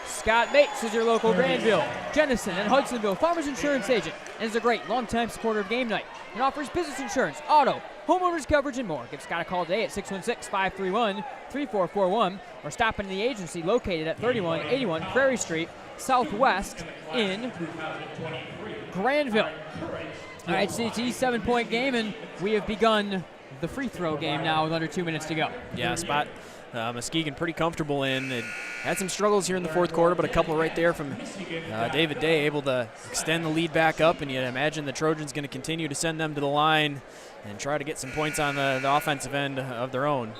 [SPEAKER 6] Scott Bates is your local Granville, Jennison, and Hudsonville Farmers Insurance agent and is a great longtime supporter of Game Night and offers business insurance, auto, homeowners coverage, and more. Give Scott a call today at 616-531-3441 or stop into the agency located at 3181 Prairie Street, Southwest in Granville. All right, CT, 7-point game, and we have begun the free throw game now with under 2 minutes to go.
[SPEAKER 8] Yeah, spot Muskegon pretty comfortable in. It had some struggles here in the fourth quarter, but a couple right there from David Day, able to extend the lead back up, and you'd imagine the Trojans going to continue to send them to the line and try to get some points on the offensive end of their own.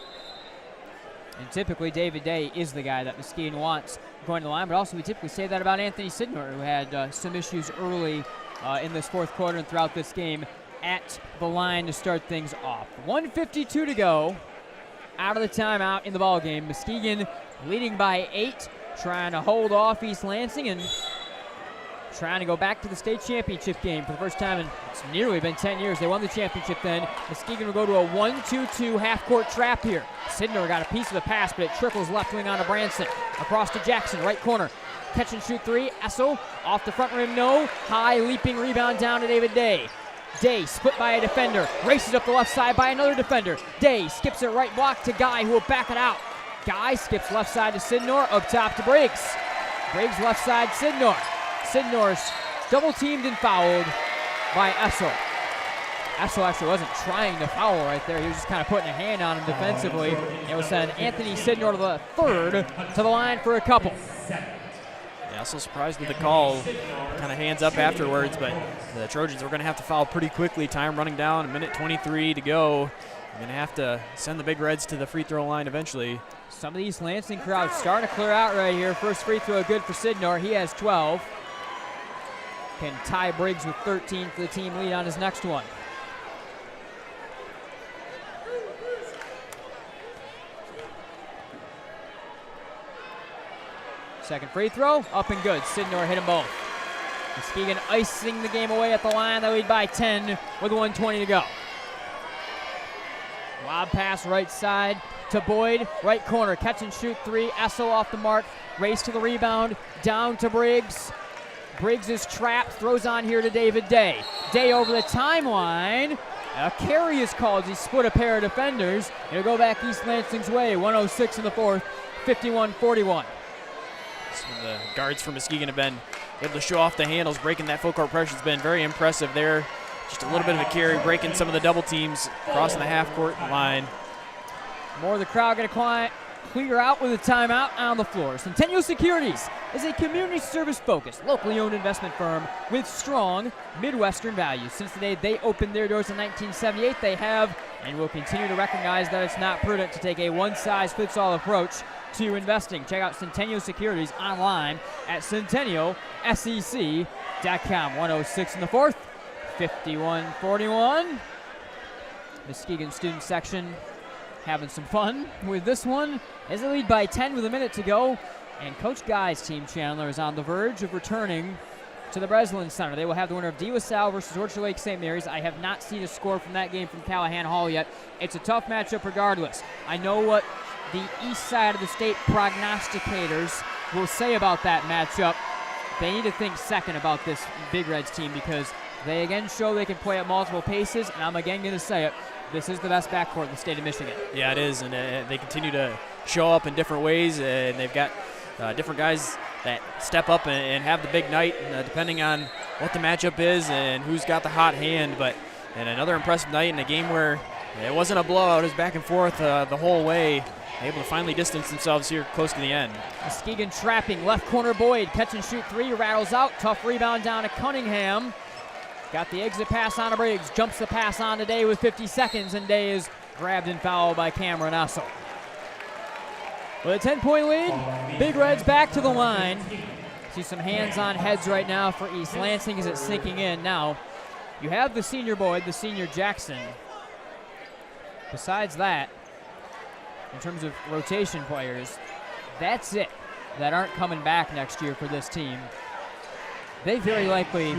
[SPEAKER 6] And typically David Day is the guy that Muskegon wants going to the line, but also we typically say that about Anthony Sidnor, who had some issues early in this fourth quarter and throughout this game at the line to start things off. 1:52 to go. Out of the timeout in the ball game. Muskegon leading by 8, trying to hold off East Lansing and trying to go back to the state championship game for the first time in it's nearly been 10 years. They won the championship then. Muskegon will go to a 1-2-2 half-court trap here. Sidnor got a piece of the pass, but it trickles left wing onto Branson. Across to Jackson, right corner. Catch and shoot three. Essel off the front rim, no. High leaping rebound down to David Day. Day split by a defender, races up the left side by another defender. Day skips it right block to Guy, who will back it out. Guy skips left side to Sidnor, up top to Briggs. Briggs left side, Sidnor. Sidnor's double teamed and fouled by Essel. Essel actually wasn't trying to foul right there. He was just kind of putting a hand on him defensively. It will send Anthony Sidnor to the third to the line for a couple.
[SPEAKER 8] Yeah, so surprised with the call. Kind of hands up afterwards, but the Trojans were going to have to foul pretty quickly. Time running down, 1:23 to go. They're going to have to send the Big Reds to the free throw line eventually.
[SPEAKER 6] Some of these Lansing crowds starting to clear out right here. First free throw good for Sidnor. He has 12. Can tie Briggs with 13 for the team lead on his next one. Second free throw, up and good. Sidnor hit them both. Muskegon icing the game away at the line. They lead by 10 with 1:20 to go. Lob pass right side to Boyd. Right corner, catch and shoot three. Essel off the mark. Race to the rebound. Down to Briggs. Briggs is trapped. Throws on here to David Day. Day over the timeline. A carry is called. He split a pair of defenders. It'll go back East Lansing's way. 1:06 in the fourth. 51-41.
[SPEAKER 8] Some of the guards for Muskegon have been able to show off the handles. Breaking that full court pressure has been very impressive there. Just a little bit of a carry, breaking some of the double teams, crossing the half-court line.
[SPEAKER 6] More of the crowd going to clear out with a timeout on the floor. Centennial Securities is a community service-focused, locally owned investment firm with strong Midwestern values. Since the day they opened their doors in 1978, they have and will continue to recognize that it's not prudent to take a one-size-fits-all approach to investing. Check out Centennial Securities online at centennialsec.com. 1:06 in the fourth, 51-41. Muskegon student section having some fun with this one as they lead by 10 with a minute to go. And Coach Guy's team, Chandler, is on the verge of returning to the Breslin Center. They will have the winner of De La Salle versus Orchard Lake St. Mary's. I have not seen a score from that game from Callahan Hall yet. It's a tough matchup regardless. I know what the east side of the state prognosticators will say about that matchup. They need to think second about this Big Reds team because they again show they can play at multiple paces, and I'm again going to say it. This is the best backcourt in the state of Michigan.
[SPEAKER 8] Yeah, it is, and they continue to show up in different ways, and they've got different guys that step up and have the big night, depending on what the matchup is and who's got the hot hand. But and another impressive night in a game where it wasn't a blowout. It was back and forth the whole way, able to finally distance themselves here close to the end.
[SPEAKER 6] Muskegon trapping, left corner Boyd, catch and shoot three, rattles out, tough rebound down to Cunningham. Got the exit pass on to Briggs, jumps the pass on to Day with 50 seconds, and Day is grabbed and fouled by Cameron Essel. With a 10-point lead, Big Reds back to the line. See some hands on heads right now for East Lansing as it's sinking in. Now, you have the senior Boyd, the senior Jackson. Besides that, in terms of rotation players, that's it that aren't coming back next year for this team. They very likely,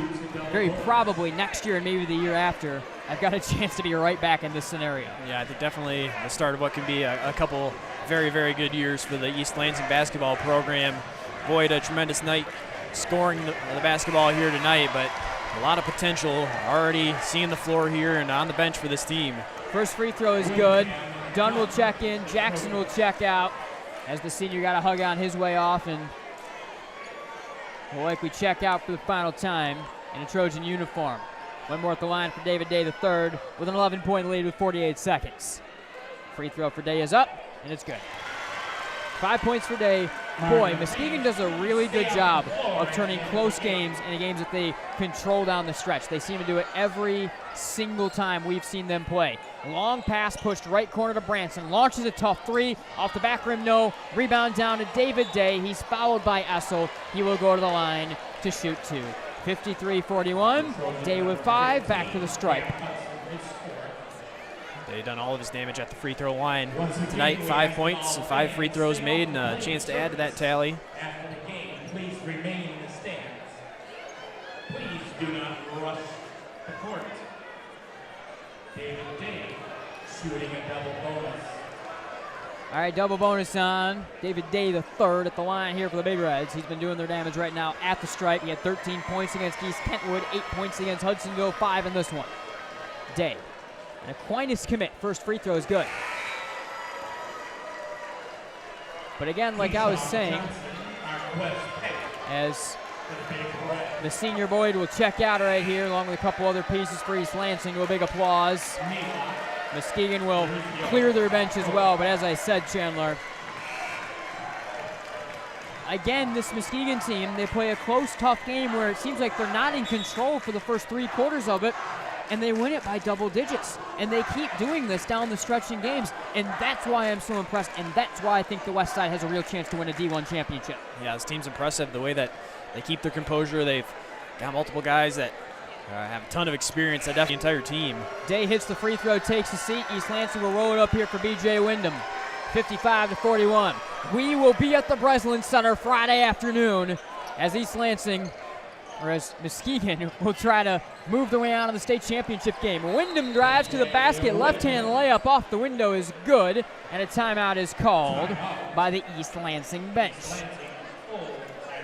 [SPEAKER 6] very probably next year and maybe the year after, I've got a chance to be right back in this scenario.
[SPEAKER 8] Yeah, I think definitely the start of what can be a couple very, very good years for the East Lansing basketball program. Boyd, a tremendous night scoring the basketball here tonight, but a lot of potential already seeing the floor here and on the bench for this team.
[SPEAKER 6] First free throw is good. Dunn will check in, Jackson will check out as the senior got a hug on his way off and will likely check out for the final time in a Trojan uniform. One more at the line for David Day III with an 11-point lead with 48 seconds. Free throw for Day is up, and it's good. 5 points for Day. Boy, Muskegon does a really good job of turning close games into games that they control down the stretch. They seem to do it every single time we've seen them play. Long pass pushed right corner to Branson. Launches a tough three. Off the back rim, no. Rebound down to David Day. He's fouled by Essel. He will go to the line to shoot two. 53-41. Day with 5. Back to the stripe.
[SPEAKER 8] They've done all of his damage at the free throw line tonight. 5 points, 5 free throws made, and a chance to add to that tally.
[SPEAKER 11] After the game, please remain in the stands. Please do not rush the court. David Day shooting a double bonus.
[SPEAKER 6] All right, double bonus on David Day III at the line here for the Big Reds. He's been doing their damage right now at the stripe. He had 13 points against East Kentwood, 8 points against Hudsonville, 5 in this one. Day. An Aquinas commit. First free throw is good. But again, like I was saying, as the senior Boyd will check out right here, along with a couple other pieces for East Lansing, to a big applause. Muskegon will clear their bench as well, but as I said, Chandler, again, this Muskegon team, they play a close, tough game where it seems like they're not in control for the first 3 quarters of it, and they win it by double digits. And they keep doing this down the stretch in games, and that's why I'm so impressed, and that's why I think the West Side has a real chance to win a D1 championship.
[SPEAKER 8] Yeah, this team's impressive, the way that they keep their composure. They've got multiple guys that have a ton of experience. That definitely the entire team.
[SPEAKER 6] Day hits the free throw, takes a seat. East Lansing will roll it up here for B.J. Wyndham. 55-41. We will be at the Breslin Center Friday afternoon as East Lansing, or as Muskegon, will try to move their way out of the state championship game. Wyndham drives to the basket. Left-hand layup off the window is good, and a timeout is called by the East Lansing bench.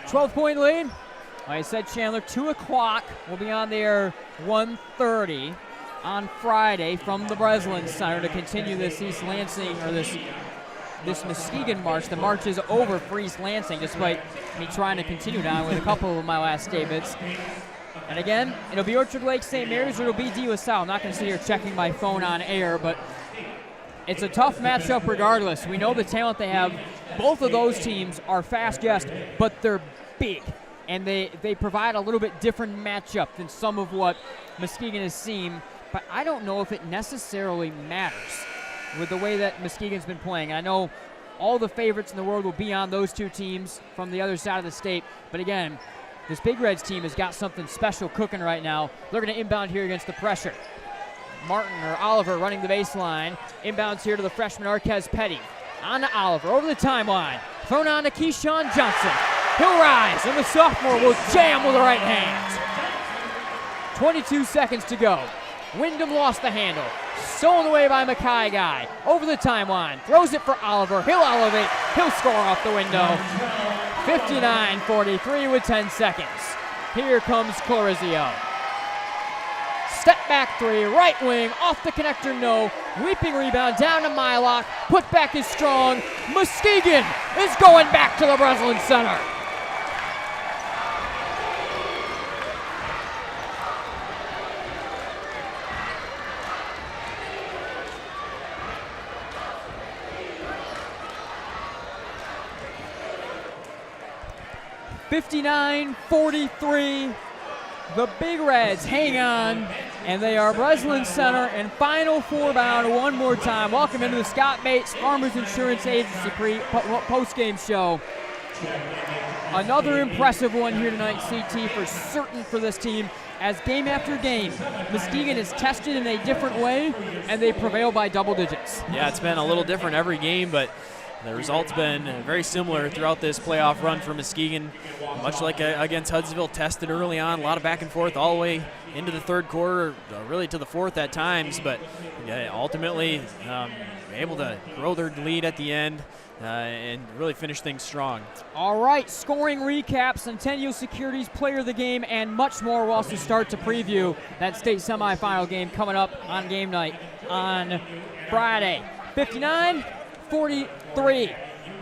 [SPEAKER 6] 12-point lead. Like I said, Chandler, 2 o'clock. We'll be on the air 1:30 on Friday from the Breslin Center to continue this East Lansing, or this Muskegon march. The march is over for East Lansing, despite me trying to continue down with a couple of my last statements. And again, it'll be Orchard Lake St. Mary's, or it'll be De La Salle. I'm not going to sit here checking my phone on air, but it's a tough matchup regardless. We know the talent they have. Both of those teams are fast, yes, but they're big. And they provide a little bit different matchup than some of what Muskegon has seen. But I don't know if it necessarily matters with the way that Muskegon's been playing. I know all the favorites in the world will be on those two teams from the other side of the state. But again, this Big Reds team has got something special cooking right now. They're going to inbound here against the pressure. Martin, or Oliver, running the baseline. Inbounds here to the freshman Arquez Petty. On to Oliver, over the timeline. Thrown on to Keyshawn Johnson. He'll rise, and the sophomore will jam with the right hand. 22 seconds to go. Wyndham lost the handle. Stolen away by Mackay guy. Over the timeline. Throws it for Oliver. He'll elevate. He'll score off the window. 59-43 with 10 seconds. Here comes Clorizio. Step back three, right wing, off the connector, no. Leaping rebound down to Mylock. Put back is strong. Muskegon is going back to the Breslin Center. (59-43). The Big Reds hang on, and they are Breslin Center and Final Four bound one more time. Welcome into the Scott Bates Farmers Insurance Agency post-game show. Another impressive one here tonight, CT, for certain for this team, as game after game, Muskegon is tested in a different way, and they prevail by double digits.
[SPEAKER 8] Yeah, it's been a little different every game, but the result's been very similar throughout this playoff run for Muskegon. Much like against Hudsonville, tested early on, a lot of back and forth all the way into the third quarter, really to the fourth at times, but ultimately able to grow their lead at the end and really finish things strong.
[SPEAKER 6] All right, scoring recap, Centennial Securities Player of the Game, and much more. We'll also start to preview that state semifinal game coming up on game night on Friday. 59-43.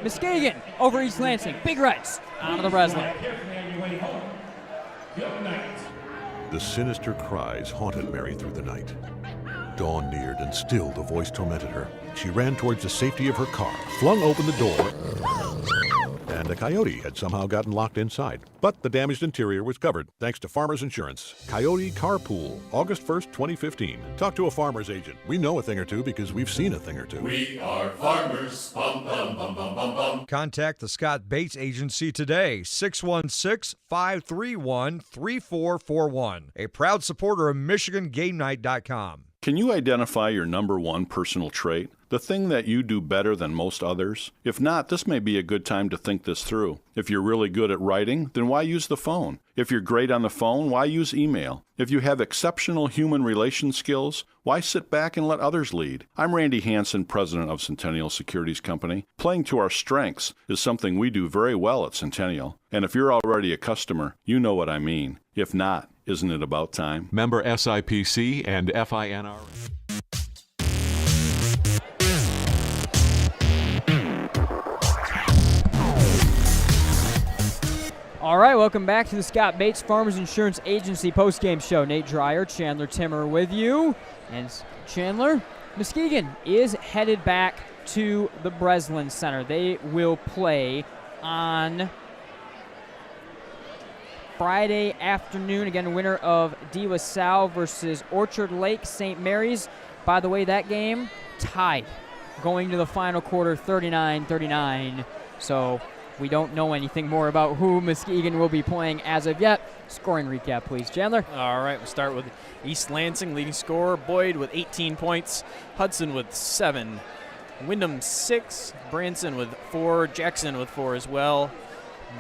[SPEAKER 6] Muskegon over East Lansing. Big Reds out of the Breslin.
[SPEAKER 9] The sinister cries haunted Mary through the night. Dawn neared, and still the voice tormented her. She ran towards the safety of her car, flung open the door, and a coyote had somehow gotten locked inside. But the damaged interior was covered, thanks to Farmers Insurance. Coyote Carpool, August 1st, 2015. Talk to a farmer's agent. We know a thing or two because we've seen a thing or two.
[SPEAKER 15] We are farmers. Bum, bum, bum, bum, bum, bum.
[SPEAKER 12] Contact the Scott Bates Agency today, 616-531-3441. A proud supporter of MichiganGameNight.com.
[SPEAKER 13] Can you identify your number one personal trait? The thing that you do better than most others? If not, this may be a good time to think this through. If you're really good at writing, then why use the phone? If you're great on the phone, why use email? If you have exceptional human relation skills, why sit back and let others lead? I'm Randy Hansen, president of Centennial Securities Company. Playing to our strengths is something we do very well at Centennial. And if you're already a customer, you know what I mean. If not, isn't it about time?
[SPEAKER 14] Member SIPC and FINRA.
[SPEAKER 6] All right, welcome back to the Scott Bates Farmers Insurance Agency postgame show. Nate Dreyer, Chandler Timmer with you. And Chandler, Muskegon is headed back to the Breslin Center. They will play on Friday afternoon. Again, winner of De La Salle versus Orchard Lake St. Mary's. By the way, that game tied going to the final quarter, 39-39. So we don't know anything more about who Muskegon will be playing as of yet. Scoring recap, please, Chandler.
[SPEAKER 8] All right, we'll start with East Lansing, leading scorer, Boyd with 18 points, Hudson with 7, Wyndham 6, Branson with 4, Jackson with 4 as well.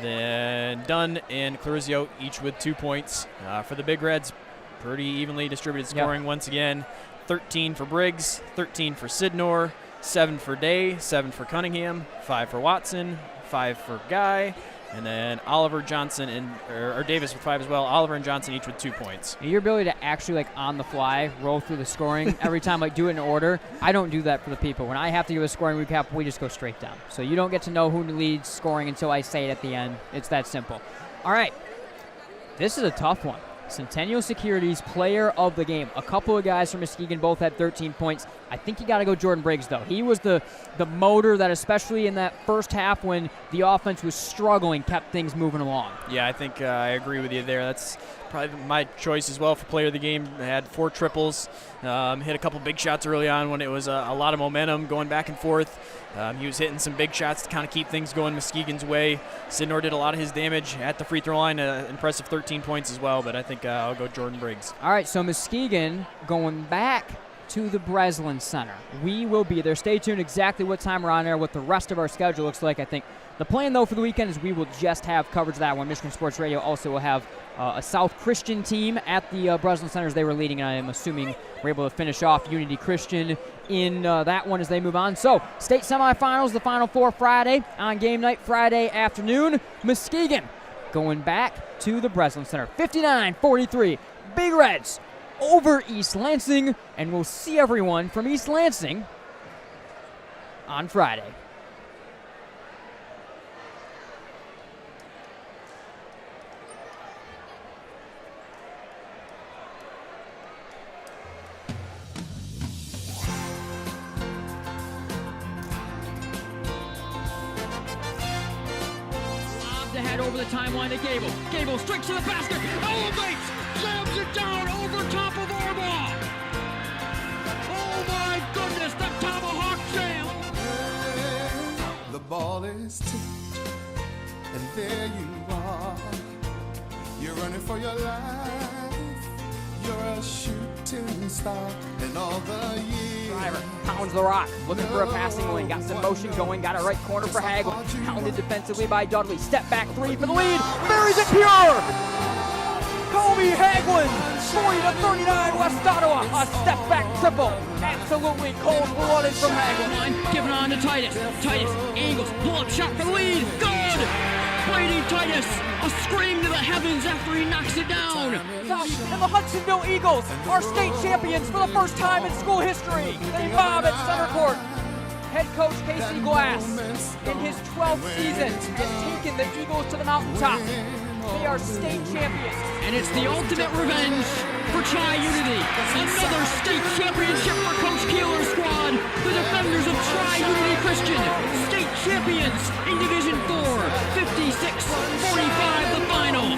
[SPEAKER 8] Then Dunn and Clorizio each with 2 points. For the Big Reds, pretty evenly distributed scoring once again. 13 for Briggs, 13 for Sidnor, 7 for Day, 7 for Cunningham, 5 for Watson, 5 for Guy, and then Oliver Johnson or Davis with 5 as well. Oliver and Johnson each with 2 points.
[SPEAKER 6] Your ability to actually, like, on the fly, roll through the scoring every time, like, do it in order. I don't do that for the people. When I have to do a scoring recap, we just go straight down. So you don't get to know who leads scoring until I say it at the end. It's that simple. All right. This is a tough one. Centennial Securities Player of the Game. A couple of guys from Muskegon both had 13 points. I think you got to go Jordan Briggs, though. He was the motor that, especially in that first half when the offense was struggling, kept things moving along.
[SPEAKER 8] Yeah, I think I agree with you there. That's probably my choice as well for Player of the Game. They had 4 triples, hit a couple big shots early on when it was a lot of momentum going back and forth. He was hitting some big shots to kind of keep things going Muskegon's way. Sidnor did a lot of his damage at the free throw line, impressive 13 points as well, but I think I'll go Jordan Briggs.
[SPEAKER 6] All right, so Muskegon going back to the Breslin Center. We will be there. Stay tuned exactly what time we're on there, what the rest of our schedule looks like. I think the plan, though, for the weekend is we will just have coverage of that one. Michigan Sports Radio also will have a South Christian team at the Breslin Center as they were leading, and I am assuming we're able to finish off Unity Christian in that one as they move on. So, state semifinals, the Final Four Friday on game night Friday afternoon. Muskegon going back to the Breslin Center. 59-43, Big Reds over East Lansing, and we'll see everyone from East Lansing on Friday.
[SPEAKER 16] Head over the timeline to Gable. Gable strikes to the basket, elevates, slams it down over top of Orbaugh. Oh my goodness, the tomahawk jam.
[SPEAKER 18] The ball is tipped, and there you are. You're running for your life. You're a shooting star in all the years.
[SPEAKER 6] Driver pounds the rock, looking for a passing lane. Got some motion going, got a right corner for Haglund. Pounded defensively by Dudley. Step back three for the lead. Buries it pure! Kobe Haglund, 40-39 West Ottawa. A step back triple. Absolutely cold-blooded from Haglund.
[SPEAKER 16] Giving on to Titus. Titus angles, pull-up shot for the lead. Good! Blading Titus, a scream to the heavens after he knocks it down.
[SPEAKER 6] And the Hudsonville Eagles are state champions for the first time in school history. They bob at center court. Head coach Casey Glass, in his 12th season, has taken the Eagles to the mountaintop. They are state champions.
[SPEAKER 16] And it's the ultimate revenge for Tri-Unity. Another state championship for Coach Keeler's squad. The defenders of Tri-Unity Christian, state champions in Division 4. 56-45 the final.